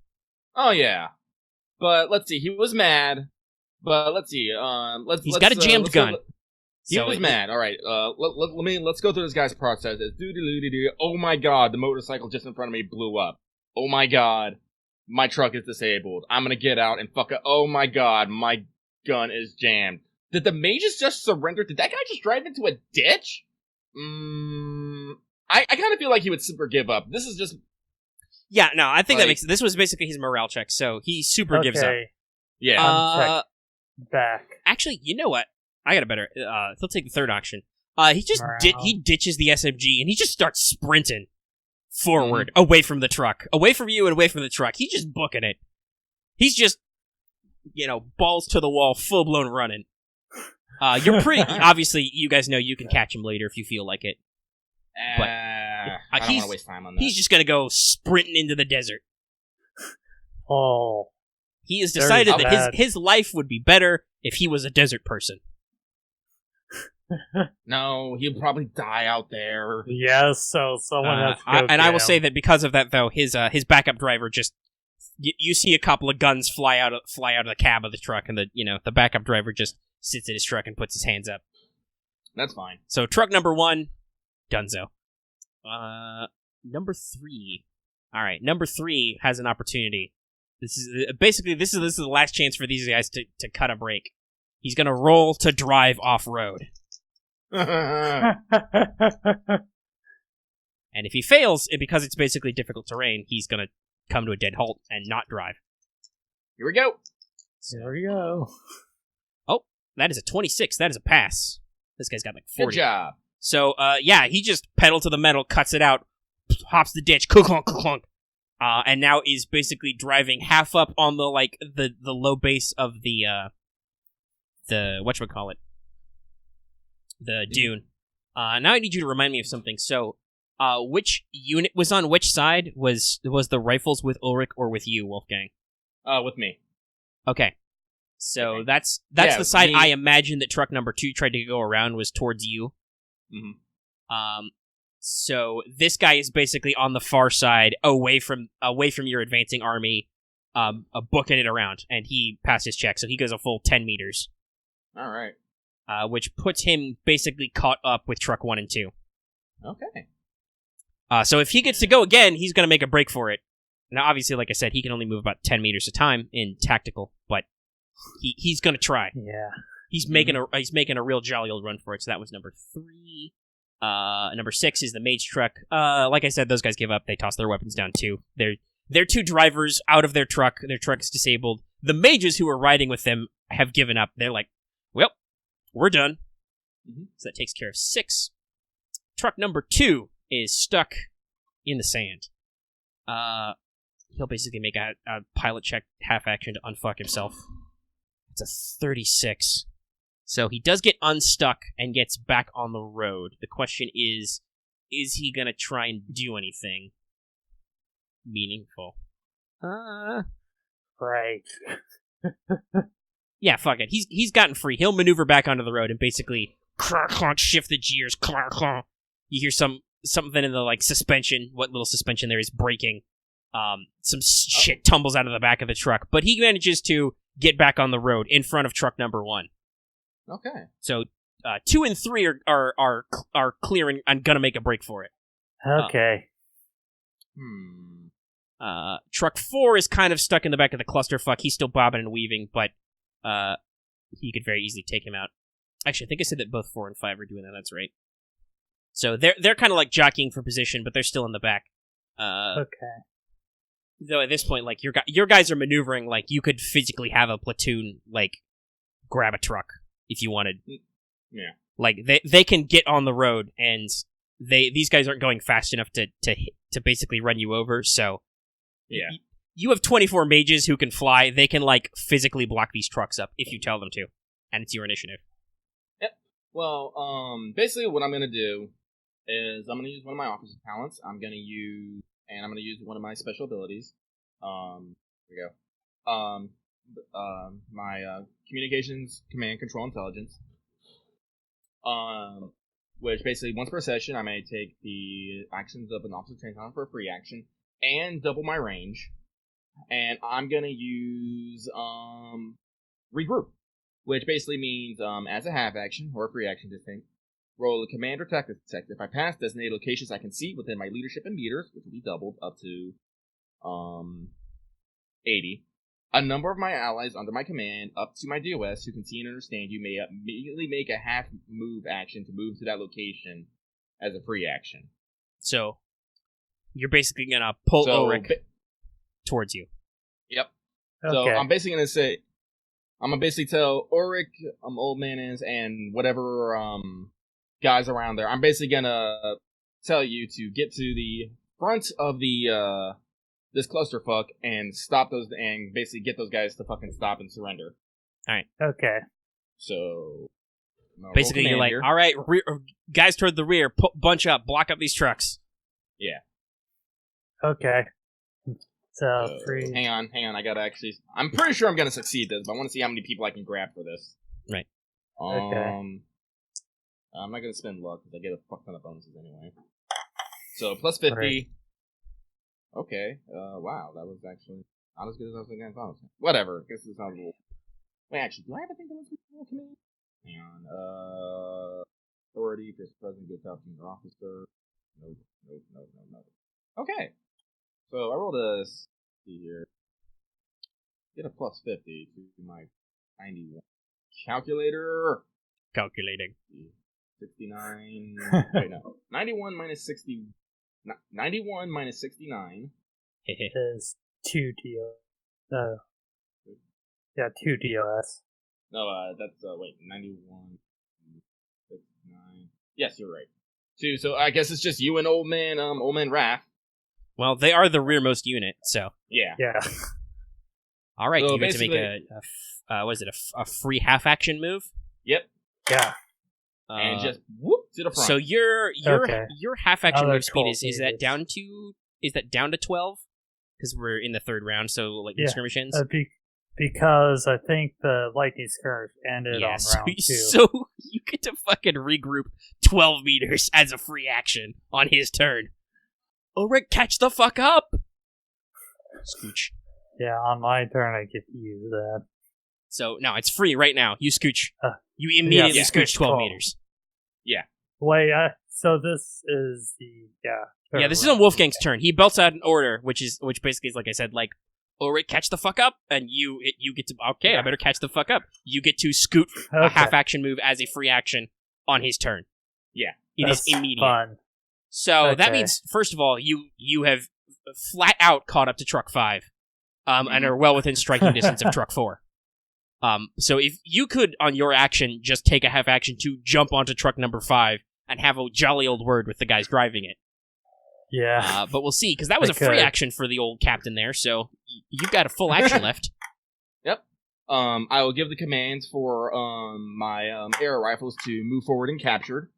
Speaker 4: Oh yeah, but let's see. He was mad. But let's see.
Speaker 2: He's got a jammed gun.
Speaker 4: He was mad. All right. Let's go through this guy's process. Oh my god, the motorcycle just in front of me blew up. Oh my god, my truck is disabled. I'm gonna get out and fuck it. Oh my god, my gun is jammed. Did the mages just surrender? Did that guy just drive into a ditch? I kind of feel like he would super give up. This is just.
Speaker 2: Yeah, no, I think that makes. This was basically his morale check, so he super gives up.
Speaker 4: Yeah.
Speaker 3: Back.
Speaker 2: Actually, you know what? I got a better. He'll take the 3rd option. He just he ditches the SMG and he just starts sprinting forward, away from the truck, away from you and away from the truck. He's just booking it. He's just, balls to the wall, full blown running. You're pretty. Obviously, you guys know you can catch him later if you feel like it. But
Speaker 4: I don't want to waste time on that.
Speaker 2: He's just gonna go sprinting into the desert.
Speaker 3: Oh.
Speaker 2: He has decided that his life would be better if he was a desert person.
Speaker 4: No, he'll probably die out there.
Speaker 3: Yes, so someone has to go
Speaker 2: and I will say that because of that, though, his backup driver just you see a couple of guns fly out of the cab of the truck, and the backup driver just sits in his truck and puts his hands up.
Speaker 4: That's fine.
Speaker 2: So truck number 1, Dunzo.
Speaker 1: Number 3. All right, number 3 has an opportunity. This is basically this is the last chance for these guys to cut a break. He's gonna roll to drive off road, and if he fails, because it's basically difficult terrain, he's gonna come to a dead halt and not drive.
Speaker 4: Here we go.
Speaker 3: Here we go.
Speaker 1: Oh, that is a 26. That is a pass. This guy's got like 40.
Speaker 4: Good job.
Speaker 1: So, yeah, he just pedal to the metal, cuts it out, hops the ditch, clunk, clunk, and now is basically driving half up on the low base of the whatchamacallit, the dune. Now I need you to remind me of something. So, which unit was on which side? Was the rifles with Ulrich or with you, Wolfgang?
Speaker 4: With me.
Speaker 1: Okay. So
Speaker 4: Okay.
Speaker 1: that's
Speaker 4: Yeah,
Speaker 1: the side
Speaker 4: me-
Speaker 1: I imagine that truck number 2 tried to go around was towards you.
Speaker 4: Mm-hmm.
Speaker 1: So this guy is basically on the far side, away from your advancing army, booking it around, and he passed his check, so he goes a full 10 meters.
Speaker 4: All right.
Speaker 1: Which puts him basically caught up with truck 1 and 2.
Speaker 4: Okay.
Speaker 1: So if he gets to go again, he's going to make a break for it. Now, obviously, like I said, he can only move about 10 meters at a time in tactical, but he's going to try.
Speaker 3: Yeah.
Speaker 1: He's making a real jolly old run for it. So that was number 3. Number 6 is the mage truck. Like I said, those guys give up. They toss their weapons down too. They're 2 drivers out of their truck. Their truck is disabled. The mages who are riding with them have given up. They're like, well, we're done.
Speaker 4: Mm-hmm.
Speaker 1: So that takes care of 6. Truck number 2 is stuck in the sand. He'll basically make a pilot check half action to unfuck himself. It's a 36. So he does get unstuck and gets back on the road. The question is he gonna try and do anything meaningful?
Speaker 3: Right.
Speaker 1: Yeah, fuck it. He's gotten free. He'll maneuver back onto the road and basically shift the gears. You hear something in the suspension. What little suspension there is breaking. Some shit tumbles out of the back of the truck, but he manages to get back on the road in front of truck number 1.
Speaker 4: Okay.
Speaker 1: So 2 and 3 are clear and gonna make a break for it.
Speaker 3: Okay.
Speaker 1: Truck 4 is kind of stuck in the back of the clusterfuck. He's still bobbing and weaving, but he could very easily take him out. Actually, I think I said that both 4 and 5 are doing that. That's right. So they're kind of like jockeying for position, but they're still in the back.
Speaker 3: Okay.
Speaker 1: Though at this point, your guys are maneuvering like you could physically have a platoon grab a truck if you wanted.
Speaker 4: Yeah.
Speaker 1: Like they can get on the road, and these guys aren't going fast enough to basically run you over. So
Speaker 4: yeah,
Speaker 1: you have 24 mages who can fly. They can physically block these trucks up if you tell them to, and it's your initiative.
Speaker 4: Yep. Well, basically what I'm gonna do is I'm gonna use one of my officer talents. I'm gonna use one of my special abilities. Here we go. My communications, command, control, intelligence. Which basically once per session I may take the actions of an officer trained talent for a free action and double my range. And I'm gonna use regroup, which basically means as a half action or a free action distinct, roll a command or tactics check. If I pass, designate locations I can see within my leadership and meters, which will be doubled up to 80. A number of my allies under my command, up to my DOS, who can see and understand you, may immediately make a half move action to move to that location as a free action.
Speaker 1: So you're basically gonna pull Ulrich towards you.
Speaker 4: Yep.
Speaker 3: Okay.
Speaker 4: So I'm basically gonna tell Ulrich, Old Man is, and whatever guys around there. I'm basically gonna tell you to get to the front of the this clusterfuck and stop those, and basically get those guys to fucking stop and surrender.
Speaker 1: All right.
Speaker 3: Okay.
Speaker 4: So
Speaker 1: basically, you're like, all right, guys toward the rear, bunch up, block up these trucks.
Speaker 4: Yeah.
Speaker 3: Okay. So free.
Speaker 4: Hang on. I gotta actually. I'm pretty sure I'm gonna succeed this, but I want to see how many people I can grab for this.
Speaker 1: Right.
Speaker 3: Okay.
Speaker 4: I'm not gonna spend luck because I get a fuck ton of bonuses anyway. So plus 50.
Speaker 3: Right.
Speaker 4: Okay. Wow, that was actually not as good as I was thinking. I thought. Whatever. I guess it sounds a little. Wait, actually, do I have a thing that was with command? Hang on. Authority, first president, good top senior officer. Nope. Okay. So I rolled a, let's see here. Get a plus 50 to my 91 calculator.
Speaker 2: Calculating.
Speaker 4: 69. Wait, no. 91 minus 60. 91 minus 69.
Speaker 3: Is 2 DOS. Yeah, 2 DOS.
Speaker 4: No, that's, wait, 91, 69. Yes, you're right. 2, so I guess it's just you and old man Raph.
Speaker 2: Well, they are the rearmost unit, so.
Speaker 4: Yeah.
Speaker 3: Yeah.
Speaker 2: All right,
Speaker 4: So
Speaker 2: you get to make a free half-action move?
Speaker 4: Yep.
Speaker 3: Yeah.
Speaker 4: And just whoop to the front.
Speaker 2: So your half-action
Speaker 3: Another
Speaker 2: move speed is that
Speaker 3: cool
Speaker 2: down to 12? Because we're in the third round, so like the skirmish ends?
Speaker 3: Because I think the lightning skirmish ended on round 2.
Speaker 2: So you get to fucking regroup 12 meters as a free action on his turn. Ulrich, catch the fuck up! Scooch.
Speaker 3: Yeah, on my turn I get to use that.
Speaker 2: So, no, it's free right now. You scooch. You immediately scooch 12 meters.
Speaker 4: Yeah.
Speaker 3: Wait, so this is the...
Speaker 2: Yeah, this is on Wolfgang's turn. He belts out an order, which basically is, like I said, like, Ulrich, catch the fuck up, and you get to... Okay, I better catch the fuck up. You get to scoot a half-action move as a free action on his turn.
Speaker 4: Yeah.
Speaker 2: It is immediate.
Speaker 3: Fun.
Speaker 2: So that means, first of all, you have flat out caught up to Truck 5, and are well within striking distance of Truck 4. So if you could, on your action, just take a half action to jump onto Truck number 5 and have a jolly old word with the guys driving it.
Speaker 3: Yeah.
Speaker 2: But we'll see, because that was a free action for the old captain there, so you've got a full action left.
Speaker 4: Yep. I will give the commands for my arrow rifles to move forward and captured.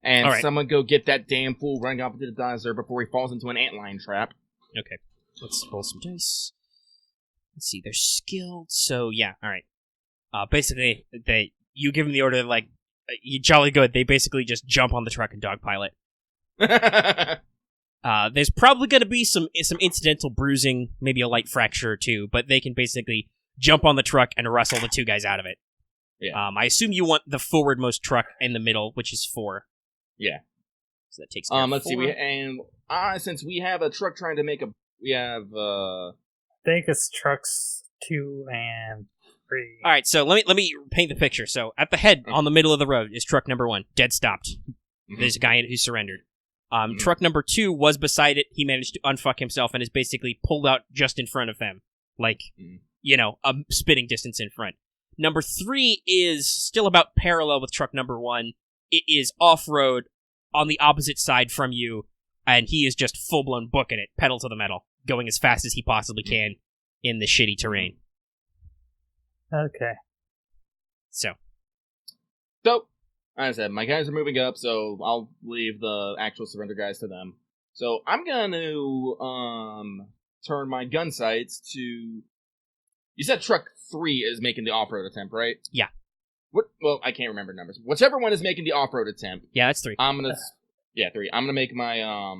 Speaker 4: And someone go get that damn fool running off into the dinosaur before he falls into an antlion trap.
Speaker 2: Okay. Let's roll some dice. Let's see, they're skilled, so yeah, alright. Basically, you give them the order, like, you jolly good, they basically just jump on the truck and dogpile it. There's probably going to be some incidental bruising, maybe a light fracture or two, but they can basically jump on the truck and wrestle the two guys out of it.
Speaker 4: Yeah.
Speaker 2: I assume you want the forwardmost truck in the middle, which is 4.
Speaker 4: Yeah.
Speaker 2: So that takes care of
Speaker 4: let's
Speaker 2: 4.
Speaker 4: see, since we have a truck trying to make I
Speaker 3: think it's trucks 2 and 3.
Speaker 2: All right, so let me paint the picture. So at the head, on the middle of the road, is truck number 1, dead stopped. Mm-hmm. There's a guy who surrendered. Truck number 2 was beside it. He managed to unfuck himself and is basically pulled out just in front of them, like a spitting distance in front. Number 3 is still about parallel with truck number 1. It is off-road on the opposite side from you, and he is just full-blown booking it, pedal to the metal, going as fast as he possibly can in the shitty terrain.
Speaker 3: Okay.
Speaker 2: So,
Speaker 4: as I said, my guys are moving up, so I'll leave the actual surrender guys to them. So I'm going to turn my gun sights to... You said truck 3 is making the off-road attempt, right?
Speaker 2: Yeah.
Speaker 4: Well, I can't remember numbers. Whichever one is making the off-road attempt.
Speaker 2: Yeah, that's 3.
Speaker 4: I'm gonna... Yeah, 3. I'm gonna make my,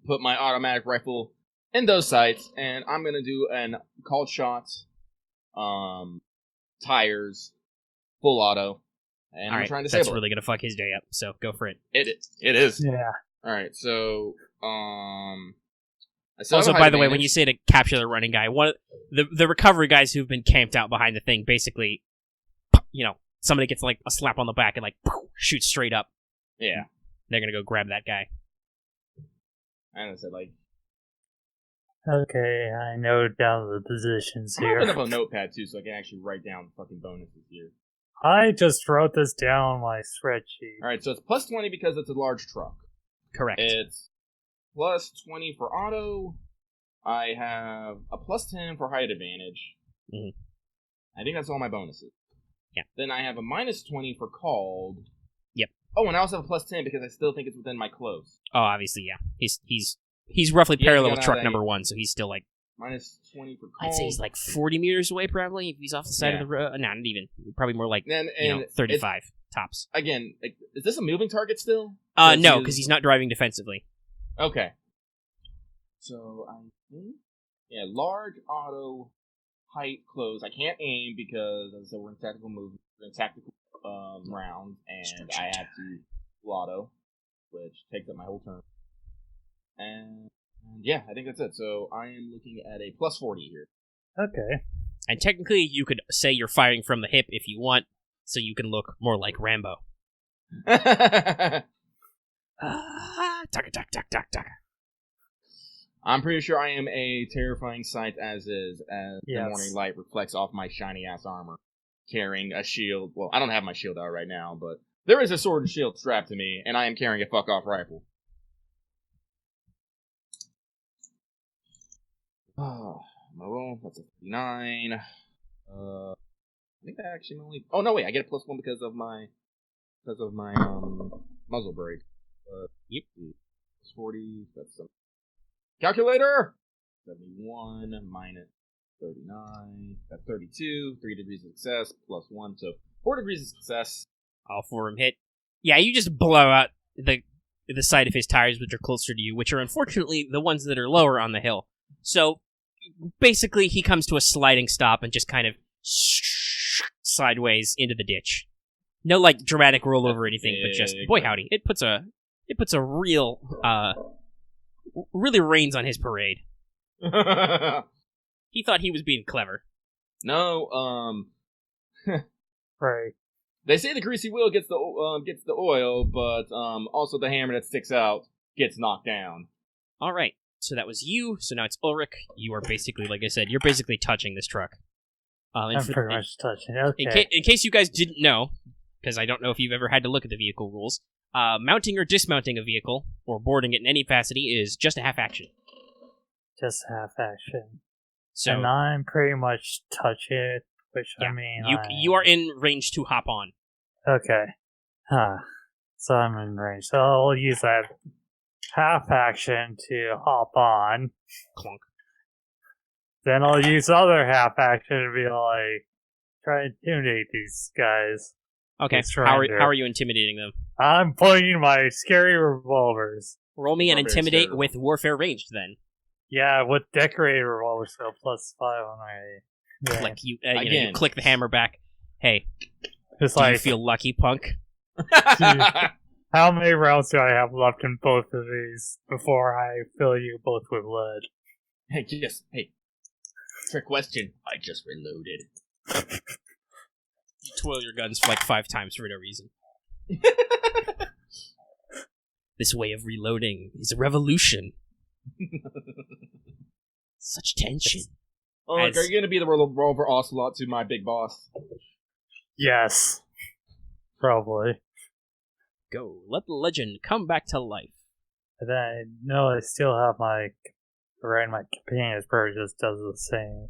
Speaker 4: put my automatic rifle in those sights, and I'm gonna do an called shot, tires, full auto, and I'm trying to disable
Speaker 2: That's really gonna fuck his day up, so go for it.
Speaker 4: It is.
Speaker 3: Yeah.
Speaker 4: Alright, so,
Speaker 2: also, by the way, when you say to capture the running guy, one of the recovery guys who've been camped out behind the thing, basically, somebody gets like a slap on the back and like shoots straight up.
Speaker 4: Yeah.
Speaker 2: They're gonna go grab that guy.
Speaker 4: And I said, like...
Speaker 3: Okay, I noted down the positions here.
Speaker 4: I'm open up a notepad, too, so I can actually write down fucking bonuses here.
Speaker 3: I just wrote this down on my spreadsheet.
Speaker 4: Alright, so it's plus 20 because it's a large truck.
Speaker 2: Correct.
Speaker 4: It's plus 20 for auto. I have a plus 10 for height advantage.
Speaker 2: Mm-hmm.
Speaker 4: I think that's all my bonuses.
Speaker 2: Yeah.
Speaker 4: Then I have a minus 20 for called.
Speaker 2: Yep.
Speaker 4: Oh, and I also have a plus 10 because I still think it's within my close.
Speaker 2: Oh, obviously, yeah. He's roughly parallel with truck number 1, so he's still like...
Speaker 4: Minus 20 for called.
Speaker 2: I'd say he's like 40 meters away, probably, if he's off the side of the road. No, not even. Probably more like, 35 tops.
Speaker 4: Again, like, is this a moving target still?
Speaker 2: No, because he's not driving defensively.
Speaker 4: Okay. So, I think... Yeah, large auto... height close. I can't aim because, as I said, we're in tactical movement, we're in tactical rounds, and I have to lotto. which takes up my whole turn. And yeah, I think that's it. So I am looking at a plus 40 here.
Speaker 3: Okay.
Speaker 1: And technically, you could say you're firing from the hip if you want, so you can look more like Rambo. Tuck.
Speaker 4: I'm pretty sure I am a terrifying sight as is, as the morning light reflects off my shiny ass armor, carrying a shield. Well, I don't have my shield out right now, but there is a sword and shield strapped to me, and I am carrying a fuck off rifle. Oh, my roll, that's a 39. I think that actually only. Oh no, wait, I get a +1 because of my muzzle brake.
Speaker 1: Yep.
Speaker 4: 40. That's some calculator. 71 minus 39. That's 32. 3 degrees of success +1, so 4 degrees of success.
Speaker 1: All 4 of them hit. Yeah, you just blow out the side of his tires, which are closer to you, which are unfortunately the ones that are lower on the hill. So basically, he comes to a sliding stop and just kind of sideways into the ditch. No dramatic rollover or anything, but just boy howdy, it puts a real really rains on his parade. He thought he was being clever.
Speaker 4: No,
Speaker 3: Right.
Speaker 4: They say the greasy wheel gets the oil, but also the hammer that sticks out gets knocked down.
Speaker 1: All right. So that was you. So now it's Ulrich. You are basically, like I said, you're basically touching this truck.
Speaker 3: I'm pretty much touching it. Okay.
Speaker 1: In case you guys didn't know, because I don't know if you've ever had to look at the vehicle rules, mounting or dismounting a vehicle, or boarding it in any capacity, is just a half action.
Speaker 3: Just half action.
Speaker 1: So,
Speaker 3: and I'm pretty much touching it, which
Speaker 1: yeah,
Speaker 3: I mean...
Speaker 1: You are in range to hop on.
Speaker 3: Okay. So I'm in range. So I'll use that half action to hop on.
Speaker 1: Clunk.
Speaker 3: Then I'll use other half action to be like, try to intimidate these guys.
Speaker 1: Okay, how are you intimidating them?
Speaker 3: I'm pointing my scary revolvers.
Speaker 1: Roll me an intimidate with warfare ranged, then.
Speaker 3: Yeah, with decorated revolvers, so +5 on my... Yeah.
Speaker 1: Click, you click the hammer back. Hey,
Speaker 3: just
Speaker 1: do you feel lucky, punk?
Speaker 3: How many rounds do I have left in both of these before I fill you both with lead?
Speaker 4: Hey, trick question. I just reloaded.
Speaker 1: You twirl your guns 5 times for no reason. This way of reloading is a revolution. Such tension.
Speaker 4: Oh, are you going to be the Rover Ocelot to my big boss?
Speaker 3: Yes. Probably.
Speaker 1: Go. Let the legend come back to life.
Speaker 3: And then I know I still have my companion's bird just does the same.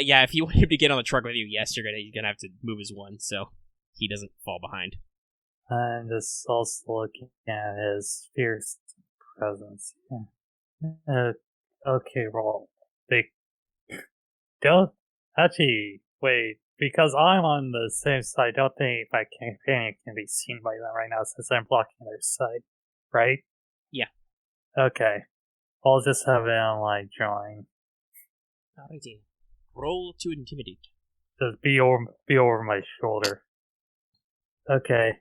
Speaker 1: Yeah, if you want him to get on the truck with you, yes, you're gonna have to move his 1, so he doesn't fall behind.
Speaker 3: I'm just also looking at his fierce presence. Okay, roll. They don't actually wait because I'm on the same side. I don't think my companion can be seen by them right now since I'm blocking their side, right?
Speaker 1: Yeah.
Speaker 3: Okay, I'll just have them join.
Speaker 1: Alrighty. Roll to intimidate.
Speaker 3: Just be over my shoulder. Okay,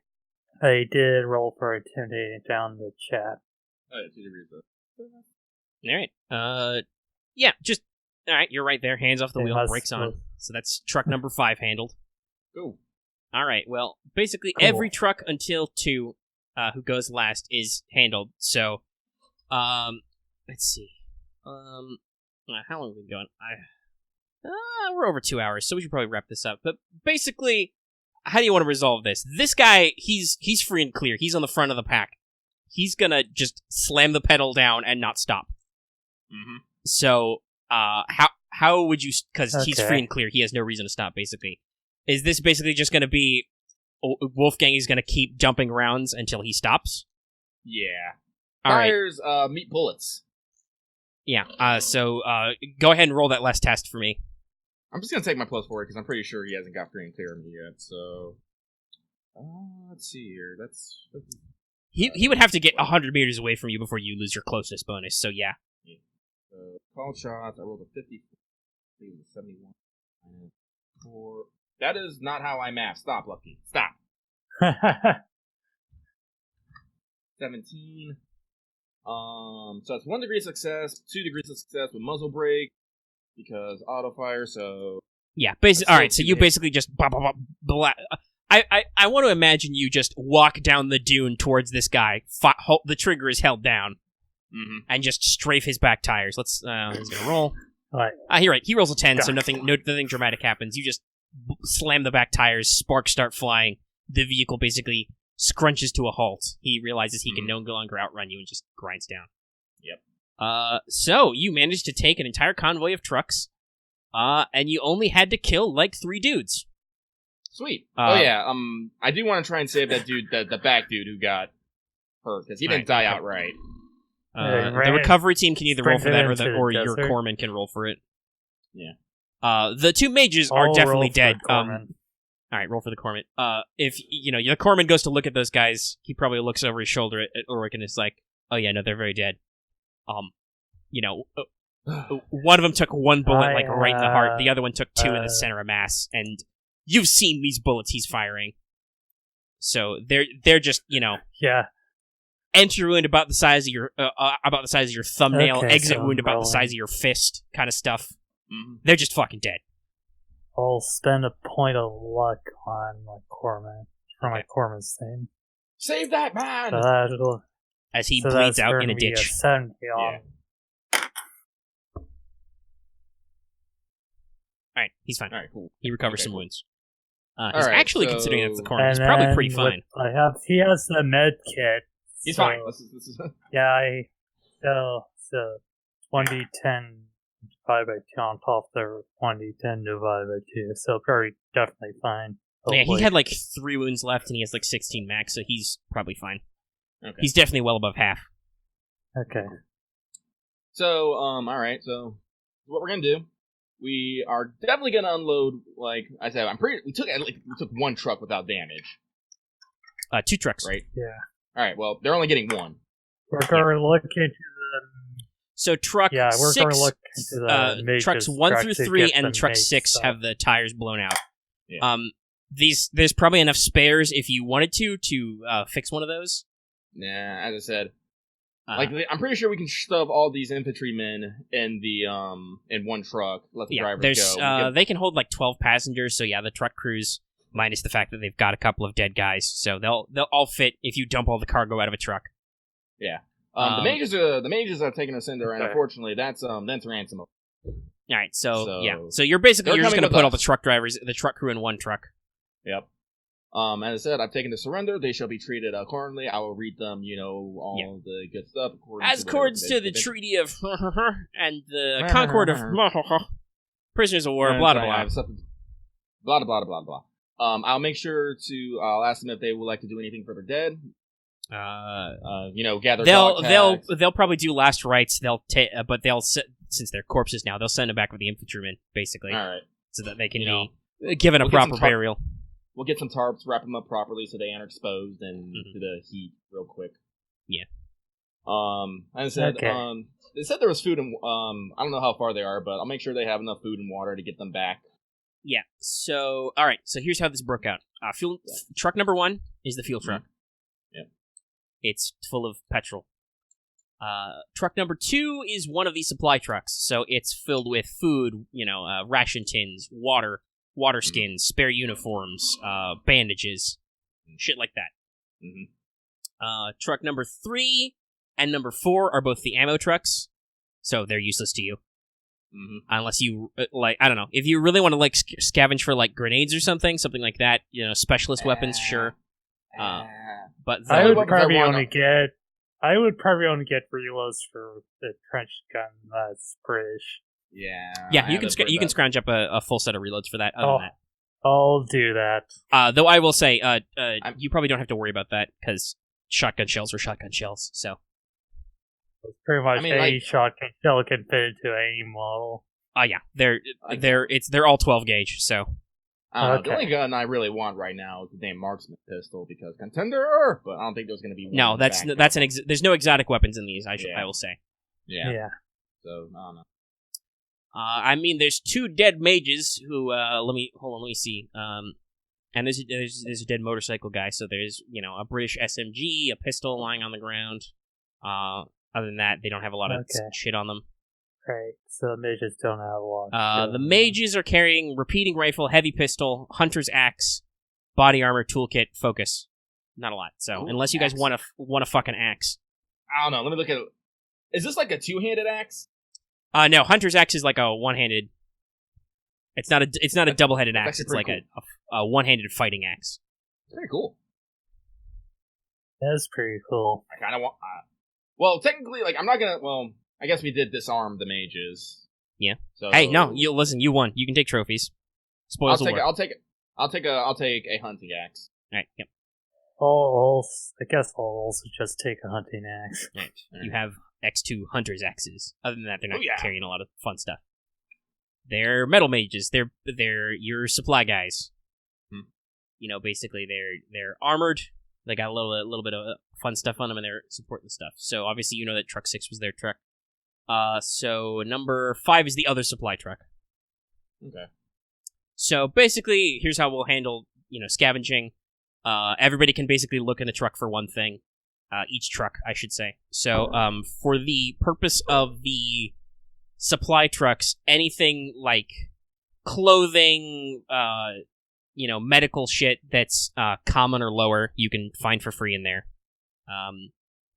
Speaker 3: I did roll for intimidating down the chat.
Speaker 4: Oh, yeah, 2 degrees though.
Speaker 1: Alright. Yeah, just... Alright, you're right there. Hands off the wheel, brakes on. So that's truck number 5 handled.
Speaker 4: Cool.
Speaker 1: Alright, well, basically every truck until 2, who goes last, is handled. So, let's see. How long have we been going? We're over 2 hours, so we should probably wrap this up. But basically, how do you want to resolve this? This guy, he's free and clear. He's on the front of the pack. He's gonna just slam the pedal down and not stop.
Speaker 4: Mm-hmm.
Speaker 1: So, how would you... Because he's free and clear. He has no reason to stop, basically. Is this basically just gonna be... Wolfgang is gonna keep jumping rounds until he stops?
Speaker 4: Yeah.
Speaker 1: Alright.
Speaker 4: Tires, meet bullets.
Speaker 1: Yeah, so go ahead and roll that last test for me.
Speaker 4: I'm just gonna take my +4 because I'm pretty sure he hasn't got free and clear on me yet, so... let's see here, that's...
Speaker 1: He would have to get 100 meters away from you before you lose your closeness bonus, so yeah.
Speaker 4: Call shots, I rolled a 50, 71, 4... That is not how I math. Stop, Lucky. Stop. 17. So that's 1 degree of success, 2 degrees of success with muzzle brake, because auto fire, so...
Speaker 2: Yeah, basically, alright, so you basically just... I want to imagine you just walk down the dune towards this guy, the trigger is held down, and just strafe his back tires. He's gonna roll.
Speaker 3: Right.
Speaker 2: You're right, he rolls a 10, so nothing dramatic happens. You just slam the back tires, sparks start flying, the vehicle basically scrunches to a halt. He realizes he can no longer outrun you and just grinds down.
Speaker 4: Yep.
Speaker 2: So you managed to take an entire convoy of trucks, and you only had to kill like 3 dudes.
Speaker 4: Sweet. I do want to try and save that dude, the back dude who got hurt, because he didn't die outright.
Speaker 2: The recovery team can either roll for that, or your corpsman can roll for it.
Speaker 4: Yeah.
Speaker 2: The 2 mages are definitely dead. Alright, roll for the corpsman. If, the corpsman goes to look at those guys, he probably looks over his shoulder at Ulrich and is like, oh yeah, no, they're very dead. One of them took 1 bullet, right in the heart, the other one took 2 in the center of mass, and you've seen these bullets he's firing. So they're just,
Speaker 3: Yeah.
Speaker 2: Entry wound about the size of your thumbnail,
Speaker 3: Okay,
Speaker 2: exit
Speaker 3: so
Speaker 2: wound about the
Speaker 3: rolling.
Speaker 2: size of your fist, kind of stuff. They're just fucking dead.
Speaker 3: I'll spend a point of luck on my corpsman for my corpsman's thing.
Speaker 4: Save that man!
Speaker 3: So that'll,
Speaker 2: As he
Speaker 3: so
Speaker 2: bleeds
Speaker 3: that's
Speaker 2: out
Speaker 3: gonna
Speaker 2: in a
Speaker 3: be
Speaker 2: ditch.
Speaker 3: 70 on.
Speaker 2: Alright, he's fine.
Speaker 4: Alright, cool.
Speaker 2: He recovers
Speaker 4: Okay,
Speaker 2: some
Speaker 4: cool.
Speaker 2: wounds. He's actually considering that's the corner.
Speaker 3: And
Speaker 2: He's probably
Speaker 3: then
Speaker 2: pretty fine.
Speaker 3: he has the med kit.
Speaker 4: He's
Speaker 3: so,
Speaker 4: fine. This is
Speaker 3: Yeah, so 1d10 divided by 2 on top of the 1d10 divided by 2, so very definitely fine.
Speaker 2: Yeah, he
Speaker 3: hopefully.
Speaker 2: had 3 wounds left and he has 16 max, so he's probably fine.
Speaker 4: Okay.
Speaker 2: He's definitely well above half.
Speaker 3: Okay.
Speaker 4: So, alright, so what we're gonna do, we are definitely gonna unload, like I said, we took 1 truck without damage.
Speaker 2: 2 trucks.
Speaker 4: Right?
Speaker 3: Yeah.
Speaker 4: Alright, well, they're only getting 1.
Speaker 3: We're going to look into the...
Speaker 2: So truck
Speaker 3: Yeah, we're
Speaker 2: 6,
Speaker 3: going to look into the mages
Speaker 2: trucks 1 through
Speaker 3: to
Speaker 2: 3
Speaker 3: get
Speaker 2: and
Speaker 3: the
Speaker 2: truck
Speaker 3: mage
Speaker 2: 6
Speaker 3: stuff.
Speaker 2: have the tires blown out.
Speaker 4: Yeah.
Speaker 2: There's probably enough spares if you wanted to fix one of those.
Speaker 4: Nah, as I said, I'm pretty sure we can shove all these infantrymen in the in 1 truck. Let the drivers go.
Speaker 2: They can hold 12 passengers. So yeah, the truck crews, minus the fact that they've got a couple of dead guys, so they'll all fit if you dump all the cargo out of a truck.
Speaker 4: Yeah. The mages are taking us in there, and unfortunately, that's ransom.
Speaker 2: All right, so yeah, so you're just gonna put all the truck crew in 1 truck.
Speaker 4: Yep. As I said, I've taken the surrender. They shall be treated accordingly. I will read them, all the good stuff.
Speaker 2: As according to the Treaty of and the Concord of Prisoners of War, blah, blah, blah.
Speaker 4: Blah, blah, blah, blah. I'll make sure I'll ask them if they would like to do anything for their dead. Gather dog tags.
Speaker 2: They'll probably do last rites. But since they're corpses now, they'll send them back with the infantrymen, basically.
Speaker 4: All right.
Speaker 2: So that they can be given a proper burial.
Speaker 4: We'll get some tarps, wrap them up properly so they aren't exposed and to the heat real quick.
Speaker 2: Yeah.
Speaker 4: As I said, they said there was food and I don't know how far they are, but I'll make sure they have enough food and water to get them back.
Speaker 2: Yeah. So, all right. So here's how this broke out. Truck number 1 is the fuel truck.
Speaker 4: Yeah.
Speaker 2: It's full of petrol. Truck number 2 is one of these supply trucks, so it's filled with food, ration tins, water skins, spare uniforms, bandages, shit like that. Truck number 3 and number 4 are both the ammo trucks, so they're useless to you. Unless you, I don't know, if you really want to, scavenge for, grenades or something like that, specialist weapons, sure. But
Speaker 3: I would probably only get reloads for the trench gun. That's British.
Speaker 2: Yeah, you can scrounge up a full set of reloads for that. Other than that,
Speaker 3: I'll do that.
Speaker 2: Though I will say, you probably don't have to worry about that because shotgun shells are shotgun shells. So
Speaker 3: pretty much any shotgun shell can fit into any model.
Speaker 2: Yeah, they're all 12 gauge. So
Speaker 4: the only gun I really want right now is the damn marksman pistol because contender. But I don't think there's going to be one.
Speaker 2: No, there's no exotic weapons in these. I will say.
Speaker 4: Yeah. So I don't know.
Speaker 2: There's 2 dead mages who, let me see. And there's a dead motorcycle guy, so there's, a British SMG, a pistol lying on the ground. Other than that, they don't have a lot of shit on them.
Speaker 3: Right, so the mages don't have a lot.
Speaker 2: The mages are carrying repeating rifle, heavy pistol, hunter's axe, body armor, toolkit, focus. Not a lot. So unless you guys want a fucking axe.
Speaker 4: I don't know. Let me look at it. Is this like a two-handed axe?
Speaker 2: No, hunter's axe is like a one-handed. It's not a double-headed axe. It's like a one-handed fighting axe.
Speaker 4: Very cool.
Speaker 3: That's pretty cool.
Speaker 4: I kind of want. Well, technically, I'm not gonna. Well, I guess we did disarm the mages.
Speaker 2: Yeah.
Speaker 4: So,
Speaker 2: hey, no, listen. You won. You can take trophies. Spoils the war.
Speaker 4: I'll take a hunting axe.
Speaker 2: All right. Yep.
Speaker 3: I guess I'll also just take a hunting axe.
Speaker 2: Right. You have X2 hunter's axes. Other than that, they're not carrying a lot of fun stuff. They're metal mages. They're your supply guys. Basically they're armored. They got a little bit of fun stuff on them, and they're supporting the stuff. So obviously that truck 6 was their truck. So number 5 is the other supply truck.
Speaker 4: Okay.
Speaker 2: So basically, here's how we'll handle scavenging. Everybody can basically look in the truck for one thing. Each truck, I should say. So for the purpose of the supply trucks, anything like clothing, medical shit that's common or lower, you can find for free in there.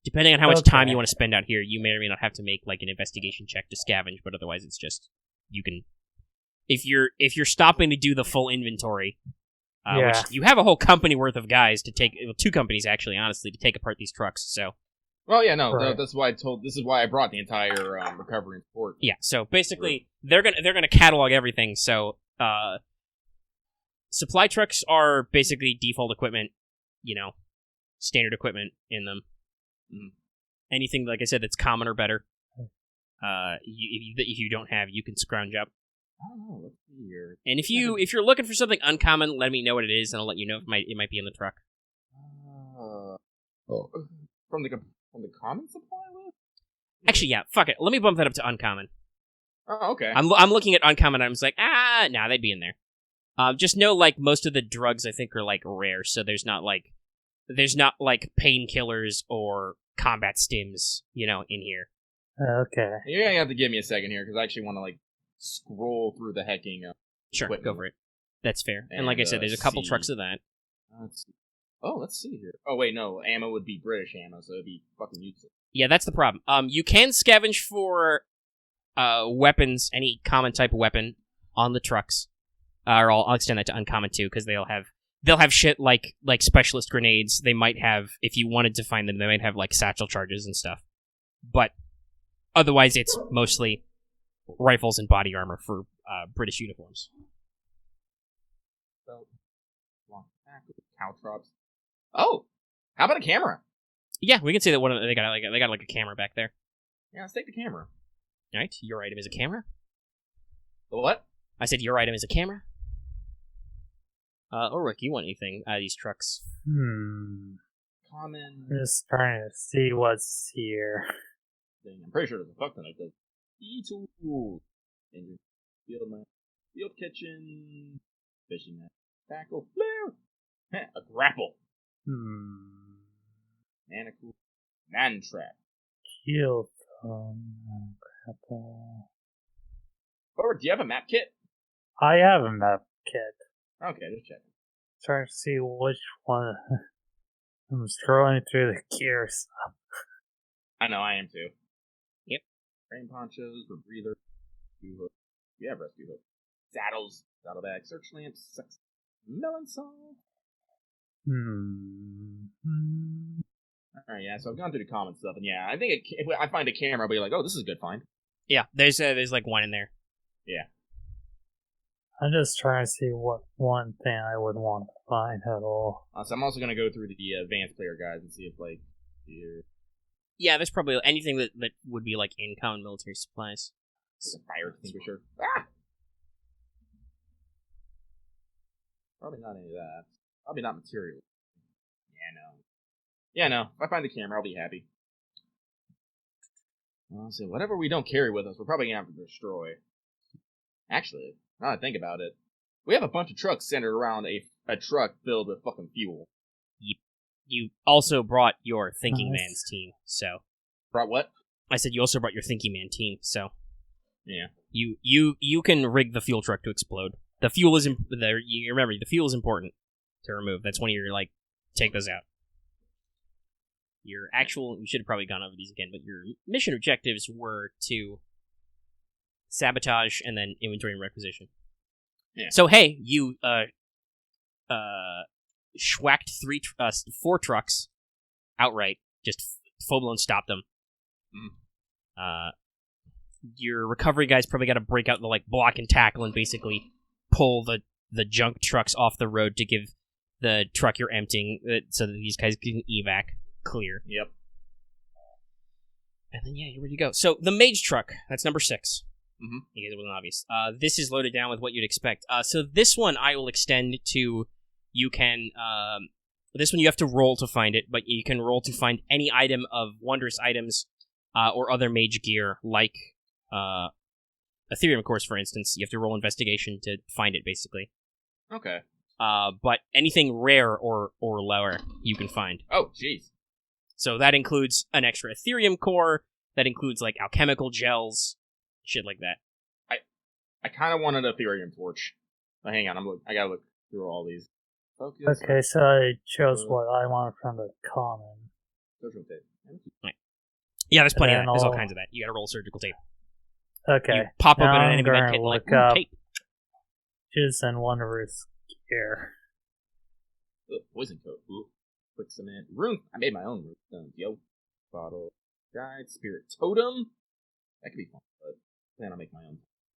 Speaker 2: Depending on how much time you want to spend out here, you may or may not have to make like an investigation check to scavenge, but otherwise it's just you can. If you're stopping to do the full inventory, which you have a whole company worth of guys to take, 2 companies actually, honestly, to take apart these trucks. So.
Speaker 4: Well, yeah, no, that's why this is why I brought the entire recovery and support.
Speaker 2: Yeah, so basically they're gonna catalog everything. So supply trucks are basically default equipment, standard equipment in them. Anything, like I said, that's common or better. If you don't have, you can scrounge up.
Speaker 4: Oh, let's see here.
Speaker 2: And if you're looking for something uncommon, let me know what it is, and I'll let you know if it might be in the truck.
Speaker 4: From the common supply list?
Speaker 2: Actually, yeah, fuck it. Let me bump that up to uncommon.
Speaker 4: Oh, okay.
Speaker 2: I'm looking at uncommon, and I'm just like, nah, they'd be in there. Just know, most of the drugs, I think, are, rare, so there's not painkillers or combat stims, in here.
Speaker 3: Okay.
Speaker 4: You're gonna have to give me a second here, because I actually want to, scroll through the hecking
Speaker 2: Sure,
Speaker 4: equipment.
Speaker 2: Go for it. That's fair. And like I said, there's a couple trucks of that.
Speaker 4: Let's see here. Oh, wait, no. Ammo would be British ammo, so it'd be fucking useless.
Speaker 2: Yeah, that's the problem. You can scavenge for weapons, any common type of weapon, on the trucks. Or I'll extend that to uncommon, too, because they'll have shit like specialist grenades. They might have, if you wanted to find them, they might have, satchel charges and stuff. But otherwise, it's mostly rifles and body armor for British uniforms.
Speaker 4: Caltrops. Oh, how about a camera?
Speaker 2: Yeah, we can say that they got a camera back there.
Speaker 4: Yeah, let's take the camera.
Speaker 2: All right, your item is a camera.
Speaker 4: The what?
Speaker 2: I said your item is a camera. Ulrich, you want anything out of these trucks?
Speaker 3: Common.
Speaker 4: I'm
Speaker 3: Just trying to see what's here.
Speaker 4: pretty sure there's a fuck ton of those. E-tools. Engine. Field kitchen. Fishing net. Tackle. Flare. A grapple. Manacle. Man trap.
Speaker 3: Kill grapple.
Speaker 4: Or do you have a map kit?
Speaker 3: I have a map kit.
Speaker 4: Okay, just checking.
Speaker 3: Trying to see which one. I'm scrolling through the gear stuff.
Speaker 4: I know, I am too.
Speaker 2: Yep.
Speaker 4: Rain ponchos, rebreather, rescue hook. You have rescue hook. Saddles, saddlebag, search lamps, sex, melon saw. Alright, yeah, so I've gone through the common stuff, and yeah, I think if I find a camera, I'll be like, oh, this is a good find.
Speaker 2: Yeah, there's one in there.
Speaker 4: Yeah.
Speaker 3: I'm just trying to see what one thing I would want to find at all.
Speaker 4: So I'm also going to go through the advanced player guides and see if, here...
Speaker 2: Yeah, there's probably anything that would be, in common military supplies.
Speaker 4: Like a fire extinguisher. Ah! Probably not any of that. Probably not material. Yeah, no. If I find the camera, I'll be happy. Well, so whatever we don't carry with us, we're probably going to have to destroy. Actually, now that I think about it, We have a bunch of trucks centered around a truck filled with fucking fuel.
Speaker 1: You also brought your Thinking
Speaker 3: Nice.
Speaker 1: Man's team, so...
Speaker 4: Brought what?
Speaker 1: I said you also brought your Thinking Man team, so...
Speaker 4: Yeah.
Speaker 1: You can rig the fuel truck to explode. The fuel is... You remember, the fuel is important to remove. That's when you're, like, take those out. Your actual... We should have probably gone over these again, but your mission objectives were to sabotage and then inventory and requisition.
Speaker 4: Yeah.
Speaker 1: So, hey, you, schwacked 4 trucks outright. Just full-blown stopped them. Your recovery guys probably got to break out the, like, block and tackle and basically pull the junk trucks off the road to give the truck you're emptying so that these guys can evac clear.
Speaker 4: Yep.
Speaker 1: And then, yeah, you're ready to go. So, the mage truck, that's number 6.
Speaker 4: Mm-hmm.
Speaker 1: You guys, it wasn't obvious. This is loaded down with what you'd expect. So this one I will extend to, you can, this one you have to roll to find it, but you can roll to find any item of wondrous items, or other mage gear, like, Ethereum course, for instance. You have to roll investigation to find it, basically.
Speaker 4: Okay.
Speaker 1: But anything rare or lower, you can find.
Speaker 4: Oh, jeez.
Speaker 1: So that includes an extra Ethereum core, that includes, like, alchemical gels, shit like that.
Speaker 4: I kind of wanted a Ethereum torch. But hang on, I gotta look through all these. Focus.
Speaker 3: Okay, so I chose what I wanted from the common.
Speaker 4: Social tape.
Speaker 1: Right. Yeah, there's plenty of
Speaker 3: And
Speaker 1: that. There's all
Speaker 3: I'll-
Speaker 1: kinds of that. You gotta roll surgical tape.
Speaker 3: Okay.
Speaker 1: You pop open
Speaker 3: now
Speaker 1: an
Speaker 3: I'm
Speaker 1: enemy
Speaker 3: gonna
Speaker 1: med kit like,
Speaker 3: look up
Speaker 1: tape.
Speaker 3: Jizz and Wondrous Gear.
Speaker 4: Poison coat. Ooh. Quick cement. Rune. I made my own rune stones. Yo. Bottle. Guide. Spirit totem. That could be fun, but then I'll make my own.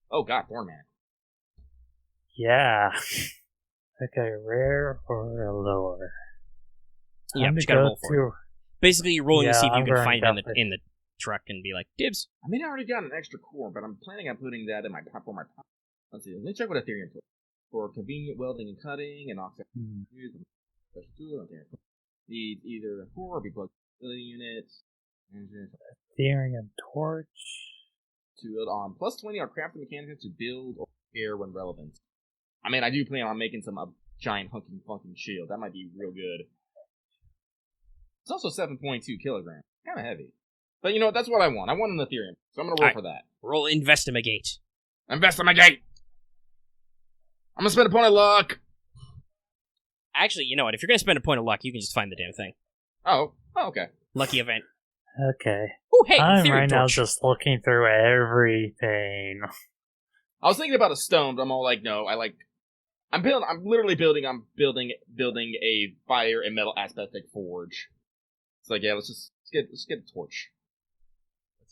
Speaker 4: Oh god, Thornman.
Speaker 3: Yeah. Okay, rare or lower?
Speaker 1: Yeah,
Speaker 3: Time
Speaker 1: but
Speaker 3: to
Speaker 1: you gotta
Speaker 3: go
Speaker 1: roll for it.
Speaker 3: to-
Speaker 1: Basically, you're rolling to
Speaker 3: Yeah,
Speaker 1: see if you
Speaker 3: I'm
Speaker 1: can
Speaker 3: going
Speaker 1: find it
Speaker 3: definitely.
Speaker 1: in the truck and be like, dibs.
Speaker 4: I mean, I already got an extra core, but I'm planning on putting that in my pop for my pop. Let's see. Let me check what Ethereum for. For convenient welding and cutting and offset. Special tool. Okay. Need either a core or be plugged into the units.
Speaker 3: Ethereum Torch.
Speaker 4: To build on plus 20 on crafting mechanics to build or repair when relevant. I mean, I do plan on making some giant hunking funking shield. That might be real good. It's also 7.2 kilograms. Kind of heavy. But you know what? That's what I want. I want an Ethereum. So I'm going to roll for that.
Speaker 1: Roll Investigate.
Speaker 4: Investigate! I'm going to spend a point of luck!
Speaker 1: Actually, you know what? If you're going to spend a point of luck, you can just find the damn thing.
Speaker 4: Oh, okay.
Speaker 1: Lucky event.
Speaker 3: Okay.
Speaker 1: Oh, hey,
Speaker 3: I'm
Speaker 1: Ethereum
Speaker 3: right now
Speaker 1: torch.
Speaker 3: just looking through everything.
Speaker 4: I was thinking about a stone, but I'm all like, no, I'm building a fire and metal aspectic forge. It's like, yeah, let's get a torch.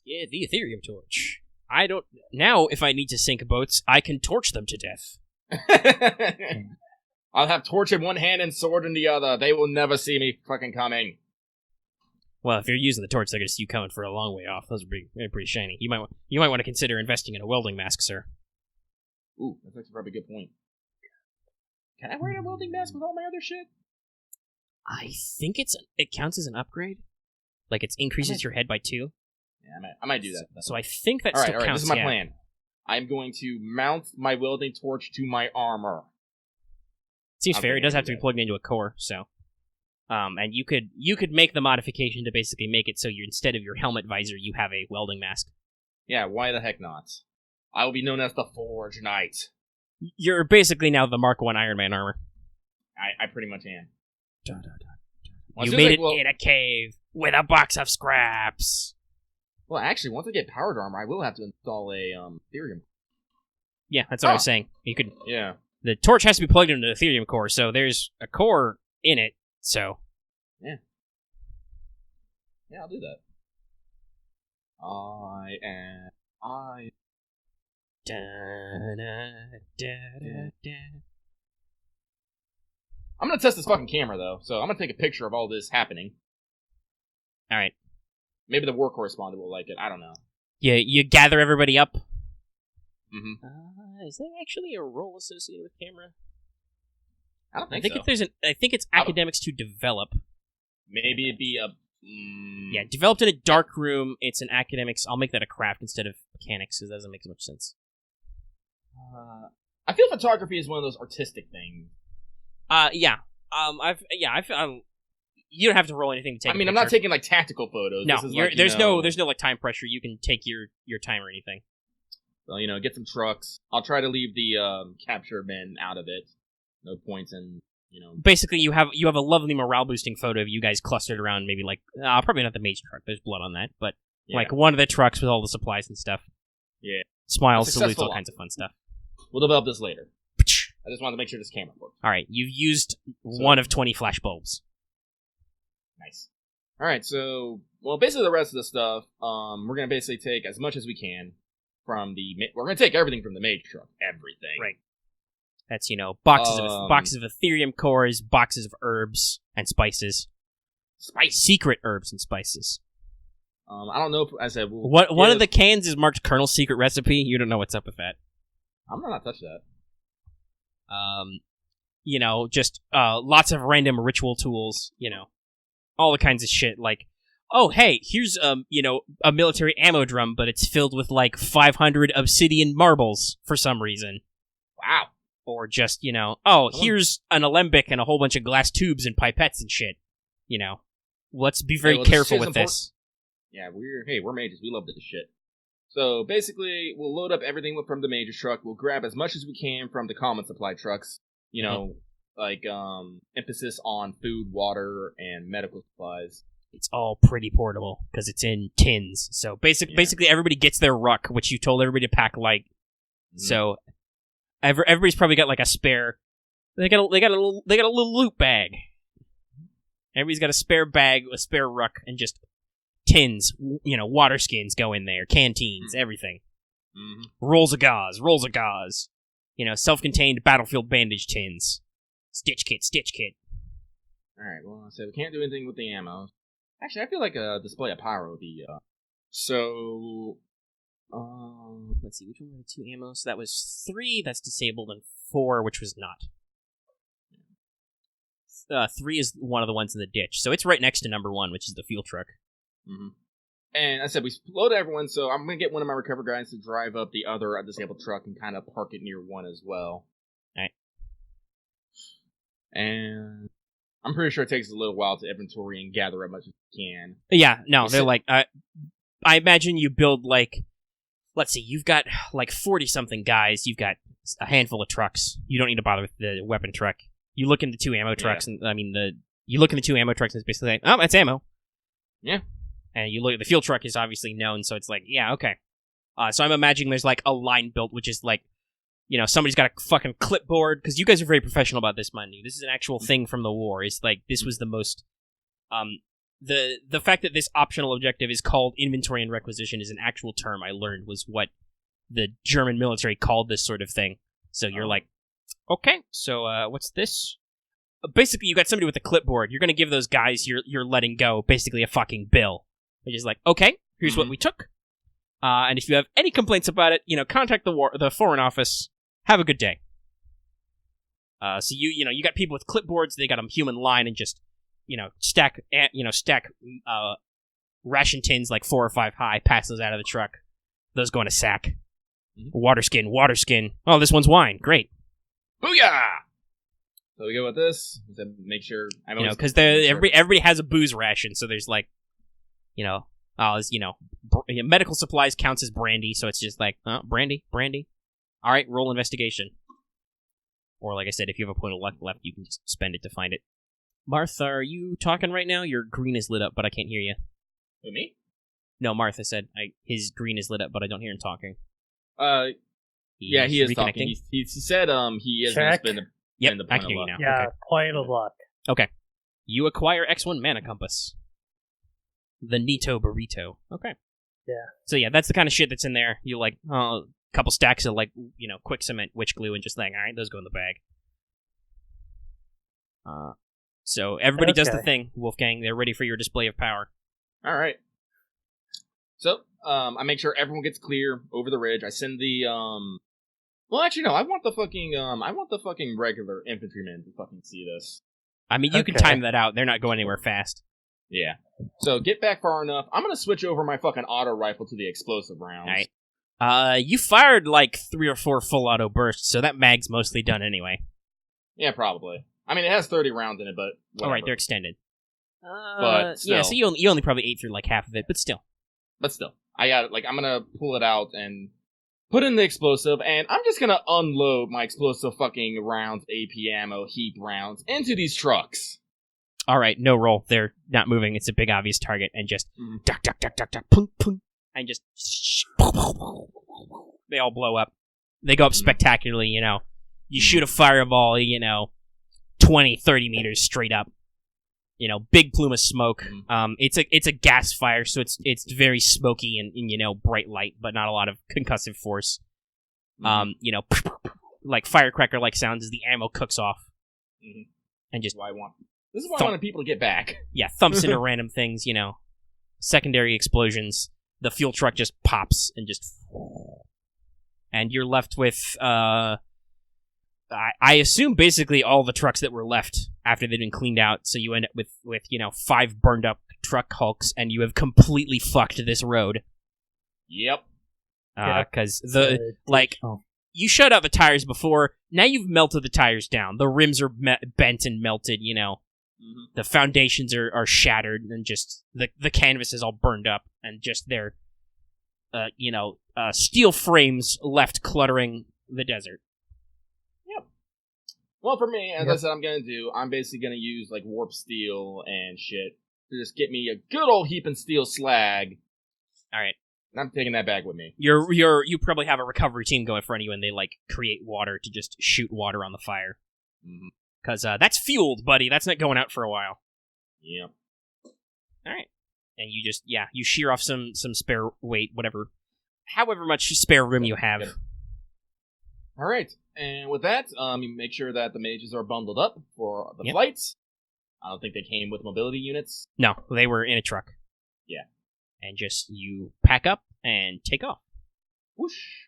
Speaker 1: Yeah, the Ethereum torch. I don't... Now, if I need to sink boats, I can torch them to death.
Speaker 4: I'll have torch in one hand and sword in the other. They will never see me fucking coming.
Speaker 1: Well, if you're using the torch, they're going to see you coming for a long way off. Those are pretty shiny. You might want to consider investing in a welding mask, sir.
Speaker 4: Ooh, that's actually probably a good point. Can I wear a welding mask with all my other shit?
Speaker 1: I think it counts as an upgrade. Like, it increases your head by 2.
Speaker 4: Yeah, I might do that.
Speaker 1: So I think that
Speaker 4: all
Speaker 1: still
Speaker 4: right,
Speaker 1: counts.
Speaker 4: this is my
Speaker 1: yeah.
Speaker 4: plan. I'm going to mount my welding torch to my armor.
Speaker 1: Seems
Speaker 4: I'll
Speaker 1: fair. It
Speaker 4: do
Speaker 1: does have to
Speaker 4: that.
Speaker 1: be plugged into a core, so. And you could make the modification to basically make it so you instead of your helmet visor, you have a welding mask.
Speaker 4: Yeah, why the heck not? I will be known as the Forge Knight.
Speaker 1: You're basically now the Mark 1 Iron Man armor.
Speaker 4: I pretty much am. Well,
Speaker 1: You
Speaker 4: it seems
Speaker 1: made
Speaker 4: like,
Speaker 1: it
Speaker 4: well,
Speaker 1: in a cave with a box of scraps.
Speaker 4: Well, actually, once I get powered armor, I will have to install a Ethereum.
Speaker 1: Yeah, that's what I was saying. You could.
Speaker 4: Yeah.
Speaker 1: The torch has to be plugged into the Ethereum core, so there's a core in it. So.
Speaker 4: Yeah, I'll do that.
Speaker 1: Da, da, da, da, da.
Speaker 4: I'm gonna test this fucking camera though, so I'm gonna take a picture of all this happening.
Speaker 1: All right.
Speaker 4: Maybe the war correspondent will like it. I don't know.
Speaker 1: You gather everybody up.
Speaker 4: Mm-hmm.
Speaker 1: Is there actually a role associated with camera?
Speaker 4: I don't
Speaker 1: I
Speaker 4: think
Speaker 1: think
Speaker 4: so.
Speaker 1: if there's I think it's academics to develop.
Speaker 4: Maybe it'd be a.
Speaker 1: Yeah, developed in a dark room. It's an academics. I'll make that a craft instead of mechanics because that doesn't make as much sense.
Speaker 4: I feel photography is one of those artistic things.
Speaker 2: Yeah. You don't have to roll anything to take.
Speaker 4: I mean, I'm not taking like tactical photos.
Speaker 2: No,
Speaker 4: this is like,
Speaker 2: there's no like time pressure. You can take your time or anything.
Speaker 4: Well, get some trucks. I'll try to leave the capture men out of it. No points in,
Speaker 2: Basically, you have a lovely morale boosting photo of you guys clustered around. Maybe like probably not the mage truck. There's blood on that, but like one of the trucks with all the supplies and stuff.
Speaker 4: Yeah.
Speaker 2: Smiles, salutes, all kinds of fun stuff.
Speaker 4: We'll develop this later. I just wanted to make sure this camera works.
Speaker 2: All right, you've used one of 20 flash bulbs.
Speaker 4: Nice. All right, so basically the rest of the stuff, we're gonna basically take as much as we can from the. We're gonna take everything from the mage truck, everything.
Speaker 2: Right. That's boxes of Ethereum cores, boxes of herbs and spices, secret herbs and spices.
Speaker 4: I don't know if I said
Speaker 2: one of the cans is marked Colonel's secret recipe. You don't know what's up with that.
Speaker 4: I'm gonna not touch that.
Speaker 2: Just lots of random ritual tools. All the kinds of shit like. Oh, hey, here's, a military ammo drum, but it's filled with, 500 obsidian marbles for some reason.
Speaker 4: Wow.
Speaker 2: Or just, here's an alembic and a whole bunch of glass tubes and pipettes and shit. Let's be very careful with this.
Speaker 4: Yeah, we're mages. We love this shit. So, basically, we'll load up everything from the mage's truck. We'll grab as much as we can from the common supply trucks. Emphasis on food, water, and medical supplies.
Speaker 2: It's all pretty portable because it's in tins. So basically, everybody gets their ruck, which you told everybody to pack light. Mm-hmm. So everybody's probably got a spare. They got a little loot bag. Everybody's got a spare bag, a spare ruck, and just tins. Water skins go in there, canteens, everything. Mm-hmm. Rolls of gauze. Self-contained battlefield bandage tins. Stitch kit.
Speaker 4: All right. Well, so we can't do anything with the ammo. Actually, I feel like a display of pyro would be, So,
Speaker 2: let's see, which one were the 2 ammo? So that was 3, that's disabled, and 4, which was not. 3 is one of the ones in the ditch, so it's right next to number 1, which is the fuel truck.
Speaker 4: Mm-hmm. And I said we load everyone, so I'm going to get one of my recover guys to drive up the other disabled truck and kind of park it near one as well.
Speaker 2: Alright.
Speaker 4: And I'm pretty sure it takes a little while to inventory and gather as much as you can.
Speaker 2: Yeah, no, they're I imagine you build, let's see, you've got, 40-something guys, you've got a handful of trucks. You don't need to bother with the weapon truck. You look in the 2 ammo trucks, and, you look in the 2 ammo trucks, and it's basically like, oh, that's ammo.
Speaker 4: Yeah.
Speaker 2: And you look at the fuel truck is obviously known, so it's like, yeah, okay. So I'm imagining there's, a line built, which is, somebody's got a fucking clipboard, because you guys are very professional about this, mind you. This is an actual thing from the war. It's this was the most, the fact that this optional objective is called inventory and requisition is an actual term I learned was what the German military called this sort of thing. So you're like, okay, so, what's this? Basically, you got somebody with a clipboard. You're gonna give those guys you're letting go basically a fucking bill. Which is okay, here's what we took. And if you have any complaints about it, contact the Foreign Office. Have a good day. So you got people with clipboards. They got a human line and just stack ration tins 4 or 5 high. Pass those out of the truck. Those go in a sack. Mm-hmm. Water skin. Oh, this one's wine. Great.
Speaker 4: Booyah! So we go with this to make sure.
Speaker 2: Because everybody has a booze ration. So there's medical supplies counts as brandy. So it's just brandy. All right, roll investigation. Or, like I said, if you have a point of luck left, you can just spend it to find it. Marth, are you talking right now? Your green is lit up, but I can't hear you.
Speaker 4: Who, me?
Speaker 2: No, Martha said his green is lit up, but I don't hear him talking.
Speaker 4: Yeah, he is talking. He said he is going to spend the point
Speaker 2: I can hear
Speaker 4: of luck.
Speaker 2: you now.
Speaker 3: Yeah,
Speaker 2: okay.
Speaker 3: point of luck.
Speaker 2: Okay. You acquire X1 mana compass. The Nito Burrito. Okay.
Speaker 3: Yeah.
Speaker 2: So yeah, that's the kind of shit that's in there. You a couple stacks of quick cement, witch glue, and just all right, those go in the bag. So everybody does the thing, Wolfgang. They're ready for your display of power.
Speaker 4: All right. So I make sure everyone gets clear over the ridge. I send the Well, actually, no. I want the fucking regular infantrymen to fucking see this.
Speaker 2: I mean, you can time that out. They're not going anywhere fast.
Speaker 4: Yeah. So get back far enough. I'm gonna switch over my fucking auto rifle to the explosive rounds.
Speaker 2: All right.
Speaker 1: You fired like 3 or 4 full auto bursts, so that mag's mostly done anyway.
Speaker 4: Yeah, probably. I mean, it has 30 rounds in it, but whatever.
Speaker 1: All right, they're extended.
Speaker 4: But still.
Speaker 1: Yeah, so you only probably ate through like half of it, but still.
Speaker 4: I got it. Like, I'm gonna pull it out and put in the explosive, and I'm just gonna unload my explosive fucking rounds, AP ammo, heap rounds, into these trucks.
Speaker 1: All right, no roll. They're not moving. It's a big obvious target, and just duck, duck, duck, duck, duck, punk, punk, and just they all blow up. They go up spectacularly. You shoot a fireball, 20, 30 meters straight up. Big plume of smoke. It's a gas fire, so it's very smoky and bright light, but not a lot of concussive force. Like firecracker-like sounds as the ammo cooks off, and just
Speaker 4: This is why I wanted people to get back.
Speaker 1: Yeah, thumps into random things. Secondary explosions. The fuel truck just pops and just, and you're left with I assume basically all the trucks that were left after they'd been cleaned out, so you end up with 5 burned up truck hulks, and you have completely fucked this road.
Speaker 4: Yep.
Speaker 1: Because you shut out the tires before, now you've melted the tires down. The rims are bent and melted, The foundations are shattered, and just the canvas is all burned up, and just their steel frames left cluttering the desert.
Speaker 4: Well, for me, as I said, I'm basically gonna use like warp steel and shit to just get me a good old heaping steel slag.
Speaker 1: All right,
Speaker 4: and I'm taking that back with me.
Speaker 1: You probably have a recovery team go in front of you, and they like create water to just shoot water on the fire. Because that's fueled, buddy. That's not going out for a while.
Speaker 4: Yep.
Speaker 1: All right, and you just you shear off some spare weight, however much spare room you have.
Speaker 4: All right. And with that, you make sure that the mages are bundled up for the flights. I don't think they came with mobility units.
Speaker 1: No, they were in a truck.
Speaker 4: Yeah.
Speaker 1: And just, you pack up and take off.
Speaker 4: Whoosh.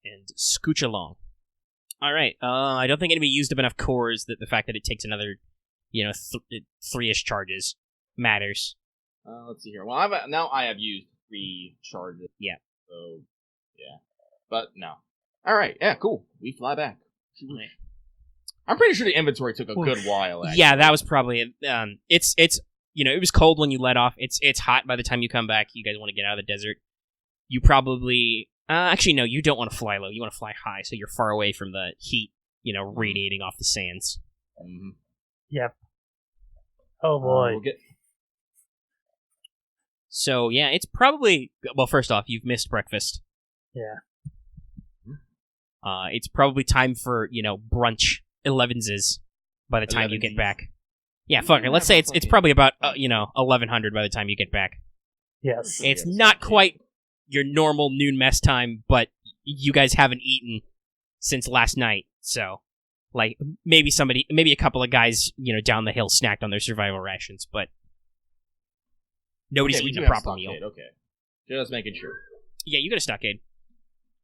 Speaker 1: And scooch along. Alright, I don't think anybody used up enough cores that the fact that it takes another, 3-ish charges matters.
Speaker 4: Let's see here. Well, now I have used 3 charges.
Speaker 1: Yeah.
Speaker 4: So, yeah. But, no. Alright, yeah, cool. We fly back. I'm pretty sure the inventory took a good while, actually.
Speaker 1: Yeah, that was probably it's it was cold when you let off. It's hot by the time you come back. You guys want to get out of the desert. You probably actually no, you don't want to fly low. You want to fly high, so you're far away from the heat, radiating off the sands.
Speaker 3: Yep. Oh boy.
Speaker 1: So yeah, it's probably first off, you've missed breakfast.
Speaker 3: Yeah.
Speaker 1: It's probably time for, brunch 11s by the time you get back. Yeah, fuck it. Let's say it's probably about, 1100 by the time you get back.
Speaker 3: Yes.
Speaker 1: It's not quite your normal noon mess time, but you guys haven't eaten since last night, so, like, maybe a couple of guys, down the hill snacked on their survival rations, but nobody's eaten a proper meal.
Speaker 4: Okay. Just making sure.
Speaker 1: Yeah, you got a stockade.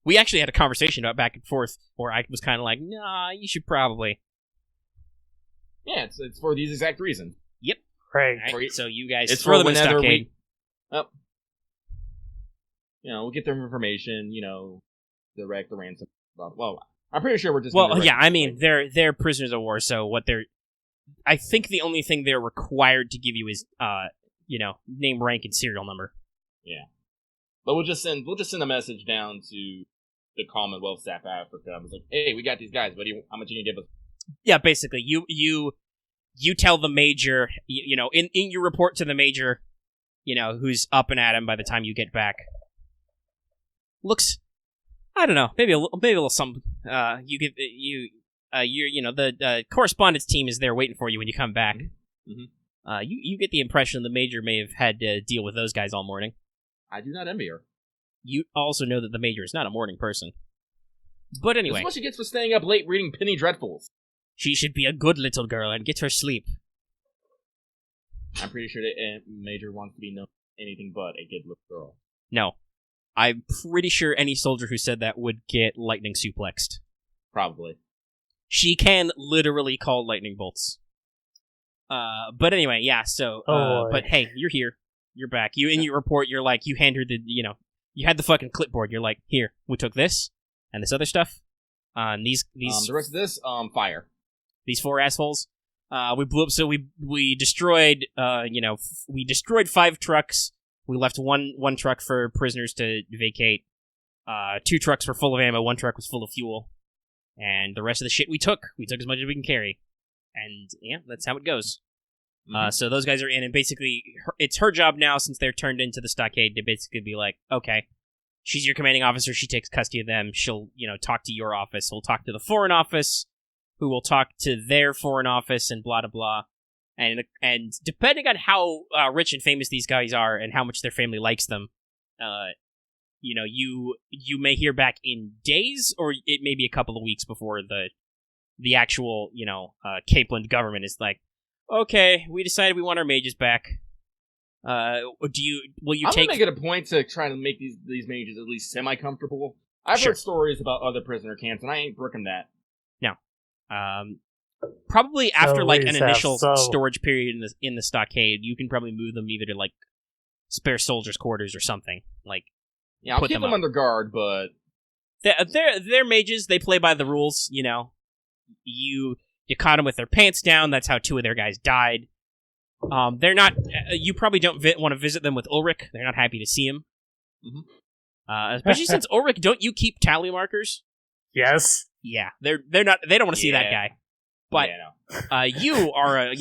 Speaker 1: We actually had a conversation about back and forth, where I was kind of like, nah, you should probably.
Speaker 4: Yeah, it's for these exact reasons.
Speaker 1: Yep.
Speaker 3: Right.
Speaker 1: So you guys
Speaker 4: it's
Speaker 1: throw
Speaker 4: for
Speaker 1: them in a stockade.
Speaker 4: We'll get their information, direct the ransom. Well, I'm pretty sure we're just...
Speaker 1: Well, yeah, I mean, they're prisoners of war, so what they're... I think the only thing they're required to give you is, name, rank, and serial number.
Speaker 4: Yeah. But we'll just send a message down to the Commonwealth, South Africa. I was like, hey, we got these guys. How much are you gonna give us?
Speaker 1: Yeah, basically, you tell the major, in your report to the major, who's up and at him by the time you get back. Looks, I don't know, maybe a little something. The correspondence team is there waiting for you when you come back.
Speaker 4: Mm-hmm.
Speaker 1: You get the impression the major may have had to deal with those guys all morning.
Speaker 4: I do not envy her.
Speaker 1: You also know that the major is not a morning person. But anyway.
Speaker 4: This is what she gets for staying up late reading Penny Dreadfuls.
Speaker 1: She should be a good little girl and get her sleep.
Speaker 4: I'm pretty sure the major wants to be anything but a good little girl.
Speaker 1: No. I'm pretty sure any soldier who said that would get lightning suplexed.
Speaker 4: Probably.
Speaker 1: She can literally call lightning bolts. But anyway, yeah, so... but hey, you're here. You're back. You in your report, you're like, you hand her the,
Speaker 2: you had the fucking clipboard. You're like, here, we took this and this other stuff. And these
Speaker 4: the rest of this, fire.
Speaker 2: These 4 assholes. We blew up. So we destroyed. We destroyed 5 trucks. We left one truck for prisoners to vacate. 2 trucks were full of ammo. 1 truck was full of fuel. And the rest of the shit we took as much as we can carry. And yeah, that's how it goes. So those guys are in, and basically, it's her job now, since they're turned into the stockade, to basically be like, okay, she's your commanding officer, she takes custody of them, she'll, talk to your office, we'll talk to the foreign office, who will talk to their foreign office, and blah, blah, blah. And depending on how rich and famous these guys are, and how much their family likes them, you may hear back in days, or it may be a couple of weeks before the actual, Capeland government is like, okay, we decided we want our mages back. Will you
Speaker 4: I'm
Speaker 2: take...
Speaker 4: gonna make it a point to try to make these mages at least semi-comfortable. I've heard stories about other prisoner camps, and I ain't brooking that.
Speaker 2: No. Probably after, like, an initial storage period in the stockade, you can probably move them either to, like, spare soldiers' quarters or something. Like,
Speaker 4: yeah, I'll keep them under guard, but...
Speaker 2: They're mages, they play by the rules, You caught them with their pants down. That's how 2 of their guys died. They're not. You probably don't want to visit them with Ulrich. They're not happy to see him. Mm-hmm. Especially since Ulrich, don't you keep tally markers?
Speaker 3: Yes.
Speaker 2: Yeah, they're not. They don't want to see that guy. But you are a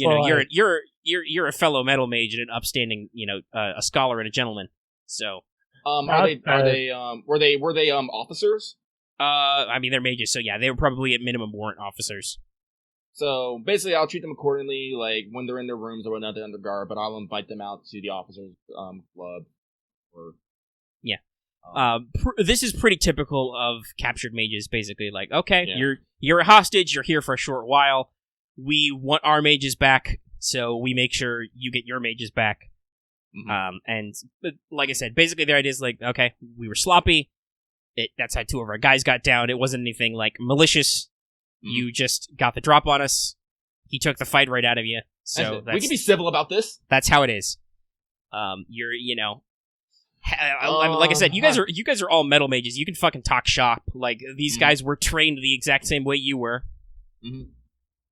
Speaker 2: you're a fellow metal mage and an upstanding a scholar and a gentleman. So
Speaker 4: were they officers?
Speaker 2: I mean, they're mages, so yeah, they were probably at minimum warrant officers.
Speaker 4: So basically, I'll treat them accordingly. Like when they're in their rooms or whatnot, they're under guard. But I'll invite them out to the officers' club.
Speaker 2: This is pretty typical of captured mages. Basically, like, okay, you're a hostage. You're here for a short while. We want our mages back, so we make sure you get your mages back. Mm-hmm. And like I said, basically their idea is like, okay, we were sloppy. That's how 2 of our guys got down. It wasn't anything like malicious. You just got the drop on us. He took the fight right out of you. So
Speaker 4: we can be civil about this.
Speaker 2: That's how it is. You're, like I said, you guys are all metal mages. You can fucking talk shop. Like these guys were trained the exact same way you were.
Speaker 4: Mm-hmm.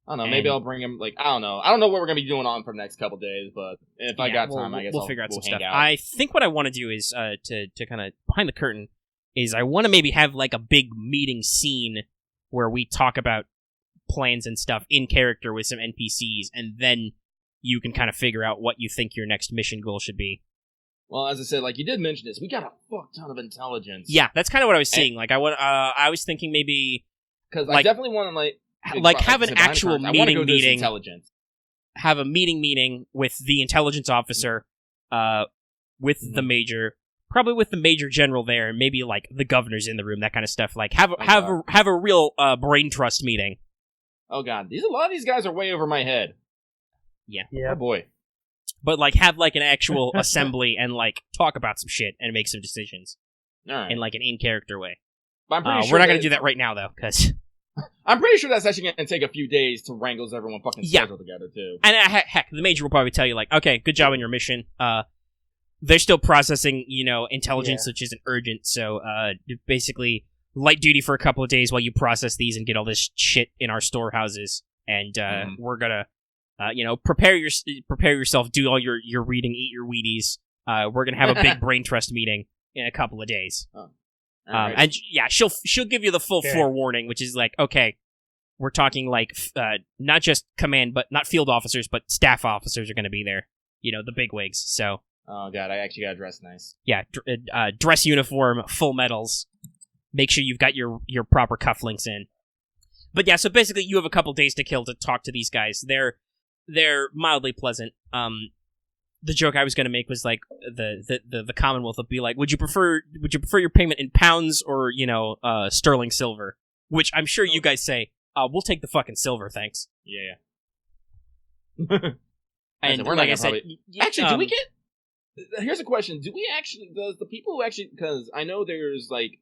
Speaker 4: I don't know. Maybe I'll bring him. Like I don't know. I don't know what we're gonna be doing on for the next couple days, but if I got time, I guess
Speaker 2: we'll figure out some stuff.
Speaker 4: Out.
Speaker 2: I think what I want to do is to kind of behind the curtain is I want to maybe have like a big meeting scene where we talk about plans and stuff in character with some NPCs, and then you can kind of figure out what you think your next mission goal should be.
Speaker 4: Well, as I said, like you did mention this, we got a fuck ton of intelligence.
Speaker 2: Yeah, that's kind of what I was seeing. Like I was thinking maybe
Speaker 4: because I definitely want to
Speaker 2: have an actual meeting. Have a meeting with the intelligence officer, with the major. Probably with the major general there, and maybe like the governor's in the room, that kind of stuff. Like have a real brain trust meeting.
Speaker 4: Oh god, a lot of these guys are way over my head.
Speaker 2: Yeah,
Speaker 4: oh boy.
Speaker 2: But like have like an actual assembly and like talk about some shit and make some decisions.
Speaker 4: All right.
Speaker 2: In like an in character way.
Speaker 4: But I'm pretty sure
Speaker 2: we're not gonna do that right now though, because
Speaker 4: I'm pretty sure that's actually gonna take a few days to wrangle everyone fucking schedule together too.
Speaker 2: And heck, the major will probably tell you like, okay, good job on your mission. They're still processing, intelligence, which isn't urgent, so basically light duty for a couple of days while you process these and get all this shit in our storehouses, and we're gonna, prepare yourself, do all your reading, eat your Wheaties. We're gonna have a big brain trust meeting in a couple of days, and she'll give you the full forewarning, which is like, okay, we're talking like not just command, but not field officers, but staff officers are gonna be there, the bigwigs, so.
Speaker 4: Oh god, I actually gotta dress nice.
Speaker 2: Yeah, dress uniform, full medals. Make sure you've got your proper cufflinks in. But yeah, so basically you have a couple days to kill to talk to these guys. They're mildly pleasant. The joke I was gonna make was like the Commonwealth would be like, would you prefer your payment in pounds or sterling silver? Which I'm sure you guys say, we'll take the fucking silver, thanks.
Speaker 4: Yeah.
Speaker 2: And like I said,
Speaker 4: actually, do we get? Here's a question: does the people who actually? Because I know there's like,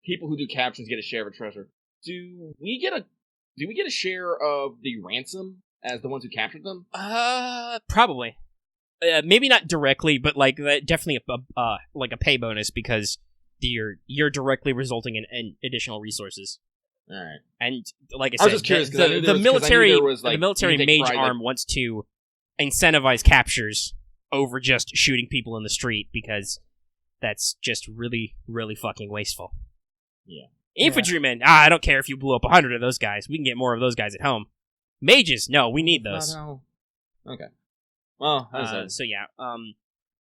Speaker 4: people who do captions get a share of a treasure. Do we get a share of the ransom as the ones who captured them?
Speaker 2: Probably. maybe not directly, but like definitely a pay bonus because you're directly resulting in additional resources.
Speaker 4: All right.
Speaker 2: And like
Speaker 4: I was just curious
Speaker 2: the military mage arm wants to incentivize captures over just shooting people in the street because that's just really, really fucking wasteful.
Speaker 4: Yeah.
Speaker 2: Infantrymen, I don't care if you blew up 100 of those guys. We can get more of those guys at home. Mages, no, we need those.
Speaker 4: Okay. Well,
Speaker 2: so yeah.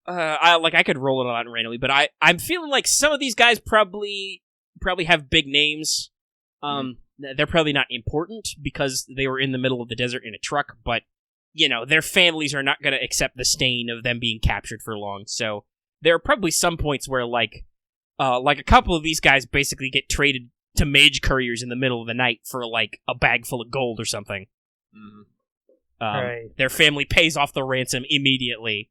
Speaker 2: I could roll it out randomly, but I'm feeling like some of these guys probably have big names. They're probably not important because they were in the middle of the desert in a truck, but their families are not going to accept the stain of them being captured for long. So there are probably some points where like a couple of these guys basically get traded to mage couriers in the middle of the night for like a bag full of gold or something.
Speaker 3: Right.
Speaker 2: Their family pays off the ransom immediately,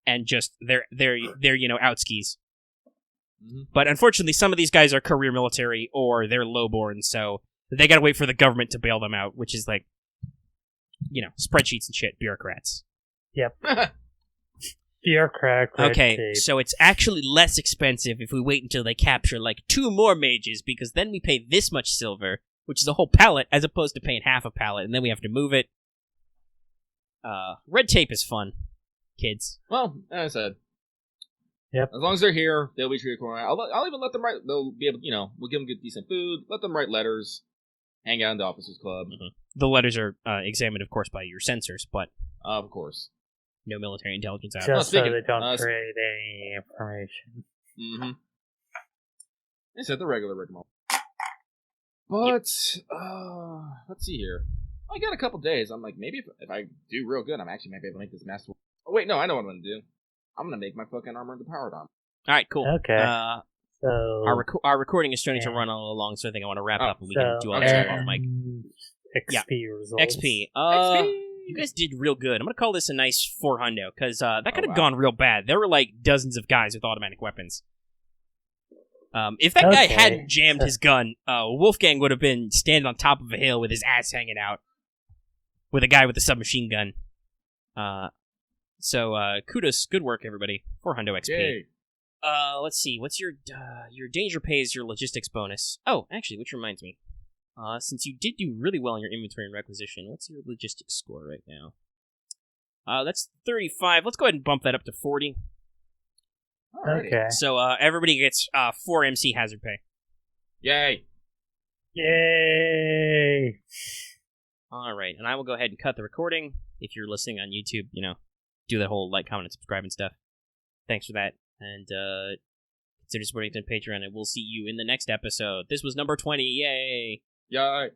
Speaker 2: and just they're outskis. But unfortunately, some of these guys are career military or they're lowborn, so they gotta wait for the government to bail them out, which is like, spreadsheets and shit, bureaucrats.
Speaker 3: Yep. Bureaucrat.
Speaker 2: Okay, so it's actually less expensive if we wait until they capture like 2 more mages, because then we pay this much silver, which is a whole pallet, as opposed to paying half a pallet, and then we have to move it. Red tape is fun, kids.
Speaker 4: Well, as I said.
Speaker 3: Yep.
Speaker 4: As long as they're here, they'll be treated accordingly. I'll even let them write. They'll be able, we'll give them good, decent food. Let them write letters. Hang out in the officers' club.
Speaker 2: The letters are examined, of course, by your censors, but
Speaker 4: of course,
Speaker 2: no military intelligence out.
Speaker 3: Just so they don't create any information.
Speaker 4: They said the regular rigmarole. But let's see here. I got a couple days. I'm like, maybe if I do real good, I'm actually might be able to make this master. Oh wait, no, I know what I'm gonna do. I'm gonna make my fucking armor the power dom.
Speaker 2: All right, cool.
Speaker 3: Okay. So
Speaker 2: our recording is starting to run all along, so I think I want to wrap up and we can do all this stuff off mic.
Speaker 3: XP results.
Speaker 2: XP. You guys did real good. I'm gonna call this a nice 400 because that could have gone real bad. There were like dozens of guys with automatic weapons. If that guy hadn't jammed his gun, Wolfgang would have been standing on top of a hill with his ass hanging out, with a guy with a submachine gun. So kudos, good work, everybody. 400 XP.
Speaker 4: Yay.
Speaker 2: Let's see. What's your danger pays your logistics bonus? Oh, actually, which reminds me. Since you did do really well in your inventory and requisition, what's your logistics score right now? That's 35. Let's go ahead and bump that up to 40.
Speaker 4: Alrighty.
Speaker 3: Okay.
Speaker 2: So everybody gets 4 MC hazard pay.
Speaker 4: Yay.
Speaker 3: Yay.
Speaker 2: All right, and I will go ahead and cut the recording. If you're listening on YouTube, do that whole like, comment, and subscribe and stuff. Thanks for that. And consider supporting us on Patreon, and we'll see you in the next episode. This was number 20. Yay!
Speaker 4: Yay.